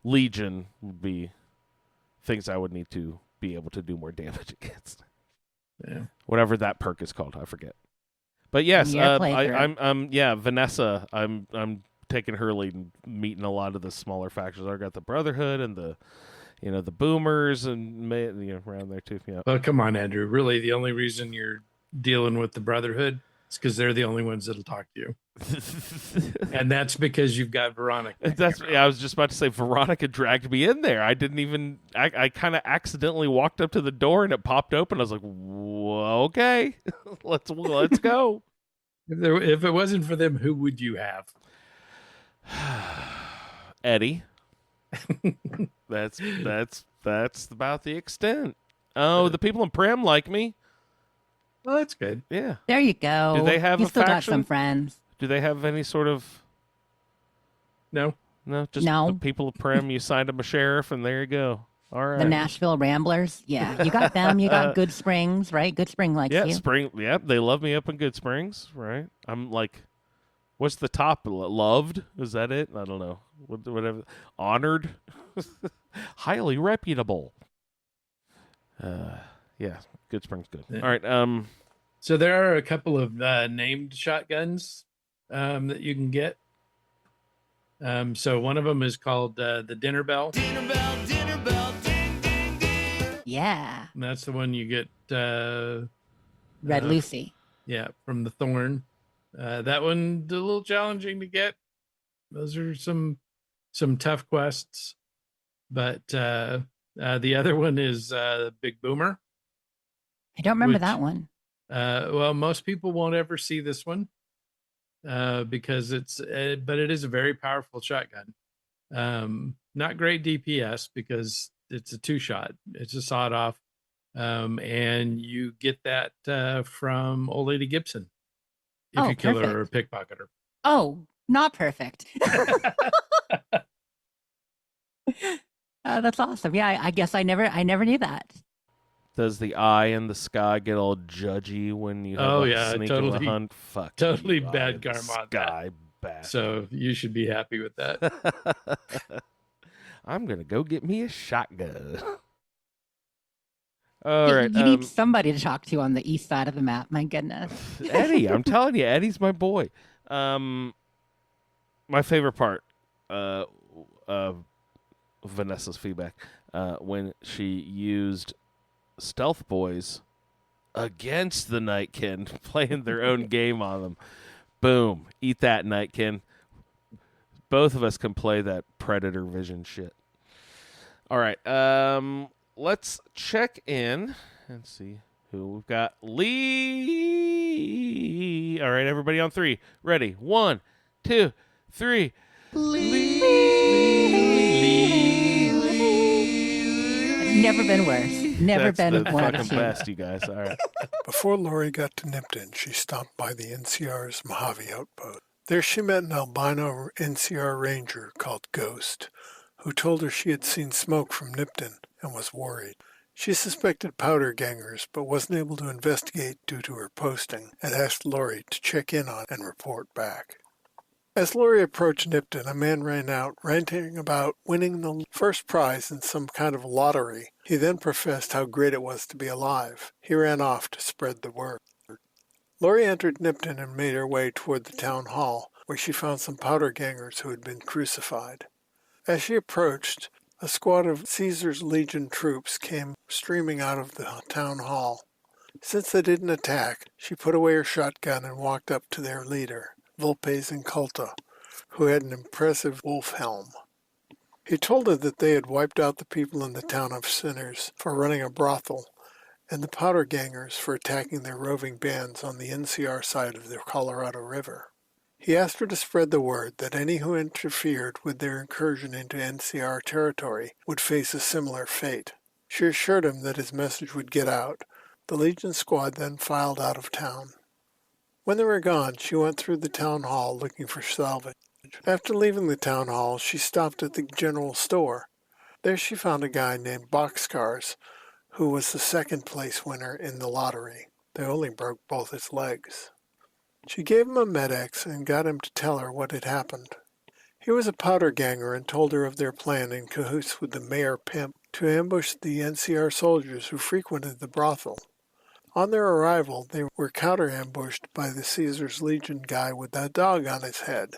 Legion would be things I would need to be able to do more damage against. Yeah. Whatever that perk is called, I forget. But yes, I'm Vanessa. I'm taking her lead and meeting a lot of the smaller factions. I got the Brotherhood and the Boomers and around there too. Yeah. Well, come on, Andrew. Really, the only reason you're dealing with the Brotherhood is because they're the only ones that'll talk to you. And that's because you've got Veronica. I was just about to say Veronica dragged me in there. I didn't even. I kind of accidentally walked up to the door and it popped open. I was like, okay, let's go. If it wasn't for them, who would you have? Eddie. That's about the extent. Oh, the people in Prem like me. Well, that's good. Yeah. There you go. Do they have you a still faction? Got some friends. Do they have any sort of? No. Just the people of Prem. You signed them a sheriff, and there you go. All right. The Nashville Ramblers. Yeah, you got them. You got Good Springs, right? Good Spring likes you. Spring. Yeah, they love me up in Good Springs, right? I'm like, what's the top? Loved? Is that it? I don't know. Whatever. Honored. Highly reputable. Yeah, Good Springs good. Yeah. All right. So there are a couple of named shotguns that you can get. So one of them is called the Dinner Bell. Dinner bell, ding, ding, ding. Yeah. And that's the one you get. Red Lucy. Yeah, from the Thorn. That one's a little challenging to get. Those are some tough quests. But the other one is Big Boomer. I don't remember that one. Well, most people won't ever see this one because but it is a very powerful shotgun. Not great DPS because it's a 2-shot. It's a sawed off. And you get that from Old Lady Gibson if you kill her or pickpocket her. Oh, not perfect. That's awesome. Yeah, I guess I never knew that. Does the eye in the sky get all judgy when you have sneak of a hunt? Fuck. Totally bad karma on that. Bad. So you should be happy with that. I'm gonna go get me a shotgun. All right. You need somebody to talk to on the east side of the map. My goodness. Eddie, I'm telling you, Eddie's my boy. My favorite part of Vanessa's feedback when she used Stealth Boys against the Nightkin, playing their own game on them. Boom. Eat that, Nightkin. Both of us can play that Predator Vision shit. All right. Let's check in and see who we've got. Lee. All right, everybody on 3. Ready? 1, 2, 3. Never been worse. Never That's been the worse. fucking best, you guys. All right. Before Lori got to Nipton, she stopped by the NCR's Mojave outpost. There she met an albino NCR ranger called Ghost, who told her she had seen smoke from Nipton and was worried. She suspected powder gangers, but wasn't able to investigate due to her posting, and asked Lori to check in on and report back. As Lori approached Nipton, a man ran out, ranting about winning the first prize in some kind of lottery. He then professed how great it was to be alive. He ran off to spread the word. Lori entered Nipton and made her way toward the town hall, where she found some powder gangers who had been crucified. As she approached, a squad of Caesar's Legion troops came streaming out of the town hall. Since they didn't attack, she put away her shotgun and walked up to their leader, Volpes Inculta, who had an impressive wolf helm. He told her that they had wiped out the people in the town of Sinners for running a brothel, and the powder gangers for attacking their roving bands on the NCR side of the Colorado River. He asked her to spread the word that any who interfered with their incursion into NCR territory would face a similar fate. She assured him that his message would get out. The Legion squad then filed out of town. When they were gone, she went through the town hall looking for salvage. After leaving the town hall, she stopped at the general store. There she found a guy named Boxcars, who was the second place winner in the lottery. They only broke both his legs. She gave him a Med-X and got him to tell her what had happened. He was a powder ganger and told her of their plan in cahoots with the mayor pimp to ambush the NCR soldiers who frequented the brothel. On their arrival, they were counter-ambushed by the Caesar's Legion guy with a dog on his head.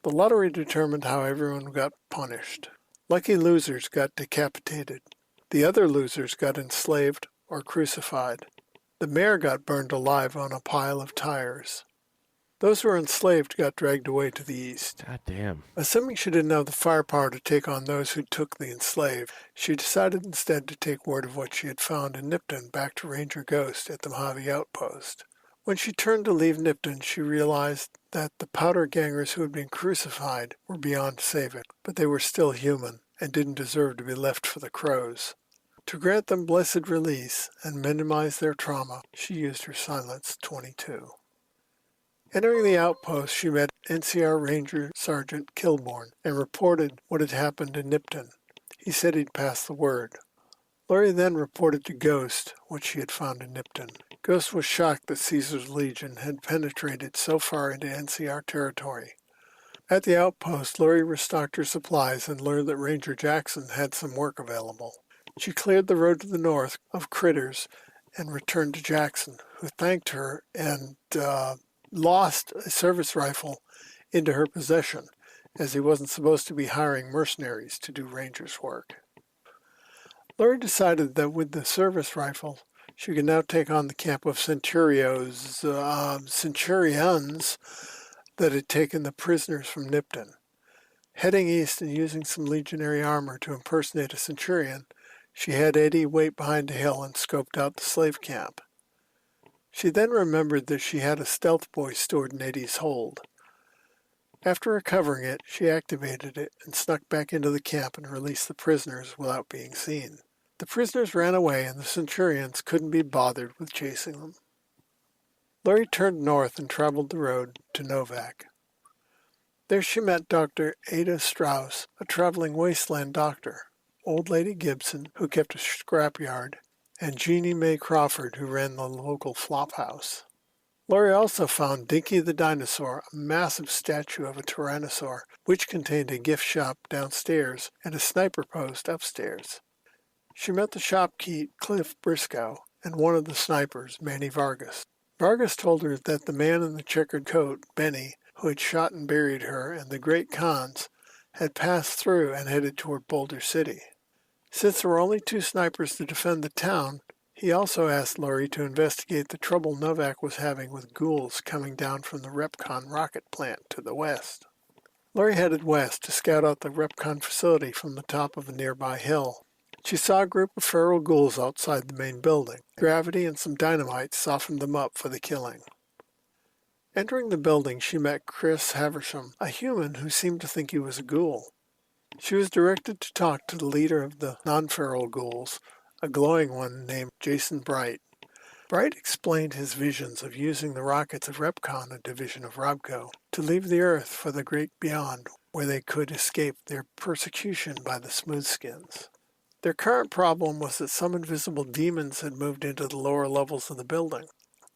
The lottery determined how everyone got punished. Lucky losers got decapitated. The other losers got enslaved or crucified. The mayor got burned alive on a pile of tires. Those who were enslaved got dragged away to the east. God damn. Assuming she didn't have the firepower to take on those who took the enslaved, she decided instead to take word of what she had found in Nipton back to Ranger Ghost at the Mojave outpost. When she turned to leave Nipton, she realized that the powder gangers who had been crucified were beyond saving, but they were still human and didn't deserve to be left for the crows. To grant them blessed release and minimize their trauma, she used her Silence 22. Entering the outpost, she met NCR Ranger Sergeant Kilbourne and reported what had happened in Nipton. He said he'd pass the word. Lori then reported to Ghost what she had found in Nipton. Ghost was shocked that Caesar's Legion had penetrated so far into NCR territory. At the outpost, Lori restocked her supplies and learned that Ranger Jackson had some work available. She cleared the road to the north of critters and returned to Jackson, who thanked her and lost a service rifle into her possession, as he wasn't supposed to be hiring mercenaries to do rangers' work. Lori decided that with the service rifle, she could now take on the camp of centurions that had taken the prisoners from Nipton. Heading east and using some legionary armor to impersonate a centurion, she had Eddie wait behind a hill and scoped out the slave camp. She then remembered that she had a stealth boy stored in Eddie's hold. After recovering it, she activated it and snuck back into the camp and released the prisoners without being seen. The prisoners ran away and the centurions couldn't be bothered with chasing them. Lori turned north and traveled the road to Novak. There she met Dr. Ada Strauss, a traveling wasteland doctor, Old Lady Gibson, who kept a scrapyard, and Jeannie Mae Crawford, who ran the local flop house. Lori also found Dinky the Dinosaur, a massive statue of a tyrannosaur, which contained a gift shop downstairs and a sniper post upstairs. She met the shopkeep, Cliff Briscoe, and one of the snipers, Manny Vargas. Vargas told her that the man in the checkered coat, Benny, who had shot and buried her, and the great Khans, had passed through and headed toward Boulder City. Since there were only 2 snipers to defend the town, he He also asked Lori to investigate the trouble Novak was having with ghouls coming down from the Repcon rocket plant to the west. Lori headed west to scout out the Repcon facility from the top of a nearby hill. She saw a group of feral ghouls outside the main building. Gravity and some dynamite softened them up for the killing. Entering the building, she met Chris Haversham, a human who seemed to think he was a ghoul. She was directed to talk to the leader of the non-feral ghouls, a glowing one named Jason Bright. Bright explained his visions of using the rockets of Repcon, a division of Robco, to leave the Earth for the great beyond, where they could escape their persecution by the Smoothskins. Their current problem was that some invisible demons had moved into the lower levels of the building.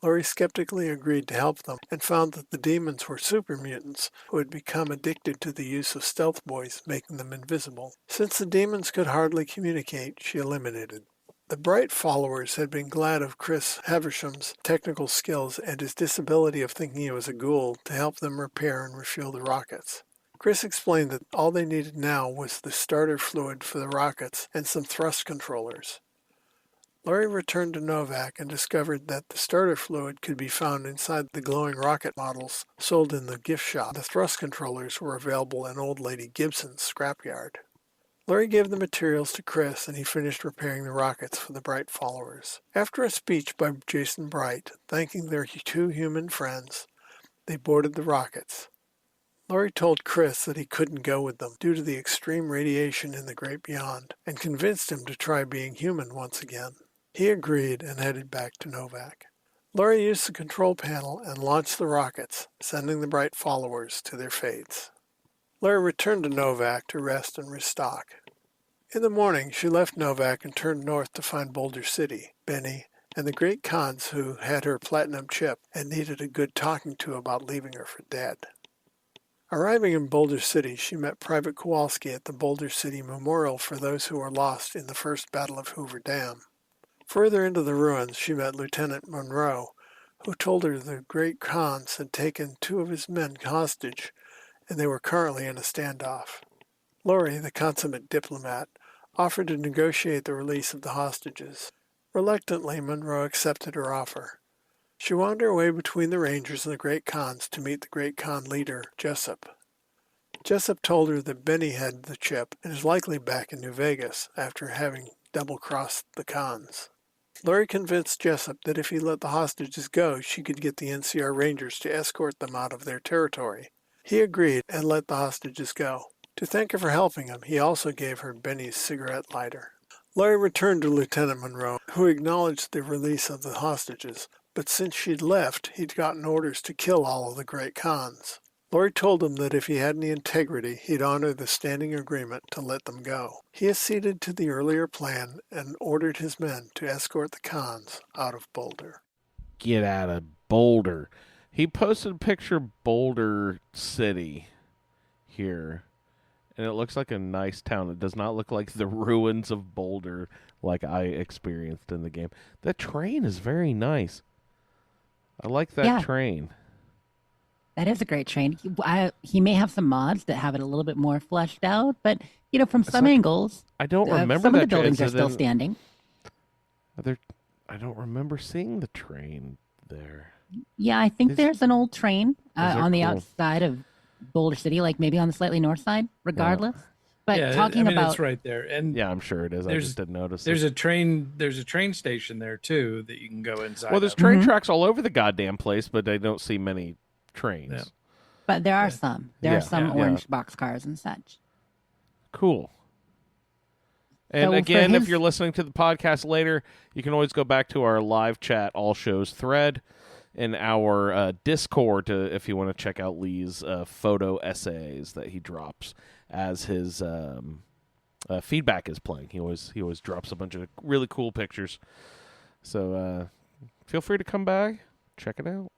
Lori skeptically agreed to help them and found that the demons were super mutants who had become addicted to the use of stealth boys, making them invisible. Since the demons could hardly communicate, she eliminated. The Bright followers had been glad of Chris Haversham's technical skills and his disability of thinking he was a ghoul to help them repair and refuel the rockets. Chris explained that all they needed now was the starter fluid for the rockets and some thrust controllers. Lori returned to Novak and discovered that the starter fluid could be found inside the glowing rocket models sold in the gift shop. The thrust controllers were available in Old Lady Gibson's scrapyard. Lori gave the materials to Chris and he finished repairing the rockets for the Bright followers. After a speech by Jason Bright, thanking their two human friends, they boarded the rockets. Lori told Chris that he couldn't go with them due to the extreme radiation in the great beyond and convinced him to try being human once again. He agreed and headed back to Novak. Lori used the control panel and launched the rockets, sending the Bright followers to their fates. Lori returned to Novak to rest and restock. In the morning, she left Novak and turned north to find Boulder City, Benny, and the great Khans who had her platinum chip and needed a good talking to about leaving her for dead. Arriving in Boulder City, she met Private Kowalski at the Boulder City Memorial for those who were lost in the First Battle of Hoover Dam. Further into the ruins, she met Lieutenant Monroe, who told her the great Khans had taken 2 of his men hostage, and they were currently in a standoff. Lori, the consummate diplomat, offered to negotiate the release of the hostages. Reluctantly, Monroe accepted her offer. She wound her way between the Rangers and the Great Khans to meet the Great Khan leader, Jessup. Jessup told her that Benny had the chip and is likely back in New Vegas after having double-crossed the Khans. Lori convinced Jessup that if he let the hostages go, she could get the NCR Rangers to escort them out of their territory. He agreed and let the hostages go. To thank her for helping him, he also gave her Benny's cigarette lighter. Lori returned to Lieutenant Monroe, who acknowledged the release of the hostages, but since she'd left, he'd gotten orders to kill all of the Great Khans. Lori told him that if he had any integrity, he'd honor the standing agreement to let them go. He acceded to the earlier plan and ordered his men to escort the Khans out of Boulder. Get out of Boulder. He posted a picture of Boulder City here, and it looks like a nice town. It does not look like the ruins of Boulder like I experienced in the game. That train is very nice. I like that train. That is a great train. He may have some mods that have it a little bit more fleshed out, but from some angles, I don't remember some that of the buildings are still standing. I don't remember seeing the train there. Yeah, I think there's an old train on the outside of Boulder City, like maybe on the slightly north side, regardless. Yeah. But talking about, it's right there, and yeah, I'm sure it is. I just didn't notice. There's a train station there too that you can go inside. Well, there's train tracks all over the goddamn place, but I don't see many trains. Yeah. But there are some. There are some orange boxcars and such. Cool. And so again, if you're listening to the podcast later, you can always go back to our live chat all shows thread in our Discord if you want to check out Lee's photo essays that he drops as his feedback is playing. He always drops a bunch of really cool pictures. So feel free to come by, check it out.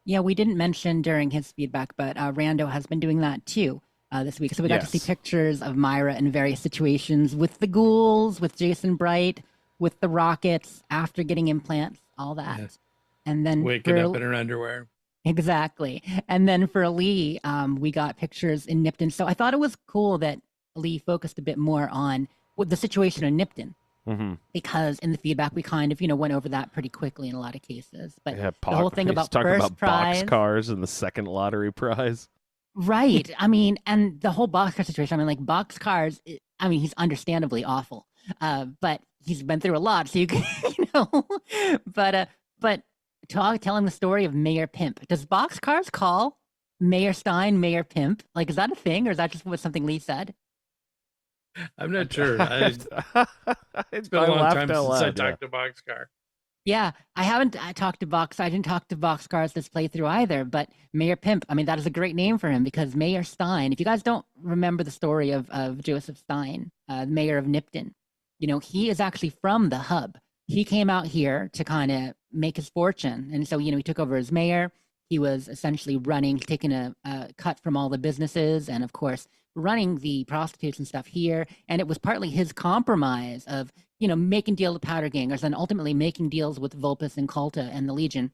Yeah, we didn't mention during his feedback, but Rando has been doing that too this week. So we got to see pictures of Myra in various situations with the ghouls, with Jason Bright, with the rockets, after getting implants, all that. Yes. And then waking up in her underwear. Exactly. And then for Lee, we got pictures in Nipton. So I thought it was cool that Lee focused a bit more on the situation in Nipton. because in the feedback we kind of went over that pretty quickly in a lot of cases. But Yeah, the whole thing about talking first about prize, boxcars and the second lottery prize. right? I mean, and the whole boxcar situation. I mean, like boxcars. I mean, he's understandably awful, but he's been through a lot, so you can, But telling the story of Mayor Pimp. Does boxcars call Mayor Stein Mayor Pimp? Like, is that a thing, or is that just something Lee said? I'm not sure. It's been a long time since I talked to Boxcar. Yeah, I didn't talk to Boxcars this playthrough either, but Mayor Pimp, I mean, that is a great name for him because Mayor Stein, if you guys don't remember the story of Joseph Stein, the mayor of Nipton, he is actually from the hub. He came out here to kind of make his fortune. And so, he took over as mayor. He was essentially taking a cut from all the businesses and, of course, running the prostitutes and stuff here. And it was partly his compromise of, making deals with powder gangers and ultimately making deals with Vulpes and Culta and the Legion,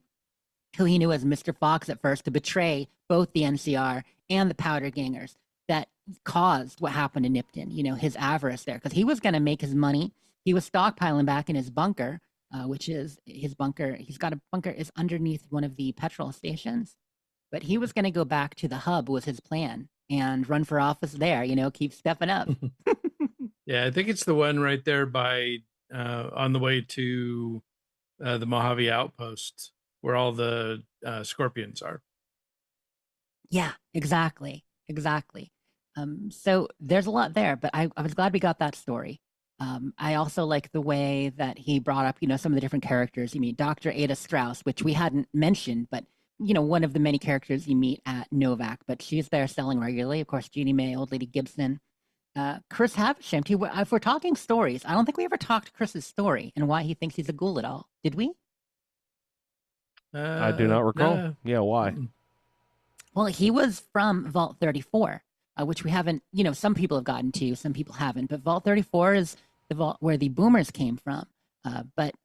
who he knew as Mr. Fox at first, to betray both the NCR and the powder gangers that caused what happened in Nipton, his avarice there. Because he was going to make his money. He was stockpiling back in his bunker, which is his bunker. He's got a bunker is underneath one of the petrol stations. But he was going to go back to the hub was his plan and run for office there, keep stepping up. Yeah, I think it's the one right there by on the way to the Mojave Outpost where all the scorpions are. Yeah, exactly. So there's a lot there, but I was glad we got that story. I also like the way that he brought up, some of the different characters. You meet Dr. Ada Strauss, which we hadn't mentioned, but, one of the many characters you meet at Novak, but she's there selling regularly. Of course, Jeannie Mae, Old Lady Gibson, Chris Havisham. If we're talking stories, I don't think we ever talked Chris's story and why he thinks he's a ghoul at all. Did we? I do not recall. No. Yeah, why? Well, he was from Vault 34, which we haven't, some people have gotten to, some people haven't, but Vault 34 is the vault where the boomers came from.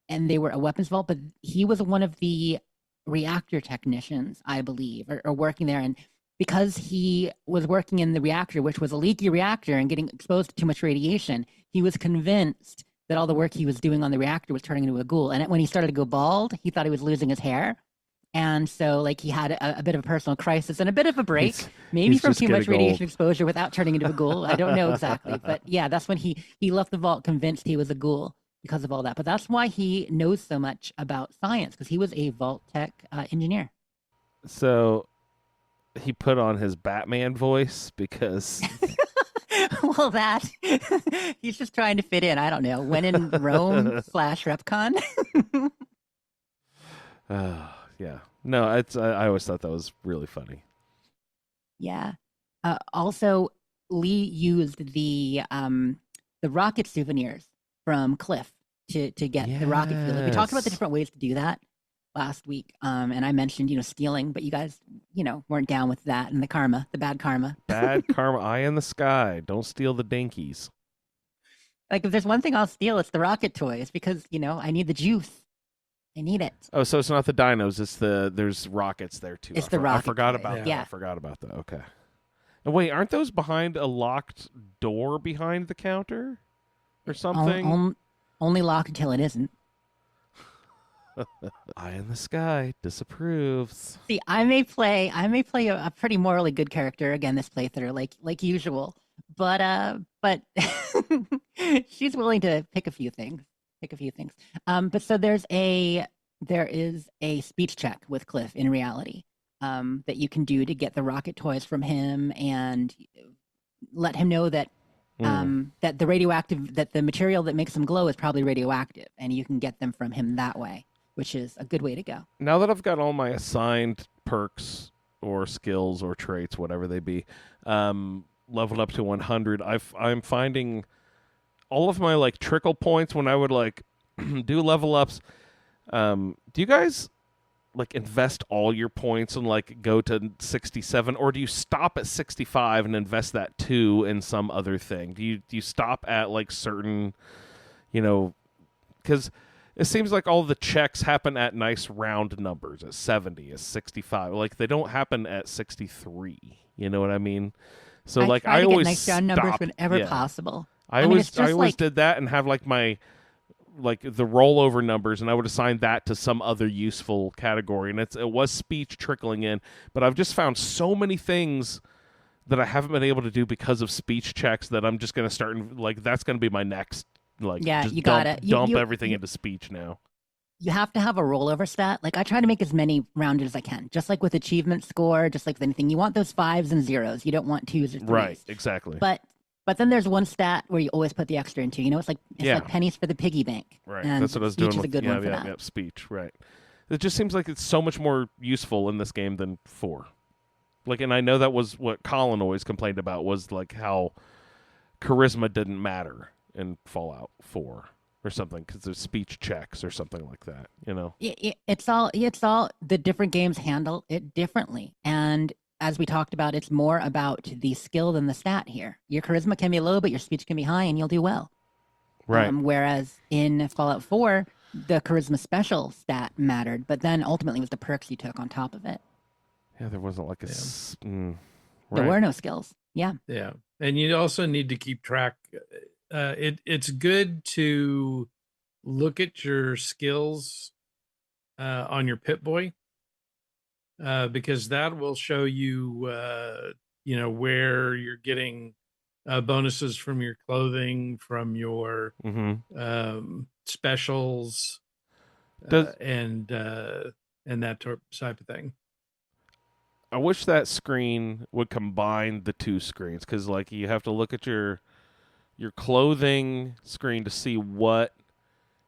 And they were a weapons vault, but he was one of the reactor technicians, I believe, or working there. And because he was working in the reactor, which was a leaky reactor and getting exposed to too much radiation, he was convinced that all the work he was doing on the reactor was turning into a ghoul. And when he started to go bald, he thought he was losing his hair. And so, he had a bit of a personal crisis and a bit of a break, maybe from too much radiation exposure without turning into a ghoul. I don't know exactly. But yeah, that's when he left the vault convinced he was a ghoul because of all that. But that's why he knows so much about science, because he was a vault tech engineer. So he put on his Batman voice because... Well, he's just trying to fit in. I don't know. When in Rome /Repcon. Yeah. No, I always thought that was really funny. Yeah. Also, Lee used the rocket souvenirs from Cliff to get the rocket fuel. We talked about the different ways to do that last week, and I mentioned stealing, but you guys weren't down with that and the bad karma. Bad karma, eye in the sky. Don't steal the dinkies. Like, if there's one thing I'll steal, it's the rocket toys because I need the juice. I need it. Oh, so it's not the dinos. It's there's rockets there too. It's the rocket. I forgot about that. Yeah. I forgot about that. Okay. And wait, aren't those behind a locked door behind the counter or something? Only locked until it isn't. Eye in the sky disapproves. See, I may play a pretty morally good character again this playthrough, like usual, but she's willing to pick a few things. But so there is a speech check with Cliff in reality that you can do to get the rocket toys from him and let him know that that the material that makes them glow is probably radioactive, and you can get them from him that way, which is a good way to go. Now that I've got all my assigned perks or skills or traits, whatever they be, leveled up to 100, I'm finding all of my trickle points when I would do level ups. Do you guys invest all your points and go to 67, or do you stop at 65 and invest that too in some other thing? Do you stop at certain, because it seems like all the checks happen at nice round numbers, at 70, at 65. They don't happen at 63. You know what I mean? So I always get nice round numbers whenever possible. I always did that and have my like the rollover numbers, and I would assign that to some other useful category. And it was speech trickling in, but I've just found so many things that I haven't been able to do because of speech checks that I'm just going to start, like, that's going to be my next, like, just you dump, got it. dump everything into speech now. You have to have a rollover stat. Like, I try to make as many rounded as I can, just like with achievement score, just like with anything. You want those 5s and 0s. You don't want 2s or 3s. Right, exactly. But then there's one stat where you always put the extra into. You know, it's like pennies for the piggy bank. Right, and that's what I was doing. Speech is a good one for that. Speech, right. It just seems like it's so much more useful in this game than 4. Like, and I know that was what Colin always complained about, was like how charisma didn't matter in Fallout 4 or something because there's speech checks or something like that. You know, it's all the different games handle it differently, and as we talked about, it's more about the skill than the stat here. Your charisma can be low, but your speech can be high, and you'll do well. Right. Whereas in Fallout 4, the charisma special stat mattered, but then ultimately it was the perks you took on top of it. Yeah, there wasn't like a... There were no skills. Yeah. Yeah. And you also need to keep track. It's good to look at your skills on your Pip-Boy because that will show you, where you're getting bonuses from your clothing, from your specials, and that type of thing. I wish that screen would combine the two screens, because like you have to look at your clothing screen to see what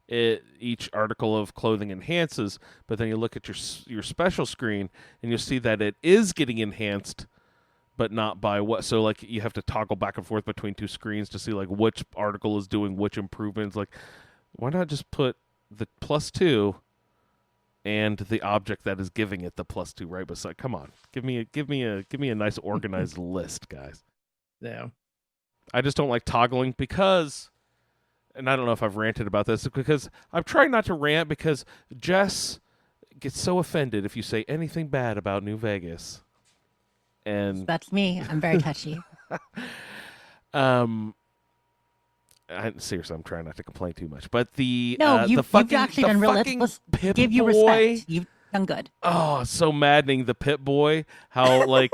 each article of clothing enhances, but then you look at your special screen and you'll see that it is getting enhanced, but not by what. So like you have to toggle back and forth between two screens to see like which article is doing which improvements. Like, why not just put the +2 and the object that is giving it the +2 right beside? Come on, give me a nice organized list, guys. Yeah, I just don't like toggling because, and I don't know if I've ranted about this, because I'm trying not to rant because Jess gets so offended if you say anything bad about New Vegas, and that's me. I'm very touchy. Seriously, I'm trying not to complain too much, but you've actually done real. Let's give you respect. You've done good. Oh, so maddening, the Pip-Boy. How like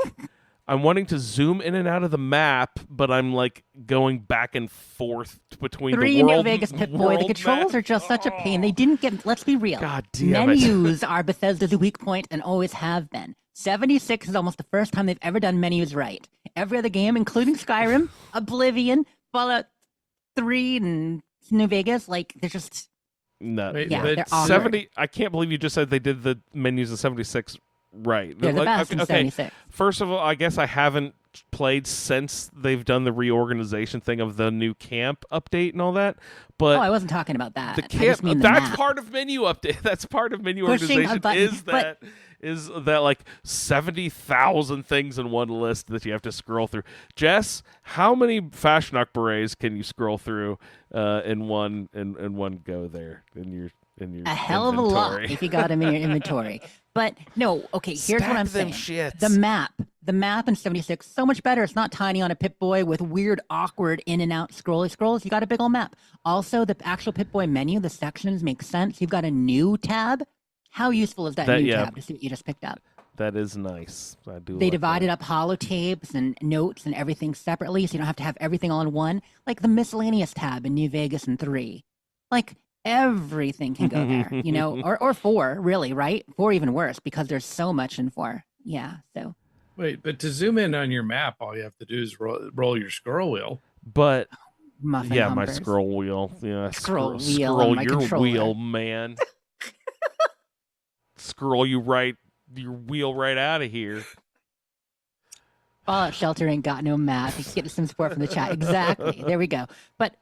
I'm wanting to zoom in and out of the map, but I'm like going back and forth between the world. New Vegas Pip-Boy. The controls are just such a pain. They didn't get. Let's be real. God damn Menus are Bethesda's weak point and always have been. 76 is almost the first time they've ever done menus right. Every other game, including Skyrim, Oblivion, Fallout 3 and New Vegas, like they're just they're 70. I can't believe you just said they did the menus of 76 right. They're the best in 76. First of all, I guess I haven't played since they've done the reorganization thing of the new camp update and all that. But I wasn't talking about that. The camp that's part of menu update. That's part of menu organization. Is that like 70,000 things in one list that you have to scroll through? Jess, how many Fashnach berets can you scroll through in one go there in your a hell of a lot if you got them in your inventory? But no, okay, here's what I'm saying. The map in 76 so much better. It's not tiny on a Pip-Boy with weird, awkward in and out scrolls. You got a big old map. Also, the actual Pip-Boy menu, the sections make sense. You've got a new tab. How useful is that new tab to see what you just picked up? That is nice. I do. They divided up holotapes and notes and everything separately, so you don't have to have everything all in one. Like the miscellaneous tab in New Vegas and 3. Like everything can go there, or 4, really, right? 4 even worse because there's so much in 4. Yeah. So. Wait, but to zoom in on your map, all you have to do is roll your scroll wheel. But my scroll wheel. Yeah, scroll wheel. Scroll your wheel, man. Scroll your wheel right out of here. Fallout Shelter ain't got no map. He's getting some support from the chat. Exactly. There we go.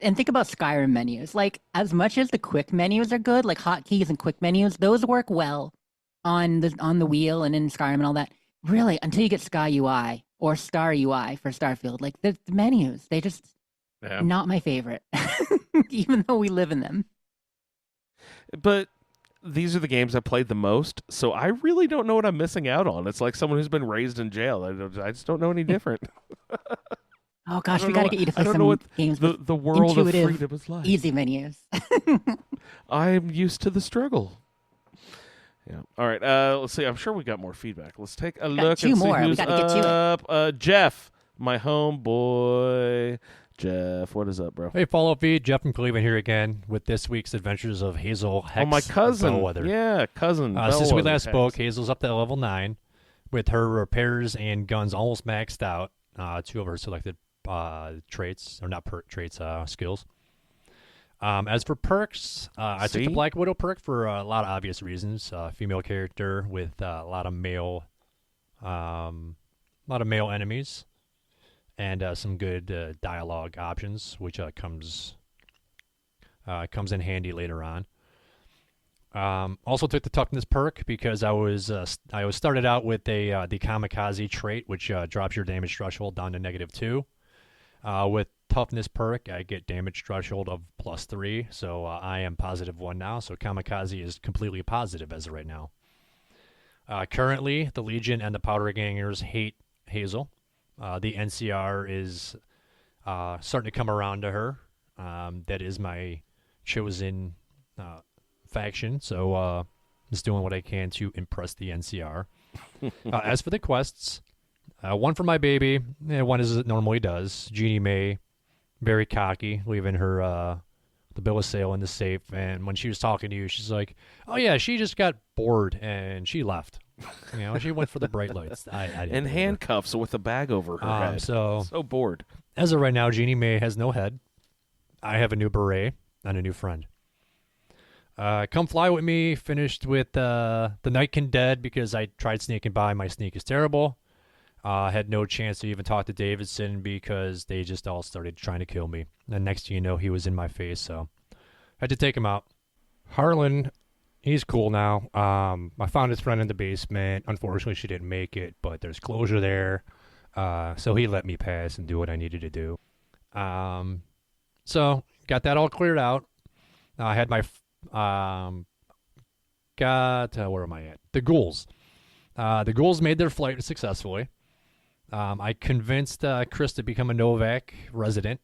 And think about Skyrim menus. Like, as much as the quick menus are good, like hotkeys and quick menus, those work well on the wheel and in Skyrim and all that. Really, until you get Sky UI or Star UI for Starfield, like the menus, they just not my favorite, even though we live in them. But these are the games I played the most, so I really don't know what I'm missing out on. It's like someone who's been raised in jail. I just don't know any different. Oh gosh, we got to get you to play some games. The world of freedom is like. Easy menus. I'm used to the struggle. Yeah. All right. Let's see. I'm sure we got more feedback. Let's take a look and see who's up. Jeff, my homeboy. Jeff, what is up, bro? Hey, follow-up feed. Jeff from Cleveland here again with this week's Adventures of Hazel Hex. Oh, my cousin. Bellwether. Yeah, cousin. Since we last spoke, Hazel's up to level 9 with her repairs and guns almost maxed out. 2 of her selected traits, or not traits, skills. As for perks, I took the Black Widow perk for a lot of obvious reasons. Female character with a lot of male enemies. And some good dialogue options, which comes in handy later on. Also took the toughness perk because I was started out with the kamikaze trait, which drops your damage threshold down to -2. With toughness perk, I get damage threshold of +3, so I am +1 now. So kamikaze is completely positive as of right now. Currently, the Legion and the Powder Gangers hate Hazel. The NCR is starting to come around to her. That is my chosen faction, so just doing what I can to impress the NCR. As for the quests, one for my baby, one as it normally does. Jeannie Mae, very cocky, leaving her the bill of sale in the safe, and when she was talking to you, she's like, "Oh yeah, she just got bored and she left." She went for the bright lights. I and handcuffs with a bag over her head. So bored. As of right now, Jeannie Mae has no head. I have a new beret and a new friend. Come fly with me. Finished with the Nightkin dead because I tried sneaking by. My sneak is terrible. Had no chance to even talk to Davidson because they just all started trying to kill me. And next thing you know, he was in my face, so I had to take him out. Harlan, he's cool now. I found his friend in the basement. Unfortunately, she didn't make it, but there's closure there. So he let me pass and do what I needed to do. So got that all cleared out. I had my where am I at? The ghouls. The ghouls made their flight successfully. I convinced Chris to become a Novak resident.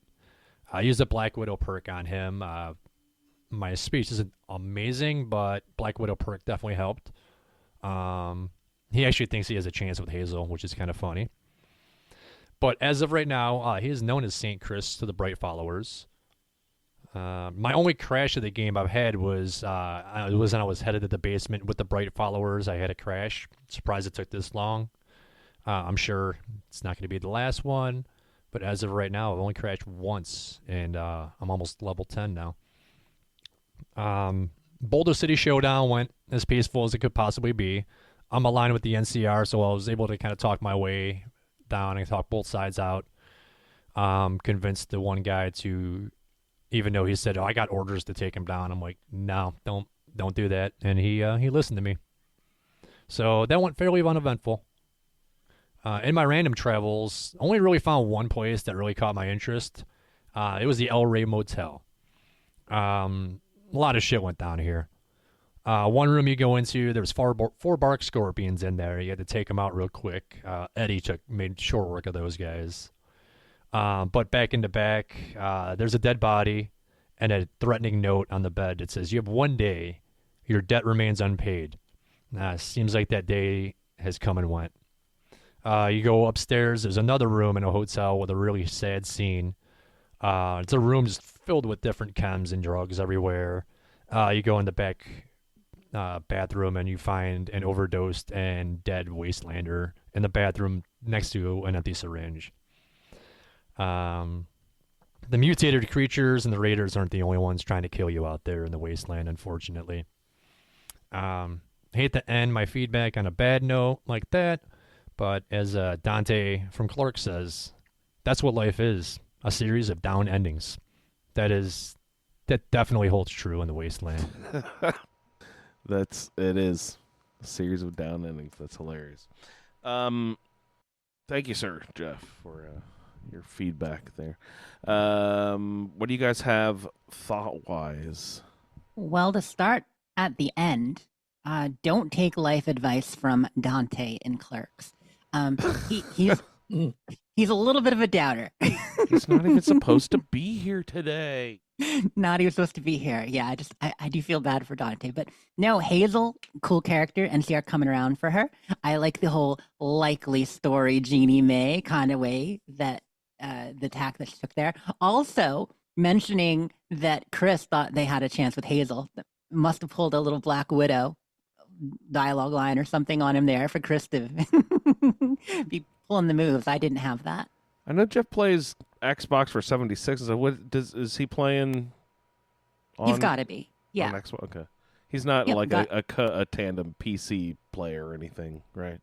I used a Black Widow perk on him. My speech isn't amazing, but Black Widow perk definitely helped. He actually thinks he has a chance with Hazel, which is kind of funny. But as of right now, he is known as St. Chris to the Bright followers. My only crash of the game I've had was when I was headed to the basement with the Bright followers. I had a crash. Surprised it took this long. I'm sure it's not going to be the last one, but as of right now, I've only crashed once, and I'm almost level 10 now. Boulder City Showdown went as peaceful as it could possibly be. I'm aligned with the NCR, so I was able to kind of talk my way down and talk both sides out. Convinced the one guy to, even though he said, "Oh, I got orders to take him down," I'm like, "No, don't do that," and he listened to me. So that went fairly uneventful. In my random travels, only really found one place that really caught my interest. It was the El Rey Motel. A lot of shit went down here. One room you go into, there was four bark scorpions in there. You had to take them out real quick. Eddie made short work of those guys. But back in the back, there's a dead body and a threatening note on the bed that says, "You have 1 day. Your debt remains unpaid." Seems like that day has come and went. You go upstairs. There's another room in a hotel with a really sad scene. It's a room just filled with different chems and drugs everywhere. You go in the back bathroom and you find an overdosed and dead wastelander in the bathroom next to an empty syringe. The mutated creatures and the raiders aren't the only ones trying to kill you out there in the wasteland, unfortunately. Hate to end my feedback on a bad note like that, but as Dante from Clark says, that's what life is, a series of down endings. That definitely holds true in the wasteland. It is a series of down endings. That's hilarious. Thank you, sir, Jeff, for your feedback there. What do you guys have thought-wise? Well, to start at the end, don't take life advice from Dante in Clerks. He's a little bit of a doubter. He's not even supposed to be here today. Not even supposed to be here. Yeah, I do feel bad for Dante. But no, Hazel, cool character, NCR coming around for her. I like the whole likely story Jeannie May kind of way that the tack that she took there. Also, mentioning that Chris thought they had a chance with Hazel. Must have pulled a little Black Widow dialogue line or something on him there for Chris to be pulling the moves. I didn't have that. I know Jeff plays Xbox for 76. So is he playing on? He's got to be. Yeah. On Xbox? Okay. He's not like a tandem PC player or anything, right?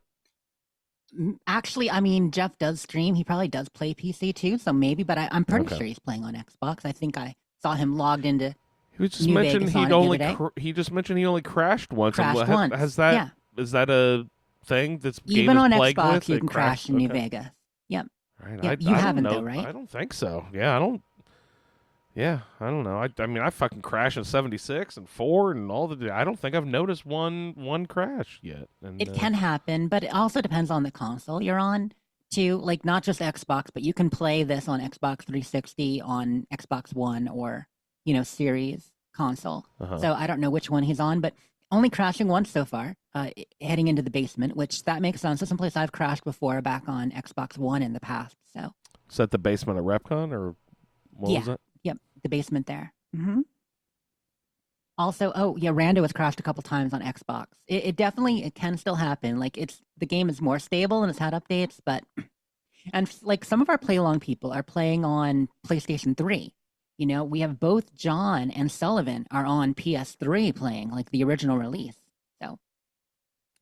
Actually, I mean, Jeff does stream. He probably does play PC too, so maybe, but I'm pretty sure he's playing on Xbox. I think I saw him logged into He just New mentioned Vegas he just mentioned he only crashed once. Crashed once. Has that is that a thing that's even on Xbox with? You can crash in New Vegas. Yep. Right. Yep. You haven't though, right? I don't think so. Yeah, I don't. Yeah, I don't know. I mean, I fucking crashed in 76 and 4 and all the. I don't think I've noticed one crash yet. And, it can happen, but it also depends on the console you're on. Too, like not just Xbox, but you can play this on Xbox 360, on Xbox One, or Series console. So I don't know which one he's on, but only crashing once so far. Heading into the basement, which that makes sense. It's someplace I've crashed before back on Xbox One in the past. So is that the basement of Repcon or what was it? Yep, the basement there. Mm-hmm. Also, Rando has crashed a couple times on Xbox. It definitely can still happen. Like the game is more stable and it's had updates, and like some of our play along people are playing on PlayStation 3. We have both John and Sullivan are on PS3 playing like the original release. So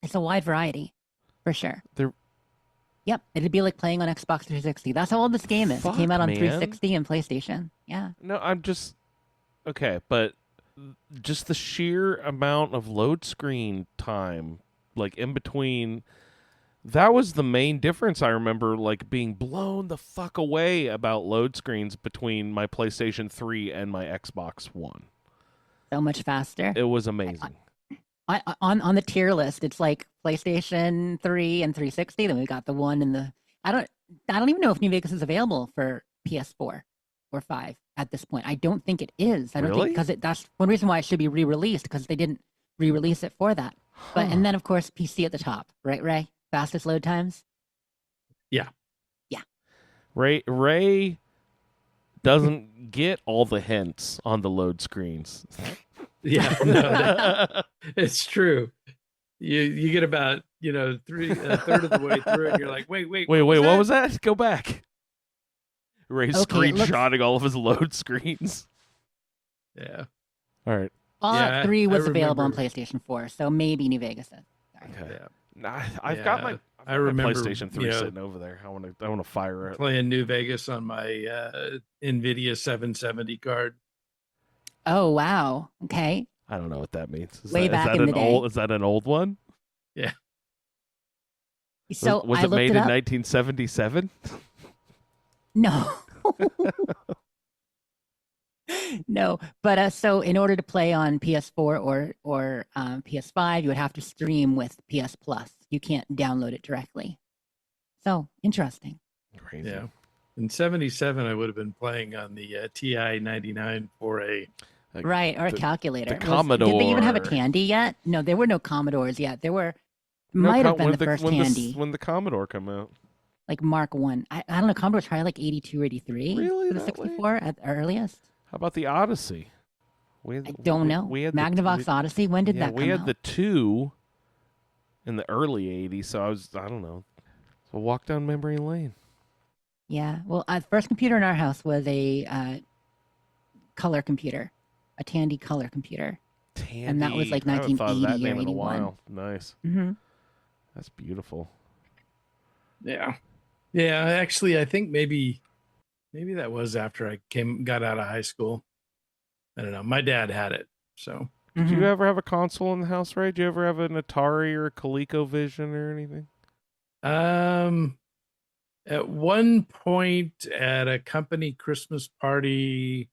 it's a wide variety for sure. Yep, it'd be like playing on Xbox 360. That's how old this game is. It came out on 360 and PlayStation. Yeah. No, I'm just okay, but just the sheer amount of load screen time, like in between, that was the main difference. I remember like being blown the fuck away about load screens between my PlayStation 3 and my Xbox One. So much faster. It was amazing. On the tier list, it's like PlayStation 3 and 360. Then we got the one and the. I don't even know if New Vegas is available for PS4 or 5 at this point. I don't think it is. I don't think because that's one reason why it should be re-released, because they didn't re-release it for that. But and then of course PC at the top, right, Ray? Fastest load times. Yeah. Yeah. Ray doesn't get all the hints on the load screens. Yeah, no, it's true. You get about a third of the way through, and you're like, wait, what was that? Go back. Ray's screenshotting all of his load screens. Yeah. All right. Fallout 3 was available on PlayStation 4, so maybe New Vegas is. Okay. Yeah. Nah, I've got my PlayStation 3 sitting over there. I want to fire it. Playing New Vegas on my NVIDIA 770 card. Oh wow! Okay. I don't know what that means. Is Way back in the day. Is that an old one? Yeah. So was it made in 1977? No. No, but so in order to play on PS4 or PS5, you would have to stream with PS Plus. You can't download it directly. So interesting. Crazy. Yeah. In 77, I would have been playing on the TI 99 4A. Right, or a calculator. The Commodore. Did they even have a Tandy yet? No, there were no Commodores yet. There were, might have been the first Tandy. When the Commodore came out. Like Mark 1. I don't know, Commodore's probably like 82 or 83 really? For the 64 at the earliest. How about the Odyssey? I don't know. Magnavox Odyssey, when did that come out? We had the 2 in the early 80s, so I don't know. So walk down memory lane. Yeah, well, the first computer in our house was a color computer. A Tandy color computer. Tandy. And that was like 1980 or 81. Nice. Mm-hmm. That's beautiful. Yeah. Yeah, actually, I think maybe that was after I got out of high school. I don't know. My dad had it, so. Did you ever have a console in the house, Ray? Did you ever have an Atari or a ColecoVision or anything? At one point at a company Christmas party,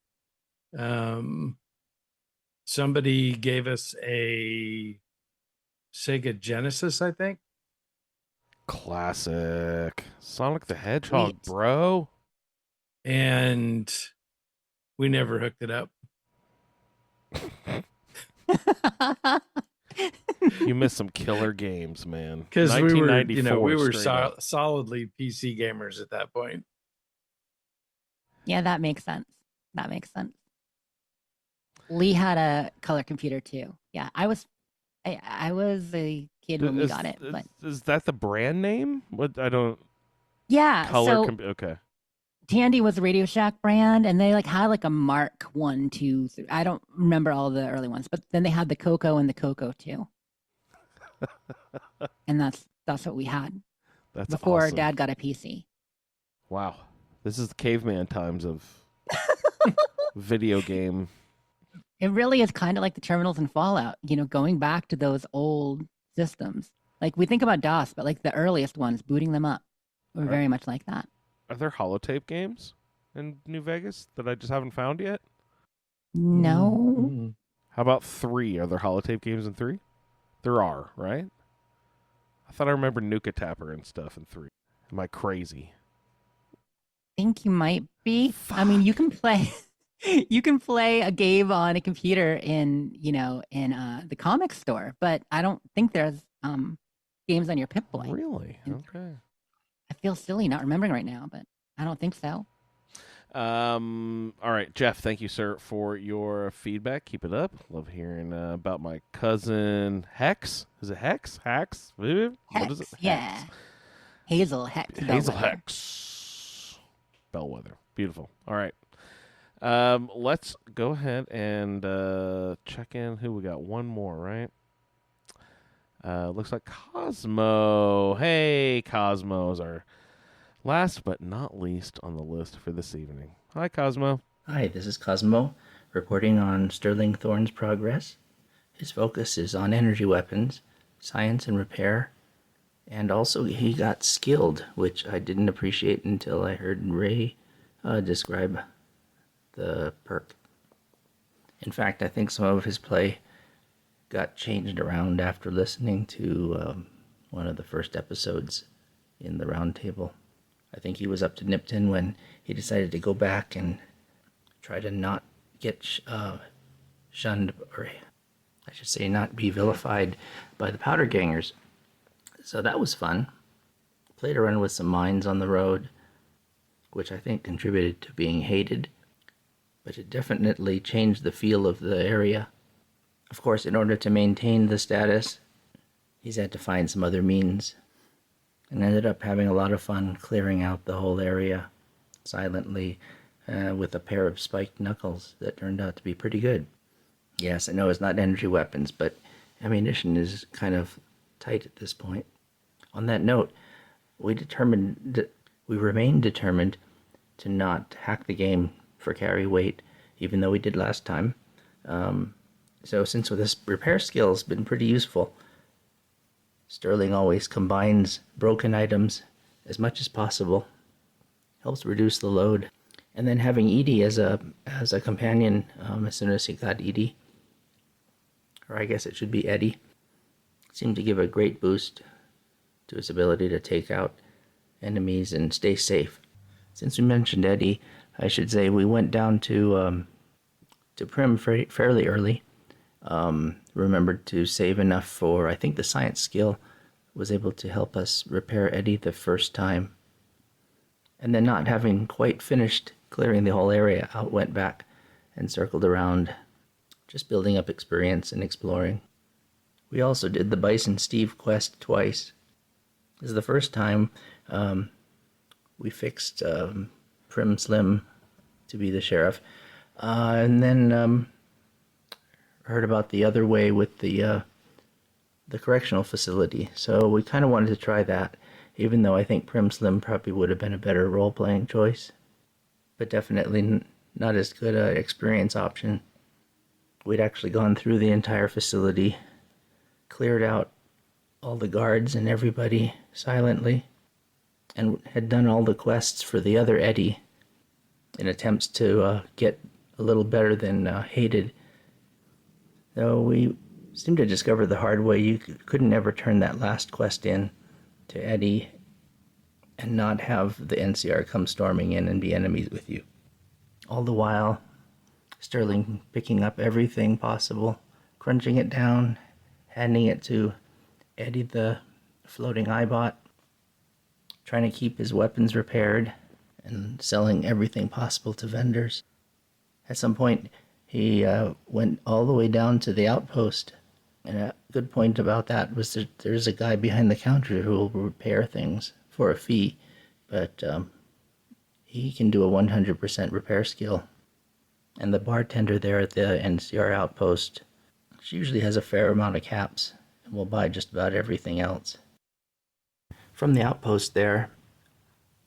somebody gave us a Sega Genesis, I think. Classic. Sonic the Hedgehog, bro. and we never hooked it up. You missed some killer games, man. Because we were straight solidly PC gamers at that point. Yeah, that makes sense. Lee had a color computer too. Yeah, I was a kid when we got it. But is that the brand name? What I don't. Yeah. Okay. Tandy was a Radio Shack brand, and they had a Mark 1, 2, 3. I don't remember all the early ones, but then they had the Coco and the Coco 2. And that's what we had. That's before awesome. Dad got a PC. Wow, this is the caveman times of video game. It really is kind of like the terminals in Fallout. Going back to those old systems. We think about DOS, but the earliest ones, booting them up, were very much like that. Are there holotape games in New Vegas that I just haven't found yet? No. Mm-hmm. How about 3? Are there holotape games in 3? There are, right? I thought I remember Nuka Tapper and stuff in 3. Am I crazy? I think you might be. Fuck. I mean, you can play a game on a computer in the comic store, but I don't think there's games on your Pip-Boy. Really? Okay. I feel silly not remembering right now, but I don't think so. All right, Jeff, thank you, sir, for your feedback. Keep it up. Love hearing about my cousin Hex. Is it Hex? Hex? What is it? Yeah. Hex. Hazel Hex. Hazel Hex. Bellwether. Beautiful. All right. Let's go ahead and check in who we got. One more, right? Looks like Cosmo. Hey, Cosmo is our last but not least on the list for this evening. Hi, Cosmo. Hi, this is Cosmo, reporting on Sterling Thorne's progress. His focus is on energy weapons, science and repair, and also he got skilled, which I didn't appreciate until I heard Ray describe the perk. In fact, I think some of his play got changed around after listening to one of the first episodes in the Roundtable. I think he was up to Nipton when he decided to go back and try to not get shunned, or I should say not be vilified by the powder gangers. So that was fun. Played around with some mines on the road, which I think contributed to being hated, but it definitely changed the feel of the area. Of course, in order to maintain the status, he's had to find some other means, and ended up having a lot of fun clearing out the whole area silently with a pair of spiked knuckles that turned out to be pretty good. Yes, I know it's not energy weapons, but ammunition is kind of tight at this point. On that note, we remain determined to not hack the game for carry weight, even though we did last time. So since this repair skill has been pretty useful, Sterling always combines broken items as much as possible, helps reduce the load, and then having Edie as a companion as soon as he got Edie, or I guess it should be Eddie, seemed to give a great boost to his ability to take out enemies and stay safe. Since we mentioned Eddie, I should say we went down to Prim fairly early. Remembered to save enough for, I think the science skill was able to help us repair Eddie the first time. And then not having quite finished clearing the whole area, out went back and circled around, just building up experience and exploring. We also did the Bison Steve quest twice. This is the first time we fixed Prim Slim to be the sheriff. And then heard about the other way with the correctional facility. So we kind of wanted to try that, even though I think Prim Slim probably would have been a better role-playing choice, but definitely not as good an experience option. We'd actually gone through the entire facility, cleared out all the guards and everybody silently, and had done all the quests for the other Eddie in attempts to get a little better than hated. Though we seemed to discover the hard way you couldn't ever turn that last quest in to Eddie and not have the NCR come storming in and be enemies with you. All the while, Sterling picking up everything possible, crunching it down, handing it to Eddie the floating eyebot, trying to keep his weapons repaired, and selling everything possible to vendors. At some point, he went all the way down to the outpost. And a good point about that was that there's a guy behind the counter who will repair things for a fee, but he can do a 100% repair skill. And the bartender there at the NCR outpost, she usually has a fair amount of caps and will buy just about everything else. From the outpost there,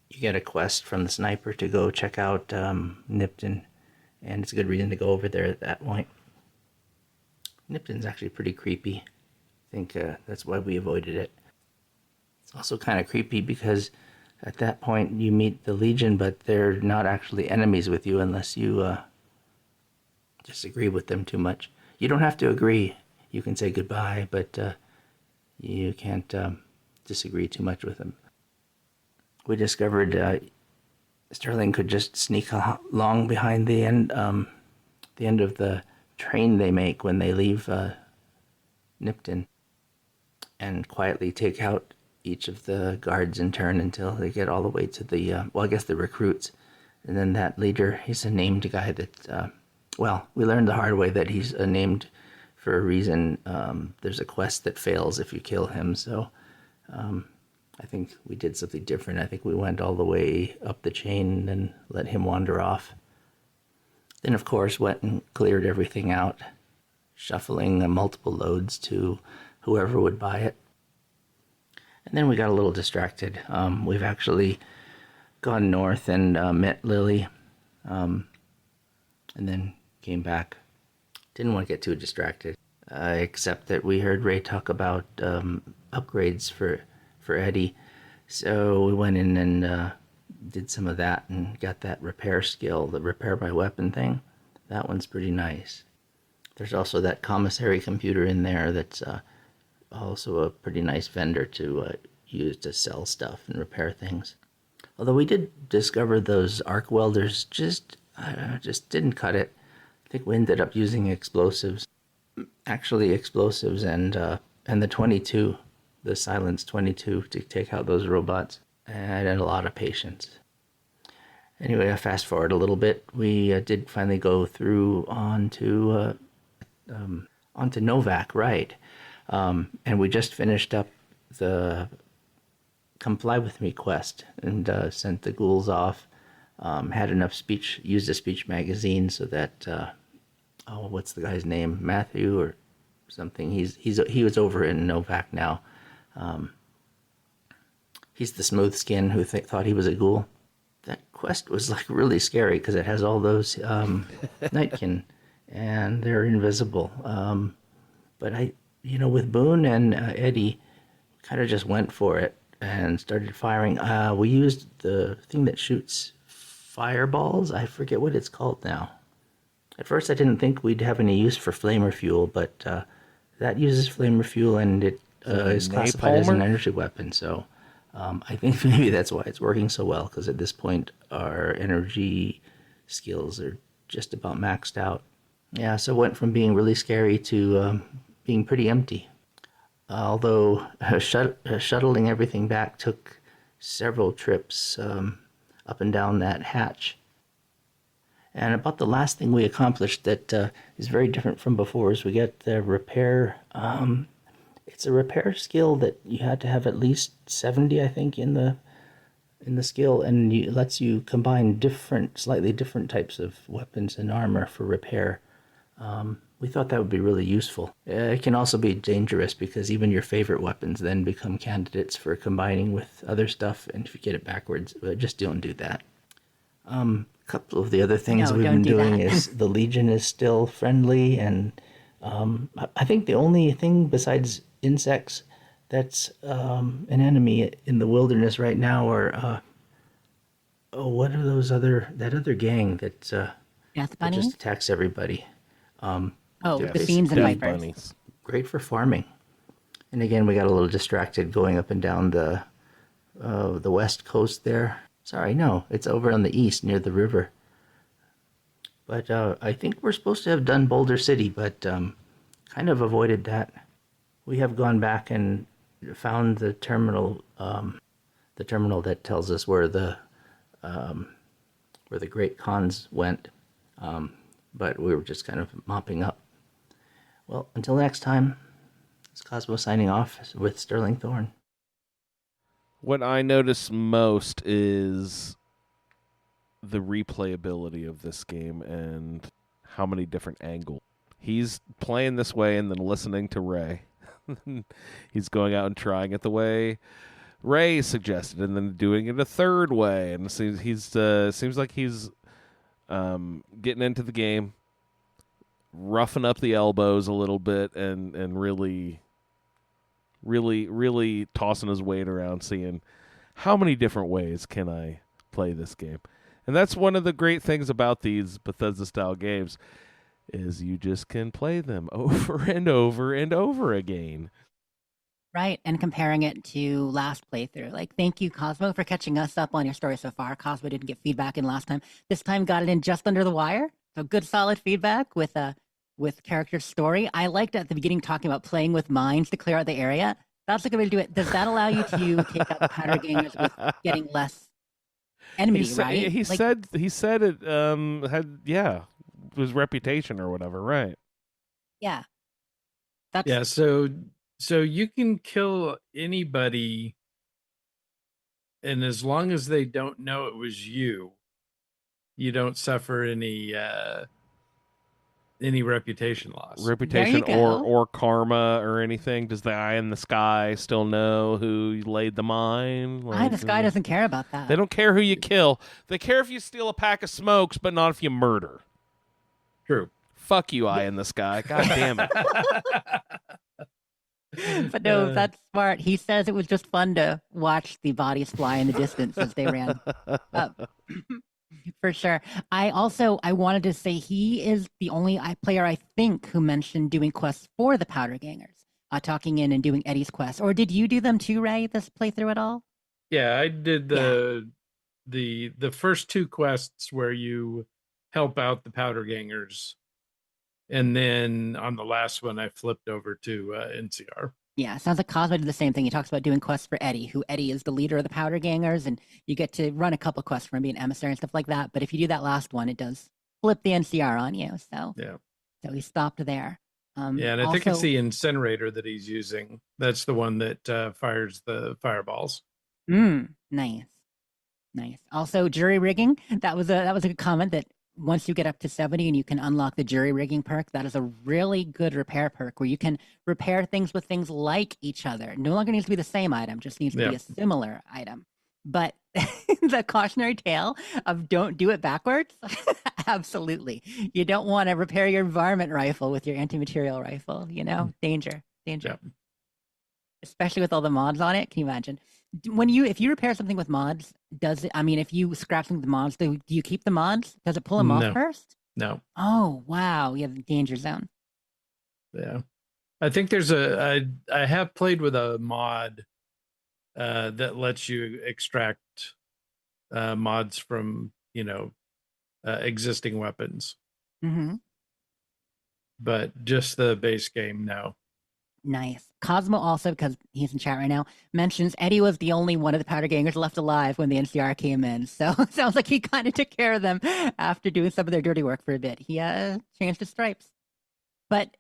you get a quest from the sniper to go check out Nipton, and it's a good reason to go over there at that point. Nipton's actually pretty creepy. I think that's why we avoided it. It's also kind of creepy because at that point you meet the Legion, but they're not actually enemies with you unless you disagree with them too much. You don't have to agree. You can say goodbye, but you can't disagree too much with them. We discovered Sterling could just sneak along behind the end of the train they make when they leave Nipton, and quietly take out each of the guards in turn until they get all the way to the the recruits. And then that leader, he's a named guy that we learned the hard way that he's named for a reason. There's a quest that fails if you kill him, so I think we did something different. I think we went all the way up the chain and then let him wander off. Then, of course, went and cleared everything out, shuffling multiple loads to whoever would buy it. And then we got a little distracted. We've actually gone north and met Lily, and then came back. Didn't want to get too distracted, except that we heard Ray talk about upgrades for Eddie. So we went in and did some of that and got that repair skill, the repair by weapon thing. That one's pretty nice. There's also that commissary computer in there that's also a pretty nice vendor to use to sell stuff and repair things. Although we did discover those arc welders just didn't cut it. I think we ended up using explosives. Actually explosives and the 22, the Silence 22 to take out those robots. And I had a lot of patience. Anyway, I fast forward a little bit. We did finally go through onto Novak, right? And we just finished up the Come Fly With Me quest and sent the ghouls off. Had enough speech, used a speech magazine so that what's the guy's name? Matthew or something. He was over in Novak now. He's the smooth skin who thought he was a ghoul. That quest was like really scary because it has all those Nightkin, and they're invisible. But with Boone and Eddie, kind of just went for it and started firing. We used the thing that shoots fireballs. I forget what it's called now. At first, I didn't think we'd have any use for flamer fuel, but that uses flamer fuel, and it is classified as an energy weapon. So I think maybe that's why it's working so well, because at this point, our energy skills are just about maxed out. Yeah, so it went from being really scary to being pretty empty. Although shuttling everything back took several trips up and down that hatch. And about the last thing we accomplished that is very different from before is we get the repair. It's a repair skill that you had to have at least 70, I think, in the skill, and it lets you combine slightly different types of weapons and armor for repair. We thought that would be really useful. It can also be dangerous because even your favorite weapons then become candidates for combining with other stuff, and if you get it backwards, just don't do that. A couple of the other things we've been doing is the Legion is still friendly, and I think the only thing besides insects that's an enemy in the wilderness right now are what are that other gang that just attacks everybody. The Fiends and Vipers. Great for farming. And again, we got a little distracted going up and down the the west coast there. Sorry, no, it's over on the east near the river. But I think we're supposed to have done Boulder City, but kind of avoided that. We have gone back and found the terminal that tells us where the Great Khans went, but we were just kind of mopping up. Well, until next time, it's Cosmo signing off with Sterling Thorn. What I notice most is the replayability of this game and how many different angles. He's playing this way and then listening to Ray. He's going out and trying it the way Ray suggested and then doing it a third way. And seems like he's getting into the game, roughing up the elbows a little bit and really tossing his weight around, seeing how many different ways can I play this game. And that's one of the great things about these Bethesda-style games is you just can play them over and over and over again. Right, and comparing it to last playthrough. Like, thank you, Cosmo, for catching us up on your story so far. Cosmo didn't get feedback in last time. This time got it in just under the wire. So good, solid feedback with character story. I liked at the beginning talking about playing with mines to clear out the area. That's a good way to do it. Does that allow you to take out the powder gangers with getting less enmity, right? He said it had his reputation or whatever, right? Yeah. So you can kill anybody, and as long as they don't know it was you, you don't suffer any reputation loss. Reputation or karma or anything. Does the eye in the sky still know who laid the mine? Eye in the sky doesn't care about that. They don't care who you kill. They care if you steal a pack of smokes, but not if you murder. True. Fuck you, eye in the sky. God damn it. But no, that's smart. He says it was just fun to watch the bodies fly in the distance as they ran up. For sure. I wanted to say he is the only player I think who mentioned doing quests for the Powder Gangers, talking in and doing Eddie's quests. Or did you do them too, Ray, this playthrough at all? Yeah, I did the first two quests where you help out the Powder Gangers. And then on the last one, I flipped over to NCR. Yeah, sounds like Cosmo did the same thing. He talks about doing quests for Eddie, who Eddie is the leader of the Powder Gangers, and you get to run a couple quests for him being emissary and stuff like that. But if you do that last one, it does flip the NCR on you. So he stopped there. And I think it's the incinerator that he's using. That's the one that fires the fireballs. Nice. Also, jury rigging. That was a good comment that once you get up to 70 and you can unlock the jury rigging perk, that is a really good repair perk where you can repair things with things like each other. No longer needs to be the same item, just needs to be a similar item. But the cautionary tale of don't do it backwards, absolutely. You don't want to repair your varmint rifle with your anti-material rifle, danger. Yeah. Especially with all the mods on it. Can you imagine? If you repair something with mods, if you scrap something with mods, do you keep the mods? Does it pull them off first? No. Oh, wow. You have the danger zone. Yeah. I think I have played with a mod that lets you extract mods from, existing weapons. Mm-hmm. But just the base game, no. Nice. Cosmo also, because he's in chat right now, mentions Eddie was the only one of the Powder Gangers left alive when the NCR came in. So it sounds like he kind of took care of them after doing some of their dirty work for a bit. He changed his stripes. But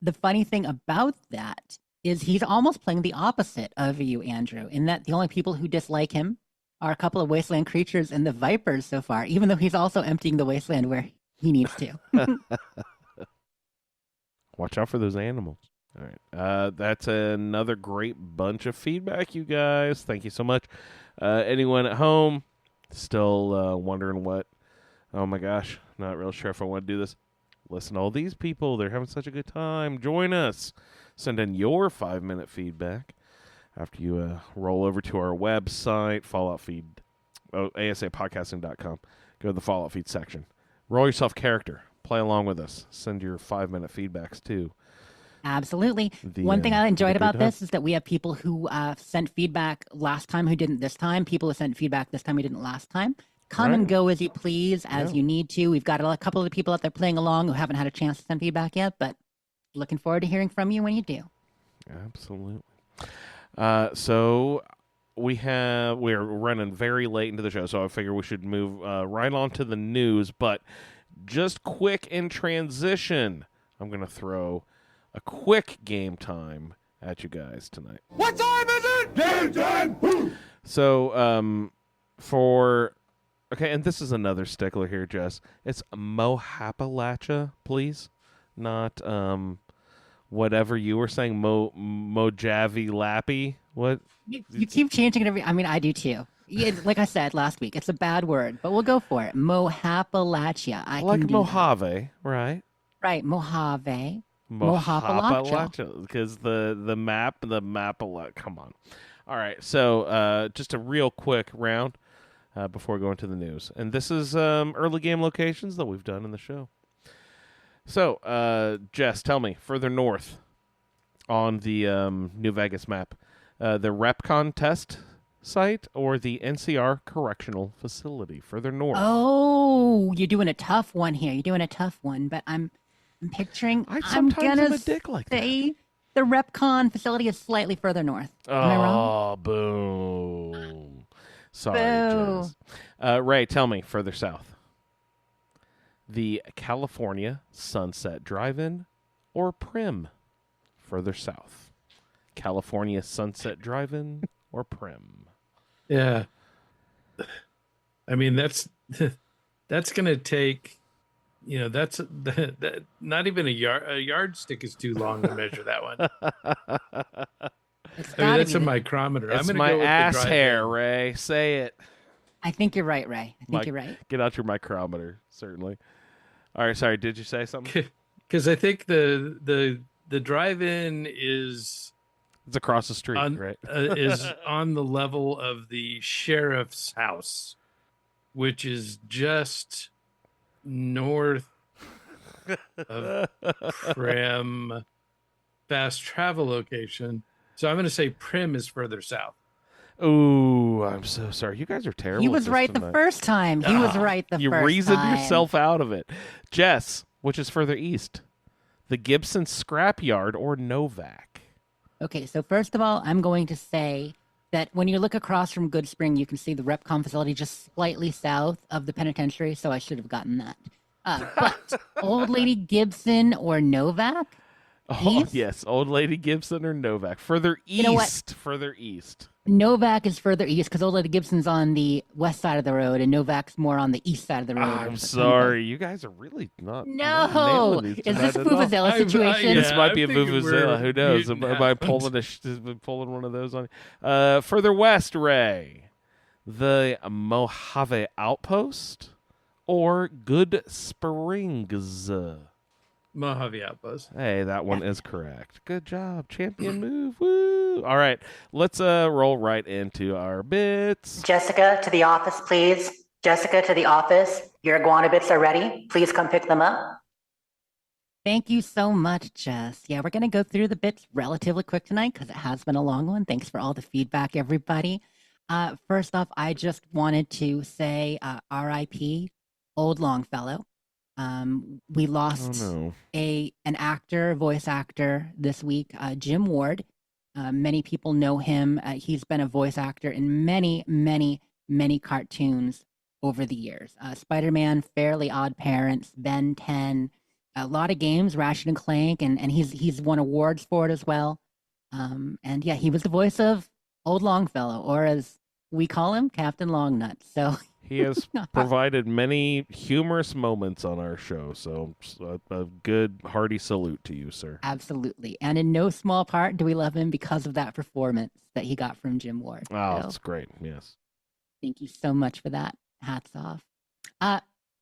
the funny thing about that is he's almost playing the opposite of you, Andrew, in that the only people who dislike him are a couple of wasteland creatures and the Vipers so far, even though he's also emptying the wasteland where he needs to. Watch out for those animals. All right. That's another great bunch of feedback, you guys. Thank you so much. Anyone at home still wondering what? Oh, my gosh. Not real sure if I want to do this. Listen to all these people. They're having such a good time. Join us. Send in your 5-minute feedback after you roll over to our website, Fallout Feed, asapodcasting.com. Go to the Fallout Feed section. Roll yourself character. Play along with us. Send your 5-minute feedbacks, too. Absolutely. One thing I enjoyed about this is that we have people who sent feedback last time who didn't this time. People who sent feedback this time who didn't last time. Come and go as you please, as you need to. We've got a couple of the people out there playing along who haven't had a chance to send feedback yet, but looking forward to hearing from you when you do. Absolutely. So we're running very late into the show, so I figure we should move right on to the news. But just quick in transition, I'm going to throw a quick game time at you guys tonight. What time is it? Game time! So, and this is another stickler here, Jess. It's Mohapalacha, please. Not, whatever you were saying, Mojave Lappy. What? You keep changing it I do too. Yeah, like I said last week, it's a bad word, but we'll go for it. Mohapalacha. Like Mojave, right? Right, Mojave. Mohapalacha, because the map, come on. All right, so just a real quick round before going to the news. And this is early game locations that we've done in the show. So, Jess, tell me, further north on the New Vegas map, the RepCon test site or the NCR Correctional Facility, further north? Oh, you're doing a tough one here. You're doing a tough one, but I'm picturing. I'm gonna say the RepCon facility is slightly further north. Am I wrong? Oh, boom! Sorry, Jess. Ray, tell me further south. The California Sunset Drive-In or Prim, further south. California Sunset Drive-In or Prim. Yeah, I mean that's gonna take. That's that. Not even a yardstick is too long to measure that one. That's a micrometer. It's I'm my go with ass hair, Ray. Say it. I think you're right, Ray. I think you're right. Get out your micrometer, certainly. All right, sorry. Did you say something? Because I think the drive-in is it's across the street, right? Is on the level of the sheriff's house, which is just north of Prim fast travel location. So I'm going to say Prim is further south. Ooh, I'm so sorry. You guys are terrible. He was right the first time. He was right the first time. You reasoned yourself out of it. Jess, which is further east? The Gibson Scrapyard or Novak? Okay, so first of all, I'm going to say that when you look across from Good Spring, you can see the RepCon facility just slightly south of the penitentiary, so I should have gotten that. But Old Lady Gibson or Novak? Oh, yes, Old Lady Gibson or Novak. Further east. You know what? Further east. Novak is further east because Old Lady Gibson's on the west side of the road and Novak's more on the east side of the road. I'm sorry. You guys are really not. No. Is this a Vuvuzela situation? This might be a Vuvuzela. Who knows? Am I pulling one of those on you? Further west, Ray. The Mojave Outpost or Good Springs? Mojave Outpost. Hey, that one is correct. Good job. Champion move. Woo. All right. Let's roll right into our bits. Jessica, to the office, please. Jessica, to the office. Your iguana bits are ready. Please come pick them up. Thank you so much, Jess. Yeah, we're going to go through the bits relatively quick tonight because it has been a long one. Thanks for all the feedback, everybody. First off, I just wanted to say R.I.P. Old Longfellow. We lost an actor, voice actor this week, Jim Ward. Many people know him. He's been a voice actor in many, many, many cartoons over the years. Spider-Man, Fairly Odd Parents, Ben 10, a lot of games, Ratchet and Clank, and he's won awards for it as well. And yeah, he was the voice of Old Longfellow, or as we call him, Captain Longnut. So he has provided many humorous moments on our show, so a good hearty salute to you, sir. Absolutely. And in no small part do we love him because of that performance that he got from Jim Ward. Oh, that's great. Yes. Thank you so much for that. Hats off.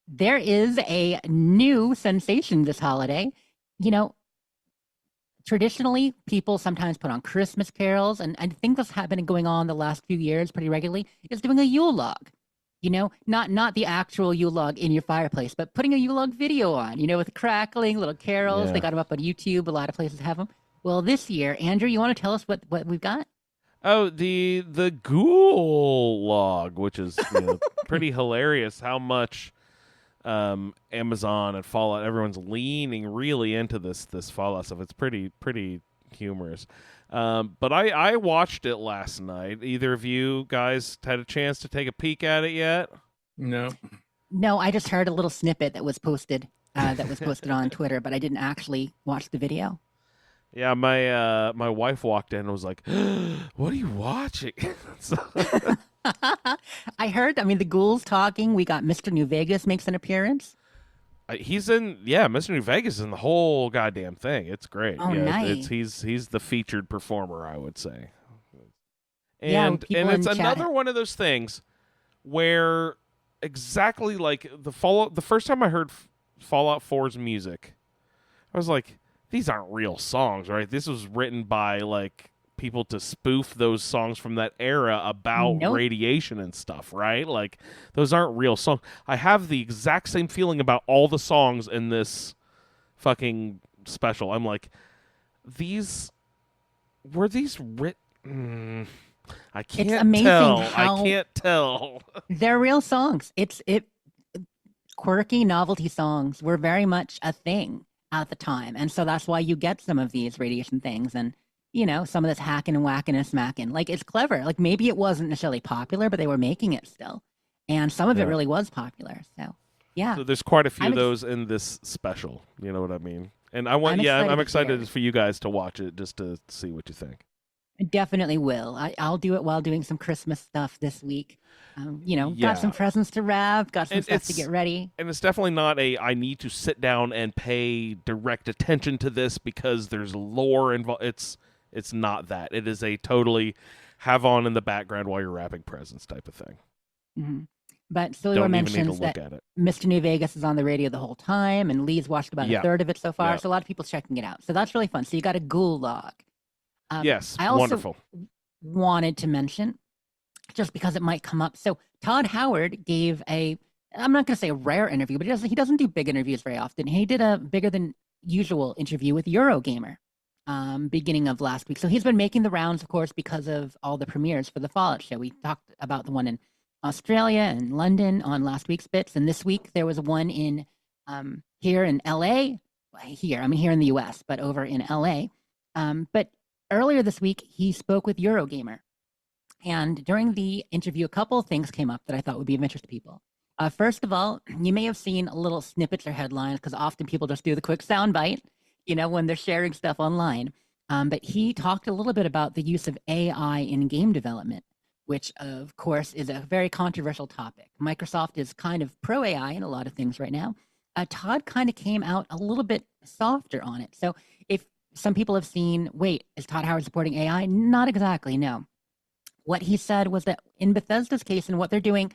There is a new sensation this holiday. You know, traditionally, people sometimes put on Christmas carols, and I think this has been going on the last few years pretty regularly, is doing a Yule log. Not the actual Yule log in your fireplace, but putting a Yule log video on, with crackling little carols. Yeah. They got them up on YouTube. A lot of places have them. Well, this year, Andrew, you want to tell us what we've got? Oh, the ghoul log, which is pretty hilarious. How much Amazon and Fallout, everyone's leaning really into this Fallout stuff. It's pretty humorous. But I watched it last night. Either of you guys had a chance to take a peek at it yet? No. No, I just heard a little snippet that was posted on Twitter, but I didn't actually watch the video. Yeah, my wife walked in and was like, "What are you watching?" I heard. I mean, the ghouls talking. We got Mr. New Vegas makes an appearance. He's in, Mr. New Vegas is in the whole goddamn thing. It's great. Oh, nice. He's the featured performer, I would say. And it's another one of those things where exactly like the first time I heard Fallout 4's music, I was like, these aren't real songs, right? This was written by like people to spoof those songs from that era about radiation and stuff, right? Like those aren't real songs. I have the exact same feeling about all the songs in this fucking special. I'm like, were these written? I can't It's amazing tell. how I can't tell. They're real songs. Quirky novelty songs were very much a thing at the time. And so that's why you get some of these radiation things and, some of this hacking and whacking and smacking. Like, it's clever. Like, maybe it wasn't necessarily popular, but they were making it still. And some of it really was popular. So, yeah. So there's quite a few of those in this special. You know what I mean? And I'm excited for you guys to watch it just to see what you think. I definitely will. I'll do it while doing some Christmas stuff this week. Got some presents to wrap, got some stuff to get ready. And it's definitely not I need to sit down and pay direct attention to this because there's lore involved. It's not that. It is a totally have on in the background while you're wrapping presents type of thing. Mm-hmm. But Suliore mentions that Mr. New Vegas is on the radio the whole time, and Lee's watched about a third of it so far. So a lot of people checking it out. So that's really fun. So you got a ghoul log. Yes, I also wonderful. Wanted to mention, just because it might come up. So Todd Howard gave I'm not going to say a rare interview, but he doesn't do big interviews very often. He did a bigger than usual interview with Eurogamer beginning of last week. So he's been making the rounds, of course, because of all the premieres for the Fallout show. We talked about the one in Australia and London on last week's Bits, and this week there was one in here in LA. Here in the US, but over in LA. But earlier this week, he spoke with Eurogamer. And during the interview, a couple of things came up that I thought would be of interest to people. First of all, you may have seen little snippets or headlines, because often people just do the quick soundbite, when they're sharing stuff online. But he talked a little bit about the use of AI in game development, which, of course, is a very controversial topic. Microsoft is kind of pro-AI in a lot of things right now. Todd kind of came out a little bit softer on it. So if some people have seen, wait, is Todd Howard supporting AI? Not exactly, no. What he said was that in Bethesda's case and what they're doing,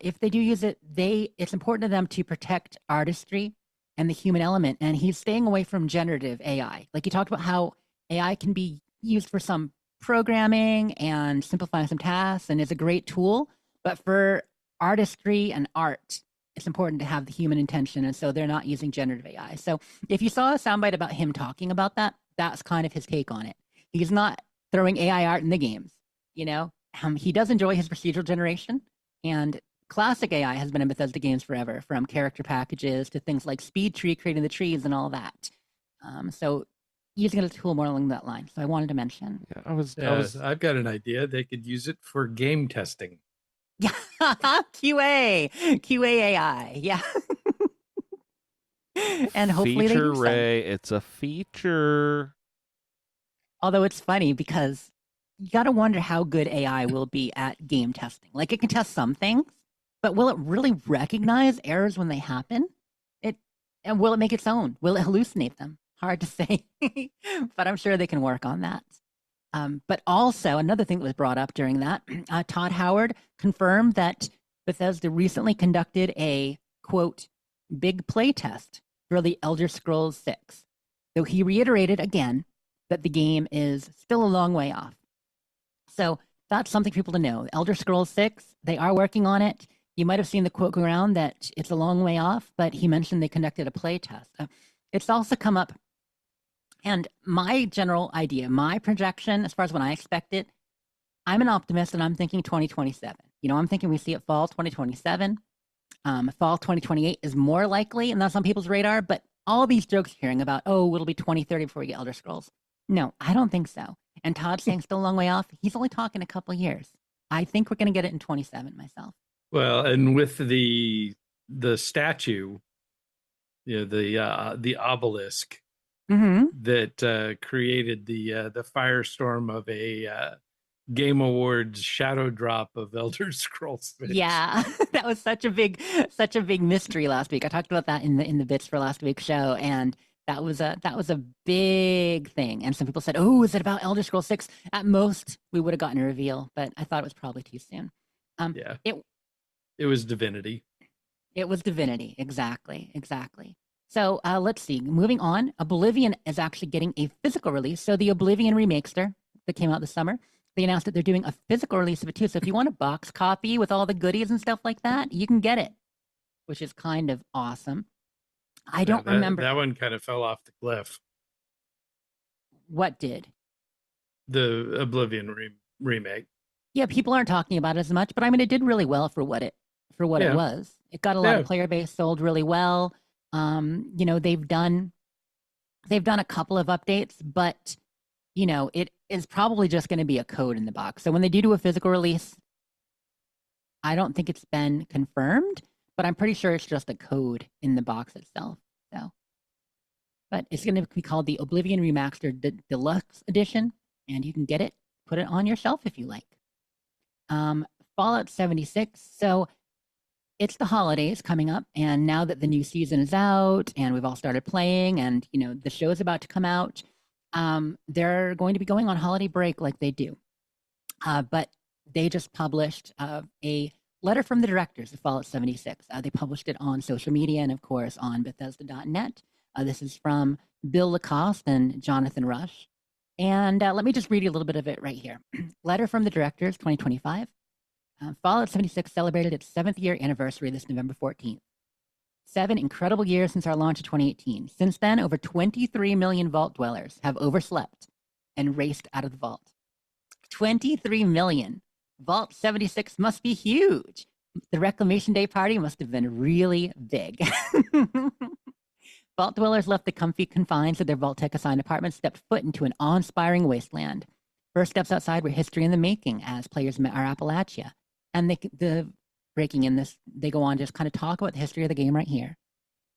if they do use it, it's important to them to protect artistry and the human element. And he's staying away from generative AI. Like, he talked about how AI can be used for some programming and simplifying some tasks and is a great tool. But for artistry and art, it's important to have the human intention. And so they're not using generative AI. So if you saw a soundbite about him talking about that, that's kind of his take on it. He's not throwing AI art in the games. He does enjoy his procedural generation, and classic AI has been in Bethesda games forever, from character packages to things like Speed Tree, creating the trees and all that. So using it as a tool more along that line. So I wanted to mention. I've got an idea. They could use it for game testing. Yeah, QA AI. Yeah. And hopefully feature Ray. It's a feature. Although it's funny because you got to wonder how good AI will be at game testing. Like, it can test some things, but will it really recognize errors when they happen? And will it make its own? Will it hallucinate them? Hard to say, but I'm sure they can work on that. But also, another thing that was brought up during that, Todd Howard confirmed that Bethesda recently conducted a, quote, big play test for the Elder Scrolls 6. So he reiterated again that the game is still a long way off. So that's something for people to know. Elder Scrolls 6, they are working on it. You might have seen the quote go around that it's a long way off, but he mentioned they conducted a play test. It's also come up, and my general idea, my projection, as far as when I expect it, I'm an optimist, and I'm thinking 2027. I'm thinking we see it fall 2027. Fall 2028 is more likely, and that's on people's radar, but all these jokes hearing about, it'll be 2030 before we get Elder Scrolls. No, I don't think so. And Todd's saying still a long way off. He's only talking a couple years. I think we're going to get it in 27 myself. Well, and with the statue, the obelisk that created the firestorm of a Game Awards shadow drop of Elder Scrolls 6. Yeah, that was such a big mystery last week. I talked about that in the bits for last week's show, and that was a big thing. And some people said, "Oh, is it about Elder Scrolls 6?" At most, we would have gotten a reveal, but I thought it was probably too soon. Yeah, it was Divinity. It was Divinity, exactly. So let's see. Moving on, Oblivion is actually getting a physical release. So the Oblivion Remaster that came out this summer, they announced that they're doing a physical release of it too. So if you want a box copy with all the goodies and stuff like that, you can get it, which is kind of awesome. I don't remember. That one kind of fell off the cliff. What did? The Oblivion remake. Yeah, people aren't talking about it as much, but I mean, it did really well for what it was. It got a lot of player base, sold really well. They've done a couple of updates, but it is probably just going to be a code in the box. So when they do a physical release, I don't think it's been confirmed, but I'm pretty sure it's just a code in the box itself. So, but it's going to be called the Oblivion Remastered Deluxe Edition, and you can get it, put it on your shelf if you like. Fallout 76. So it's the holidays coming up, and now that the new season is out and we've all started playing and, the show is about to come out, they're going to be going on holiday break like they do. But they just published a letter from the directors of Fallout 76. They published it on social media and, of course, on Bethesda.net. This is from Bill Lacoste and Jonathan Rush. And let me just read you a little bit of it right here. Letter from the directors, 2025. Fallout 76 celebrated its 7th year anniversary this November 14th. 7 incredible years since our launch in 2018. Since then, over 23 million vault dwellers have overslept and raced out of the vault. 23 million. Vault 76 must be huge. The Reclamation Day party must have been really big. Vault dwellers left the comfy confines of their Vault-Tec assigned apartments, stepped foot into an awe-inspiring wasteland. First steps outside were history in the making as players met our Appalachia. And breaking in this, they go on to just kind of talk about the history of the game right here.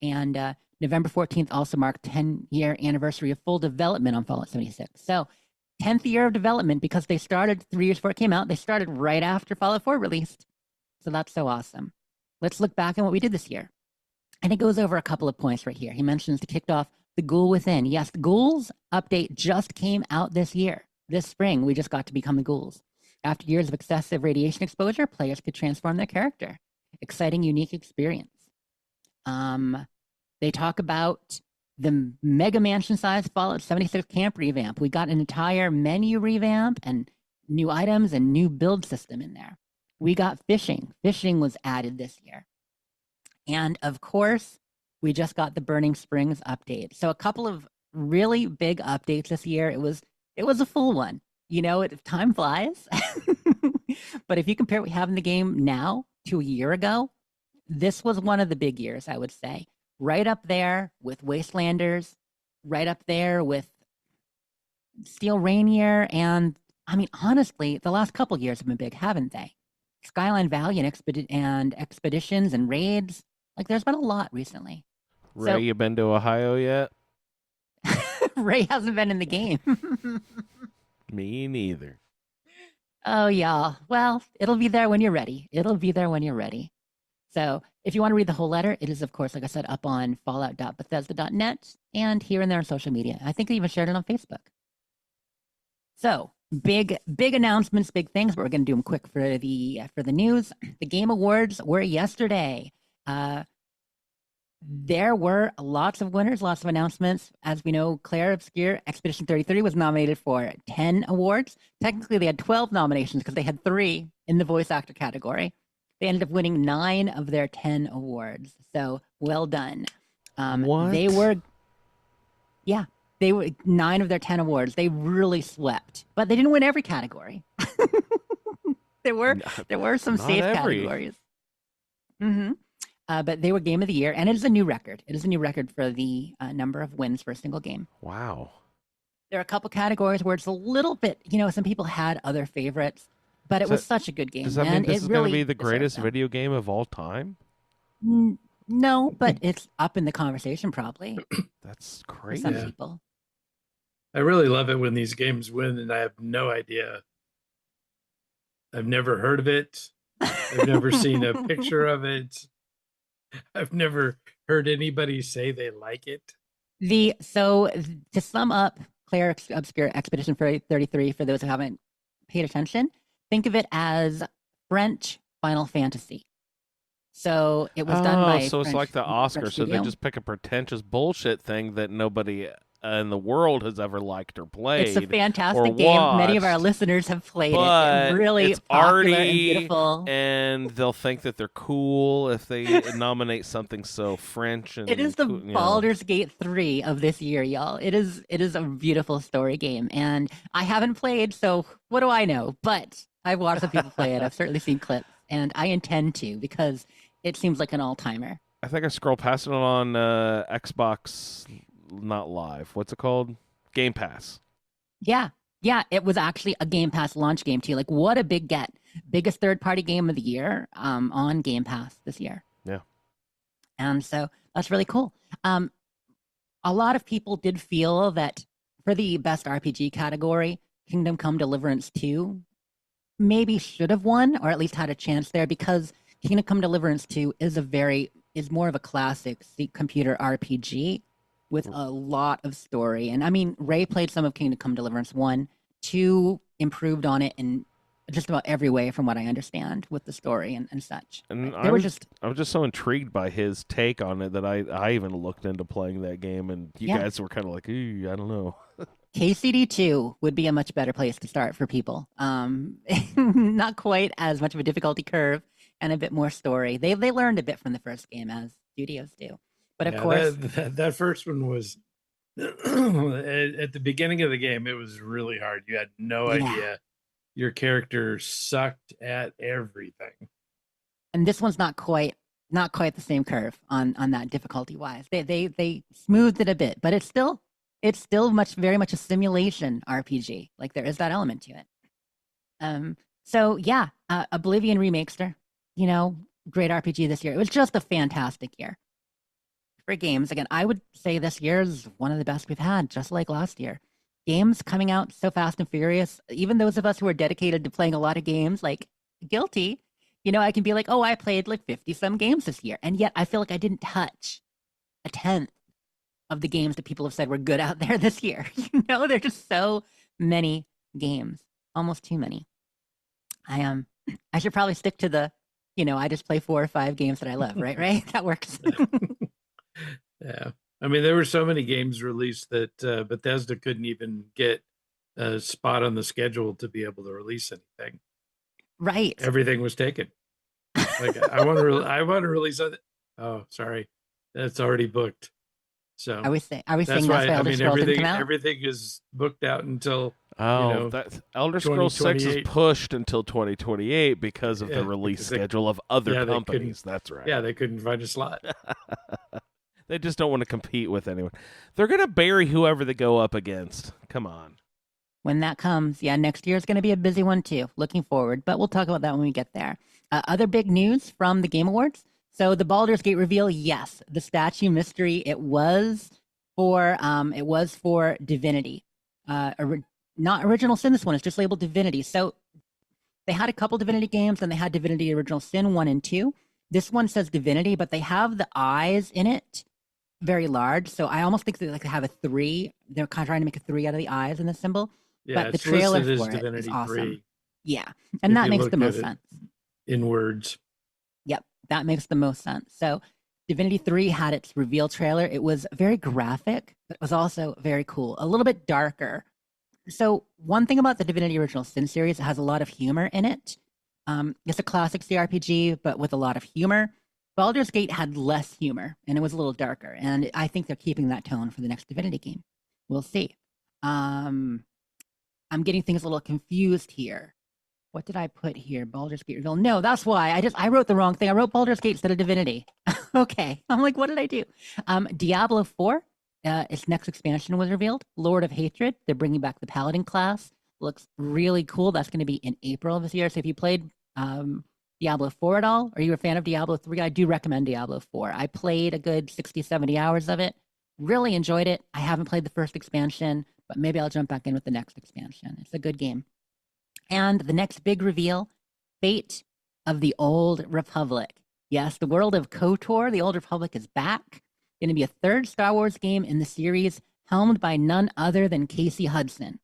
And November 14th also marked 10-year anniversary of full development on Fallout 76. So 10th year of development, because they started 3 years before it came out. They started right after Fallout 4 released. So that's so awesome. Let's look back on what we did this year. And it goes over a couple of points right here. He mentions it kicked off the Ghoul Within. Yes, the Ghouls update just came out this year. This spring, we just got to become the Ghouls. After years of excessive radiation exposure, players could transform their character. Exciting, unique experience. They talk about the Mega Mansion-sized Fallout 76 camp revamp. We got an entire menu revamp and new items and new build system in there. We got fishing. Fishing was added this year. And of course, we just got the Burning Springs update. So a couple of really big updates this year. It was a full one. Time flies. But if you compare what we have in the game now to a year ago, this was one of the big years, I would say. Right up there with Wastelanders, right up there with Steel Rainier, and I mean, honestly, the last couple years have been big, haven't they? Skyline Valley and expeditions and raids. Like, there's been a lot recently. Ray, you been to Ohio yet? Ray hasn't been in the game. Me neither. Oh, yeah. Well, it'll be there when you're ready. So if you want to read the whole letter, it is, of course, like I said, up on fallout.bethesda.net and here and there on social media. I think they even shared it on Facebook. So big announcements, big things, but we're going to do them quick for the news. The Game Awards were yesterday. There were lots of winners, lots of announcements. As we know, Claire Obscure Expedition 33 was nominated for 10 awards. Technically, they had 12 nominations because they had 3 in the voice actor category. They ended up winning 9 of their 10 awards. So well done. What? They were 9 of their 10 awards. They really swept, but they didn't win every category. there were some Not safe every. categories. But they were Game of the Year, and it is a new record. It is a new record for the number of wins for a single game. Wow. There are a couple categories where it's a little bit, some people had other favorites, but it was such a good game. Does that mean and this it is really going to be the greatest deserves them. video game of all time? No, but it's up in the conversation probably. That's For crazy. some people. I really love it when these games win and I have no idea. I've never heard of it. I've never seen a picture of it. I've never heard anybody say they like it. So to sum up Claire Obscure Expedition 33, for those who haven't paid attention, think of it as French Final Fantasy. So it was done by so it's French- like the French Oscars, so they studio. just pick a pretentious bullshit thing that nobody in the world has ever liked or played. It's a or fantastic game. Many of our watched, listeners have played but it. It's really it's popular arty, and beautiful. and they'll think that they're cool if they nominate something so French. And It is the cool, you know. Baldur's Gate 3 of this year, y'all. It is a beautiful story game, and I haven't played, so what do I know? But I've watched some people play it. I've certainly seen clips, and I intend to because it seems like an all-timer. I think I scrolled past it on Xbox, not Live. What's it called? Game Pass. Yeah, it was actually a Game Pass launch game too. Like, what a big get! Biggest third-party game of the year on Game Pass this year. Yeah. And so that's really cool. A lot of people did feel that for the best RPG category, Kingdom Come Deliverance 2 maybe should have won, or at least had a chance there, because Kingdom Come Deliverance 2 is more of a classic computer RPG with a lot of story. And I mean, Ray played some of Kingdom Come Deliverance 1, 2 improved on it in just about every way from what I understand with the story and such. And They I were was just so intrigued by his take on it that I even looked into playing that game, and you Yeah. guys were kind of like, ooh, I don't know. KCD 2 would be a much better place to start for people. Not quite as much of a difficulty curve and a bit more story. They learned a bit from the first game, as studios do. But of course, that first one was at the beginning of the game. It was really hard. You had no Yeah. idea. Your character sucked at everything. and this one's not quite the same curve on that difficulty wise. They smoothed it a bit, but it's still very much a simulation RPG. Like, there is that element to it. So yeah, Oblivion Remakester, great RPG this year. It was just a fantastic year for games. Again, I would say this year is one of the best we've had, just like last year. Games coming out so fast and furious. Even those of us who are dedicated to playing a lot of games, like guilty, I can be like, oh, I played like 50-some games this year, and yet I feel like I didn't touch a tenth of the games that people have said were good out there this year. There's just so many games, almost too many. I should probably stick to the, I just play 4 or 5 games that I love, right? Right? That works. Yeah. I mean, there were so many games released that Bethesda couldn't even get a spot on the schedule to be able to release anything. Right. Everything was taken. Like, I want to release it. Oh, sorry. That's already booked. So I was saying that's why, why Elder Scrolls didn't come out. everything is booked out until that Elder Scrolls 6 is 2028. pushed until 2028 because of the release because they- schedule of other they companies. couldn't- That's right. Yeah, they couldn't find a slot. They just don't want to compete with anyone. They're going to bury whoever they go up against. Come on. When that comes, yeah, next year is going to be a busy one too. Looking forward, but we'll talk about that when we get there. Other big news from the Game Awards. So the Baldur's Gate reveal, yes, the statue mystery. It was for Divinity, not Original Sin. This one is just labeled Divinity. So they had a couple Divinity games, and they had Divinity Original Sin 1 and 2. This one says Divinity, but they have the eyes in it very large. So I almost think they have a 3. They're kind of trying to make a 3 out of the eyes in the symbol. Yeah, but the it's trailer listed as for it is Divinity awesome. 3. Yeah, and If that you makes look the at most it sense. in words. Yep, that makes the most sense. So Divinity 3 had its reveal trailer. It was very graphic, but it was also very cool. A little bit darker. So one thing about the Divinity Original Sin series, it has a lot of humor in it. It's a classic CRPG, but with a lot of humor. Baldur's Gate had less humor, and it was a little darker. And I think they're keeping that tone for the next Divinity game. We'll see. I'm getting things a little confused here. What did I put here? Baldur's Gate reveal. No, that's why. I wrote the wrong thing. I wrote Baldur's Gate instead of Divinity. Okay. I'm like, what did I do? Diablo 4, its next expansion was revealed. Lord of Hatred. They're bringing back the Paladin class. Looks really cool. That's going to be in April of this year. So if you played Diablo 4 at all, or you're a fan of Diablo 3, I do recommend Diablo 4. I played a good 60, 70 hours of it. Really enjoyed it. I haven't played the first expansion, but maybe I'll jump back in with the next expansion. It's a good game. And the next big reveal, Fate of the Old Republic. Yes, the world of KOTOR, the Old Republic, is back. Going to be a third Star Wars game in the series, helmed by none other than Casey Hudson.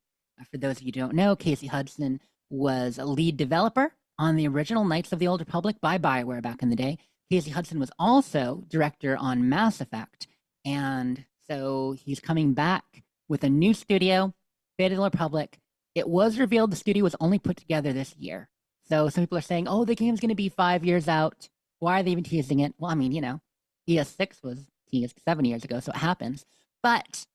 For those of you who don't know, Casey Hudson was a lead developer on the original Knights of the Old Republic by BioWare back in the day. Casey Hudson was also director on Mass Effect. And so he's coming back with a new studio, Fate of the Old Republic. It was revealed the studio was only put together this year. So some people are saying, oh, the game's going to be 5 years out. Why are they even teasing it? Well, I mean, ES6 was teased 7 years ago, so it happens. But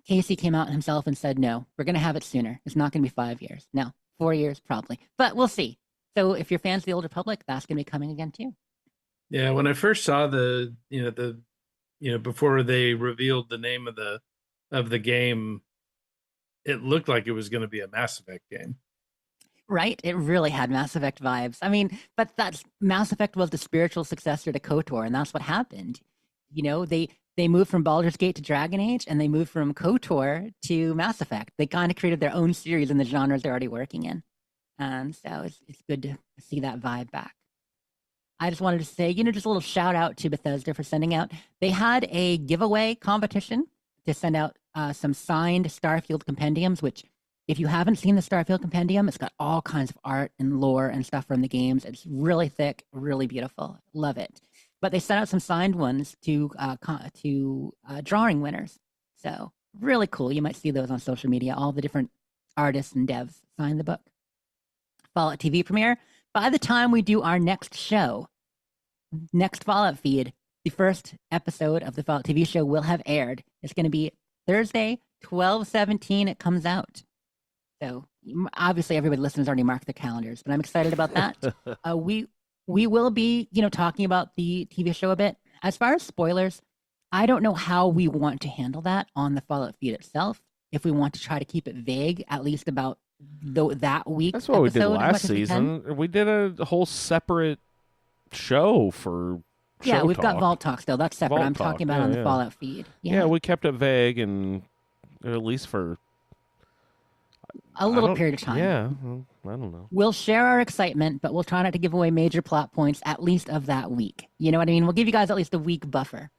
Casey came out himself and said, no, we're going to have it sooner. It's not going to be 5 years. No, 4 years probably. But we'll see. So if you're fans of the Old Republic, that's going to be coming again too. Yeah, when I first saw before they revealed the name of the game, it looked like it was going to be a Mass Effect game. Right? It really had Mass Effect vibes. I mean, but Mass Effect was the spiritual successor to KOTOR, and that's what happened. They moved from Baldur's Gate to Dragon Age, and they moved from KOTOR to Mass Effect. They kind of created their own series in the genres they're already working in. And so it's good to see that vibe back. I just wanted to say, just a little shout out to Bethesda for sending out. They had a giveaway competition to send out some signed Starfield compendiums, which if you haven't seen the Starfield compendium, it's got all kinds of art and lore and stuff from the games. It's really thick, really beautiful. Love it. But they sent out some signed ones to drawing winners. So really cool. You might see those on social media. All the different artists and devs signed the book. Fallout TV premiere. By the time we do our next show, next Fallout feed, the first episode of the Fallout TV show will have aired. It's going to be Thursday, 12/17. It comes out. So obviously everybody listening has already marked their calendars, but I'm excited about that. We will be, talking about the TV show a bit. As far as spoilers, I don't know how we want to handle that on the Fallout feed itself. If we want to try to keep it vague, at least about that week. That's what we did last season. We did a whole separate show for Yeah, we've got Vault Talk still. That's separate. I'm talking about on the Fallout feed. Yeah, we kept it vague, and at least for a little period of time. Yeah, I don't know. We'll share our excitement, but we'll try not to give away major plot points, at least of that week. You know what I mean? We'll give you guys at least a week buffer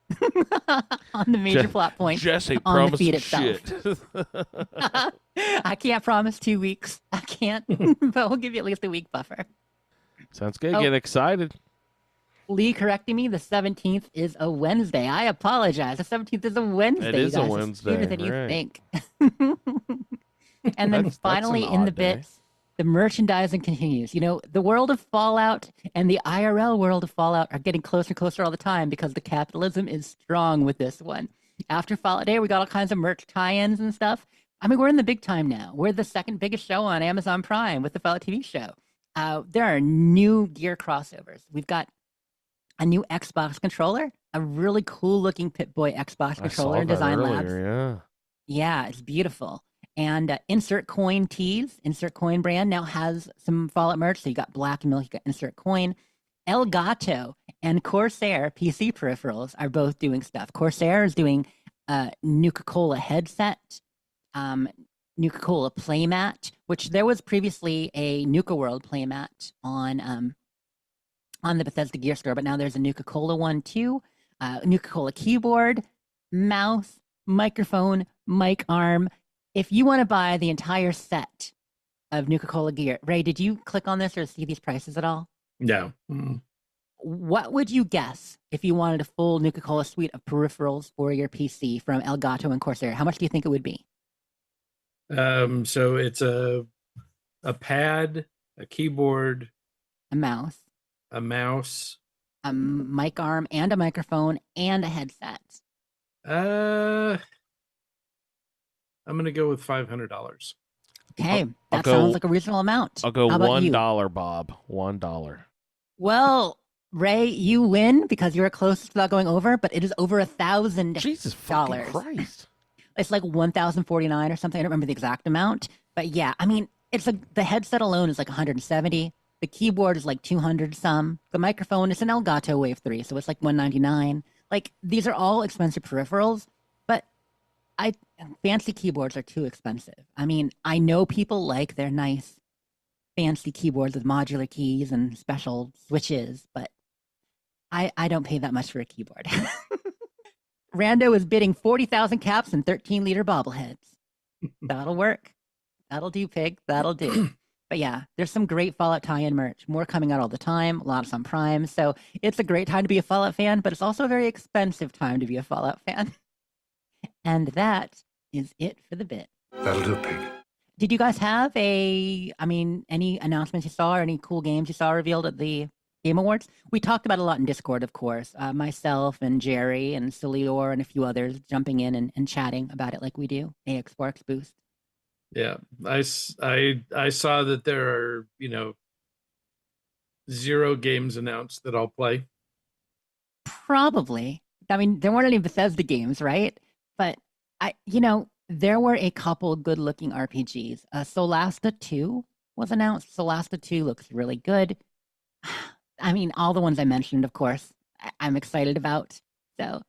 on the major plot points Jesse on the feed itself. I can't promise 2 weeks. I can't, but we'll give you at least a week buffer. Sounds good. Get excited. Lee correcting me, the 17th is a Wednesday. I apologize. The 17th is a Wednesday. It is a Wednesday. It's sooner than you think. And then finally, in the bits, the merchandising continues. The world of Fallout and the IRL world of Fallout are getting closer and closer all the time because the capitalism is strong with this one. After Fallout Day, we got all kinds of merch tie-ins and stuff. I mean, we're in the big time now. We're the second biggest show on Amazon Prime with the Fallout TV show. There are new gear crossovers. We've got a new Xbox controller, a really cool-looking Pip-Boy Xbox controller in Design Labs. Yeah, it's beautiful. And Insert Coin Tees, Insert Coin brand, now has some Fallout merch. So you got Black Milk, you got Insert Coin. Elgato and Corsair PC peripherals are both doing stuff. Corsair is doing a Nuka-Cola headset, Nuka-Cola playmat, which there was previously a Nuka World playmat on the Bethesda Gear Store, but now there's a Nuka-Cola one too. Nuka-Cola keyboard, mouse, microphone, mic arm. If you want to buy the entire set of Nuka-Cola gear, Ray, did you click on this or see these prices at all? No. What would you guess if you wanted a full Nuka-Cola suite of peripherals for your PC from Elgato and Corsair? How much do you think it would be? So it's a pad, a keyboard, a mouse, a mic arm, and a microphone, and a headset. I'm gonna go with $500. Okay, that sounds like a reasonable amount. I'll go How about you? $1, Bob. $1. Well, Ray, you win because you were closest without going over, but it is over $1,000. Jesus fucking Christ! It's like 1,049 or something. I don't remember the exact amount, but yeah, I mean, it's like the headset alone is like 170. The keyboard is like 200 some. The microphone is an Elgato Wave 3, so it's like 199. Like these are all expensive peripherals, but fancy keyboards are too expensive. I mean, I know people like their nice fancy keyboards with modular keys and special switches, but I don't pay that much for a keyboard. Rando is bidding 40,000 caps and 13-liter bobbleheads. That'll work. That'll do, pig. That'll do. But yeah, there's some great Fallout tie-in merch. More coming out all the time. Lots on Prime. So it's a great time to be a Fallout fan, but it's also a very expensive time to be a Fallout fan. And that is it for the bit. That'll do, pig. Did you guys have any announcements you saw or any cool games you saw revealed at the Game Awards? We talked about a lot in Discord, of course. Myself and Jerry and Suliore and a few others jumping in and chatting about it like we do. AX Sparks Boost. Yeah, I saw that there are, 0 games announced that I'll play. Probably. I mean, there weren't any Bethesda games, right? But there were a couple good-looking RPGs. Solasta 2 was announced. Solasta 2 looks really good. I mean, all the ones I mentioned, of course, I'm excited about. So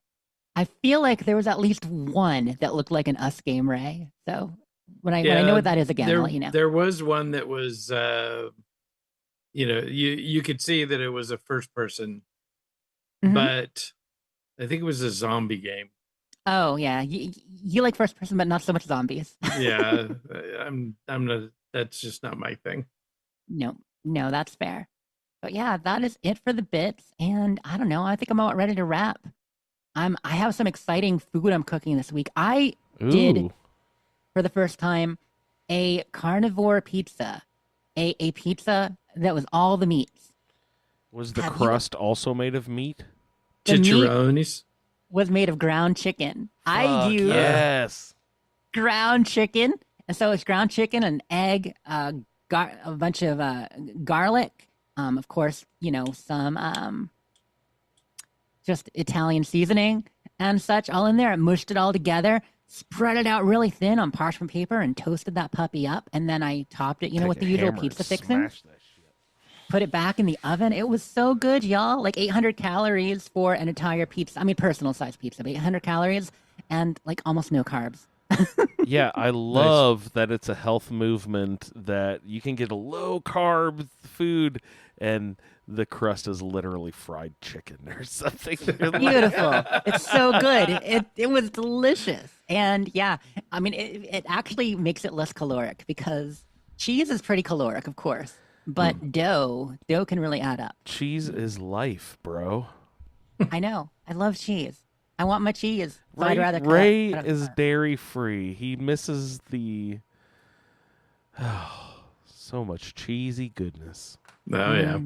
I feel like there was at least one that looked like an Us game, Ray. So when I know what that is again, I'll let you know. There was one that was, you could see that it was a first person, but I think it was a zombie game. Oh yeah, you like first person, but not so much zombies. Yeah, I'm not. That's just not my thing. No, that's fair. But yeah, that is it for the bits, and I don't know. I think I'm about ready to wrap. I have some exciting food I'm cooking this week. I did for the first time a carnivore pizza, a pizza that was all the meats. Was the crust also made of meat? Chicharrones was made of ground chicken. I use ground chicken, and so it's ground chicken, an egg, a bunch of garlic, of course, some just Italian seasoning and such, all in there. I mushed it all together, spread it out really thin on parchment paper, and toasted that puppy up. And then I topped it, with the usual pizza fixings. Put it back in the oven. It was so good, y'all. Like 800 calories for an entire pizza. I mean, personal size pizza, but 800 calories and like almost no carbs. Yeah, I love that it's a health movement that you can get a low carb food and the crust is literally fried chicken or something. Beautiful. It's so good. It was delicious. And yeah, I mean, it actually makes it less caloric because cheese is pretty caloric, of course. But dough can really add up. Cheese is life, bro. I know. I love cheese. I want my cheese. So I'd rather Ray is dairy free. He misses the so much cheesy goodness. Oh yeah.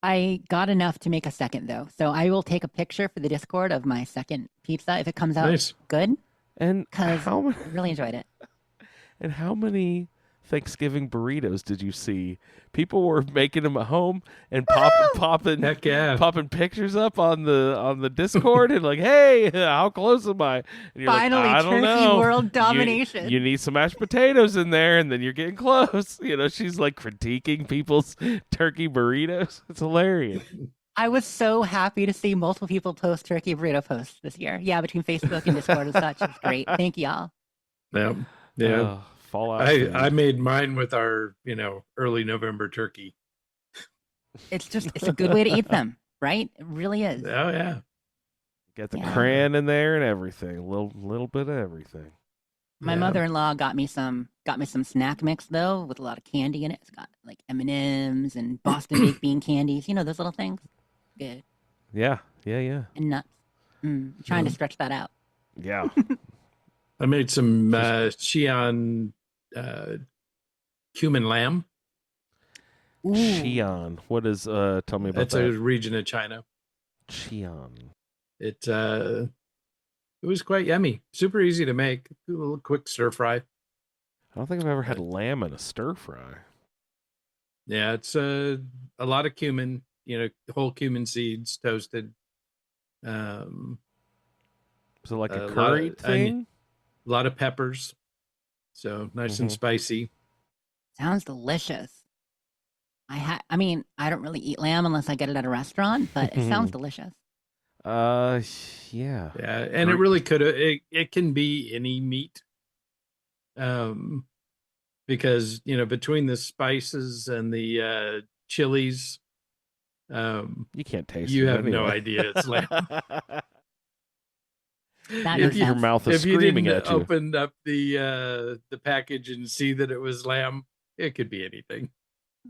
I got enough to make a second though, so I will take a picture for the Discord of my second pizza if it comes out good. And because I really enjoyed it. And how many Thanksgiving burritos did you see? People were making them at home and popping pictures up on the Discord and like, hey, how close am I? And you're finally, like, I don't turkey know. world domination. You need some mashed potatoes in there, and then you're getting close. She's like critiquing people's turkey burritos. It's hilarious. I was so happy to see multiple people post turkey burrito posts this year. Yeah, between Facebook and Discord and such. It's great. Thank y'all. Yeah. Fallout. I made mine with our, early November turkey. It's a good way to eat them, right? It really is. Oh yeah. Get the cran in there and everything. A little bit of everything. My mother-in-law got me some snack mix though with a lot of candy in it. It's got like M&Ms and Boston baked bean candies. those little things. Good. Yeah. And nuts. Trying to stretch that out. Yeah. I made some Xi'an cumin lamb. Xi'an. What is? Tell me about It's that. a region of China. Xi'an. It was quite yummy. Super easy to make. A little quick stir fry. I don't think I've ever had lamb in a stir fry. Yeah, it's a lot of cumin. Whole cumin seeds toasted. Is it like a curry thing? A lot of peppers. So nice and spicy. Sounds delicious. I mean, I don't really eat lamb unless I get it at a restaurant, but it sounds delicious. Yeah. Yeah, and it really could. It can be any meat. Because between the spices and the chilies, you can't taste. You it have anyway. no idea it's lamb. Your mouth is screaming at you. Open up the package and see that it was lamb, it could be anything.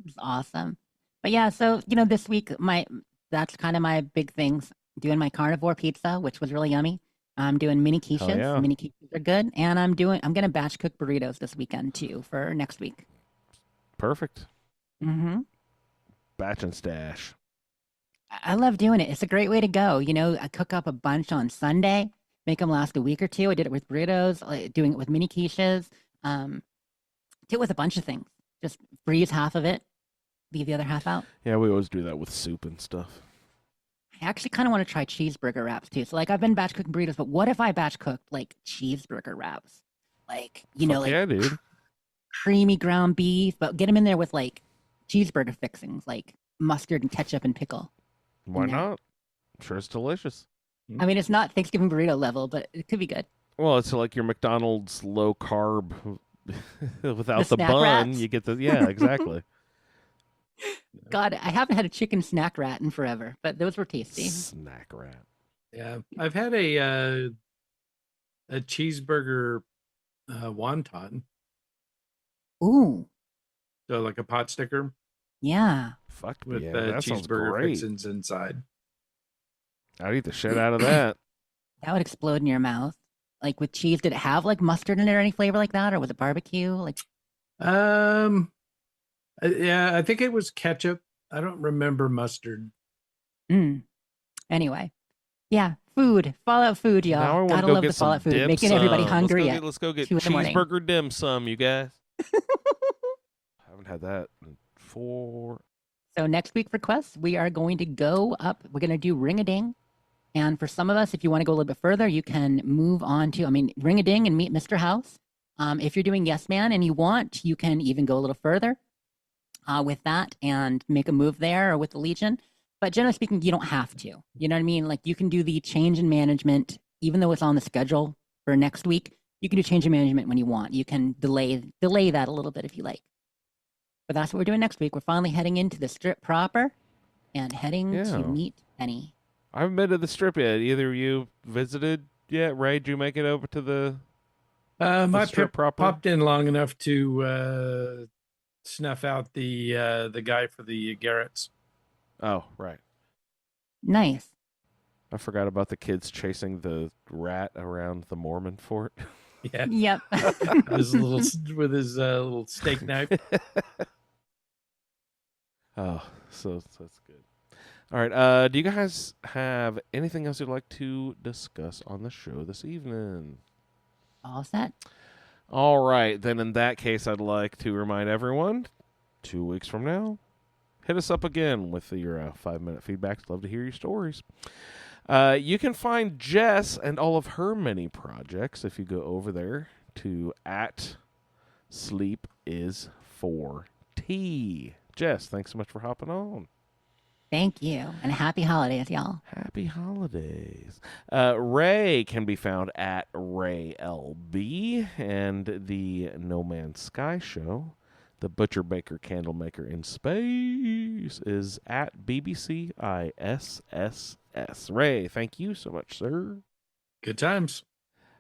It's awesome. But yeah, so this week that's kind of my big things. Doing my carnivore pizza, which was really yummy. I'm doing mini quiches. Yeah. Mini quiches are good, and I'm gonna batch cook burritos this weekend too for next week. Perfect. Mm-hmm. Batch and stash. I love doing it. It's a great way to go. I cook up a bunch on Sunday, make them last a week or two. I did it with burritos, doing it with mini quiches. Do it with a bunch of things. Just freeze half of it, leave the other half out. Yeah, we always do that with soup and stuff. I actually kind of want to try cheeseburger wraps too. So I've been batch cooking burritos, but what if I batch cooked cheeseburger wraps? Yeah, dude. Creamy ground beef, but get them in there with cheeseburger fixings like mustard and ketchup and pickle. Why not? I'm sure it's delicious. I mean, it's not Thanksgiving burrito level, but it could be good. Well, it's like your McDonald's low carb without the snack bun. wraps? You get yeah, exactly. God, I haven't had a chicken snack rat in forever, but those were tasty. Snack rat. Yeah, I've had a cheeseburger wonton. Ooh. So like a pot sticker. Yeah. Fuck with yeah, that sounds cheeseburger great. fixings inside. I'd eat the shit out of that. That would explode in your mouth. With cheese, did it have mustard in it or any flavor like that, or was it barbecue? Yeah, I think it was ketchup. I don't remember mustard. Anyway, yeah, food, Fallout food, y'all. Now I want Gotta to go love get the some Fallout food, dim making everybody sum. hungry. Let's go get 2 in the morning. cheeseburger dim sum, you guys. Haven't had that in 4. So next week for quests, we are going to go up. We're going to do Ring-a-Ding. And for some of us, if you want to go a little bit further, you can move on to, Ring-a-Ding and meet Mr. House. If you're doing Yes Man and you want, you can even go a little further with that and make a move there or with the Legion. But generally speaking, you don't have to. You know what I mean? You can do the change in management, even though it's on the schedule for next week. You can do change in management when you want. You can delay that a little bit if you like. But that's what we're doing next week. We're finally heading into the strip proper and heading to meet Penny. I haven't been to the strip yet. Either of you visited yet? Ray, did you make it over to the I strip proper? popped in long enough to snuff out the guy for the Garretts. Oh, right. Nice. I forgot about the kids chasing the rat around the Mormon fort. Yeah. Yep. with his little steak knife. Oh, so that's good. All right. Do you guys have anything else you'd like to discuss on the show this evening? All set. All right. Then in that case, I'd like to remind everyone, 2 weeks from now, hit us up again with your 5-minute feedback. Love to hear your stories. You can find Jess and all of her many projects if you go over there to @sleepisforT. Jess, thanks so much for hopping on. Thank you. And happy holidays, y'all. Happy holidays. Ray can be found at RayLB, and the No Man's Sky show, the Butcher Baker Candle Maker in Space, is at BBCISSS. Ray, thank you so much, sir. Good times.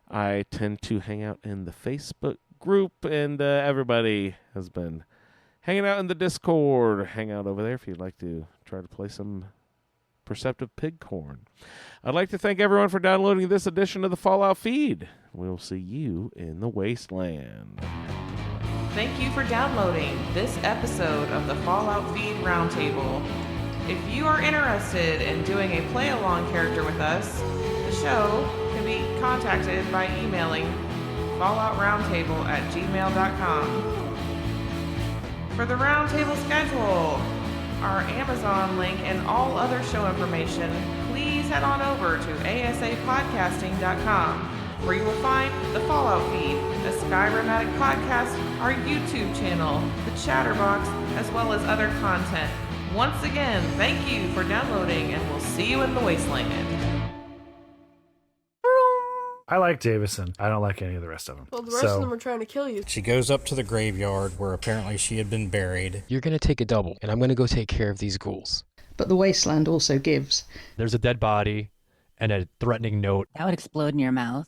I tend to hang out in the Facebook group, and everybody has been hanging out in the Discord. Hang out over there if you'd like to try to play some Perceptive Pigcorn. I'd like to thank everyone for downloading this edition of the Fallout feed. We'll see you in the Wasteland. thank you for downloading this episode of the Fallout Feed Roundtable. If you are interested in doing a play-along character with us, the show can be contacted by emailing falloutroundtable@gmail.com. For the Roundtable schedule, our Amazon link, and all other show information, please head on over to asapodcasting.com, where you will find the Fallout Feed, the Skyrimatic Podcast, our YouTube channel, the Chatterbox, as well as other content. Once again, thank you for downloading, and we'll see you in the Wasteland. I like Davison. I don't like any of the rest of them. Well, the rest of them are trying to kill you. She goes up to the graveyard where apparently she had been buried. You're going to take a double, and I'm going to go take care of these ghouls. But the wasteland also gives. There's a dead body and a threatening note. That would explode in your mouth.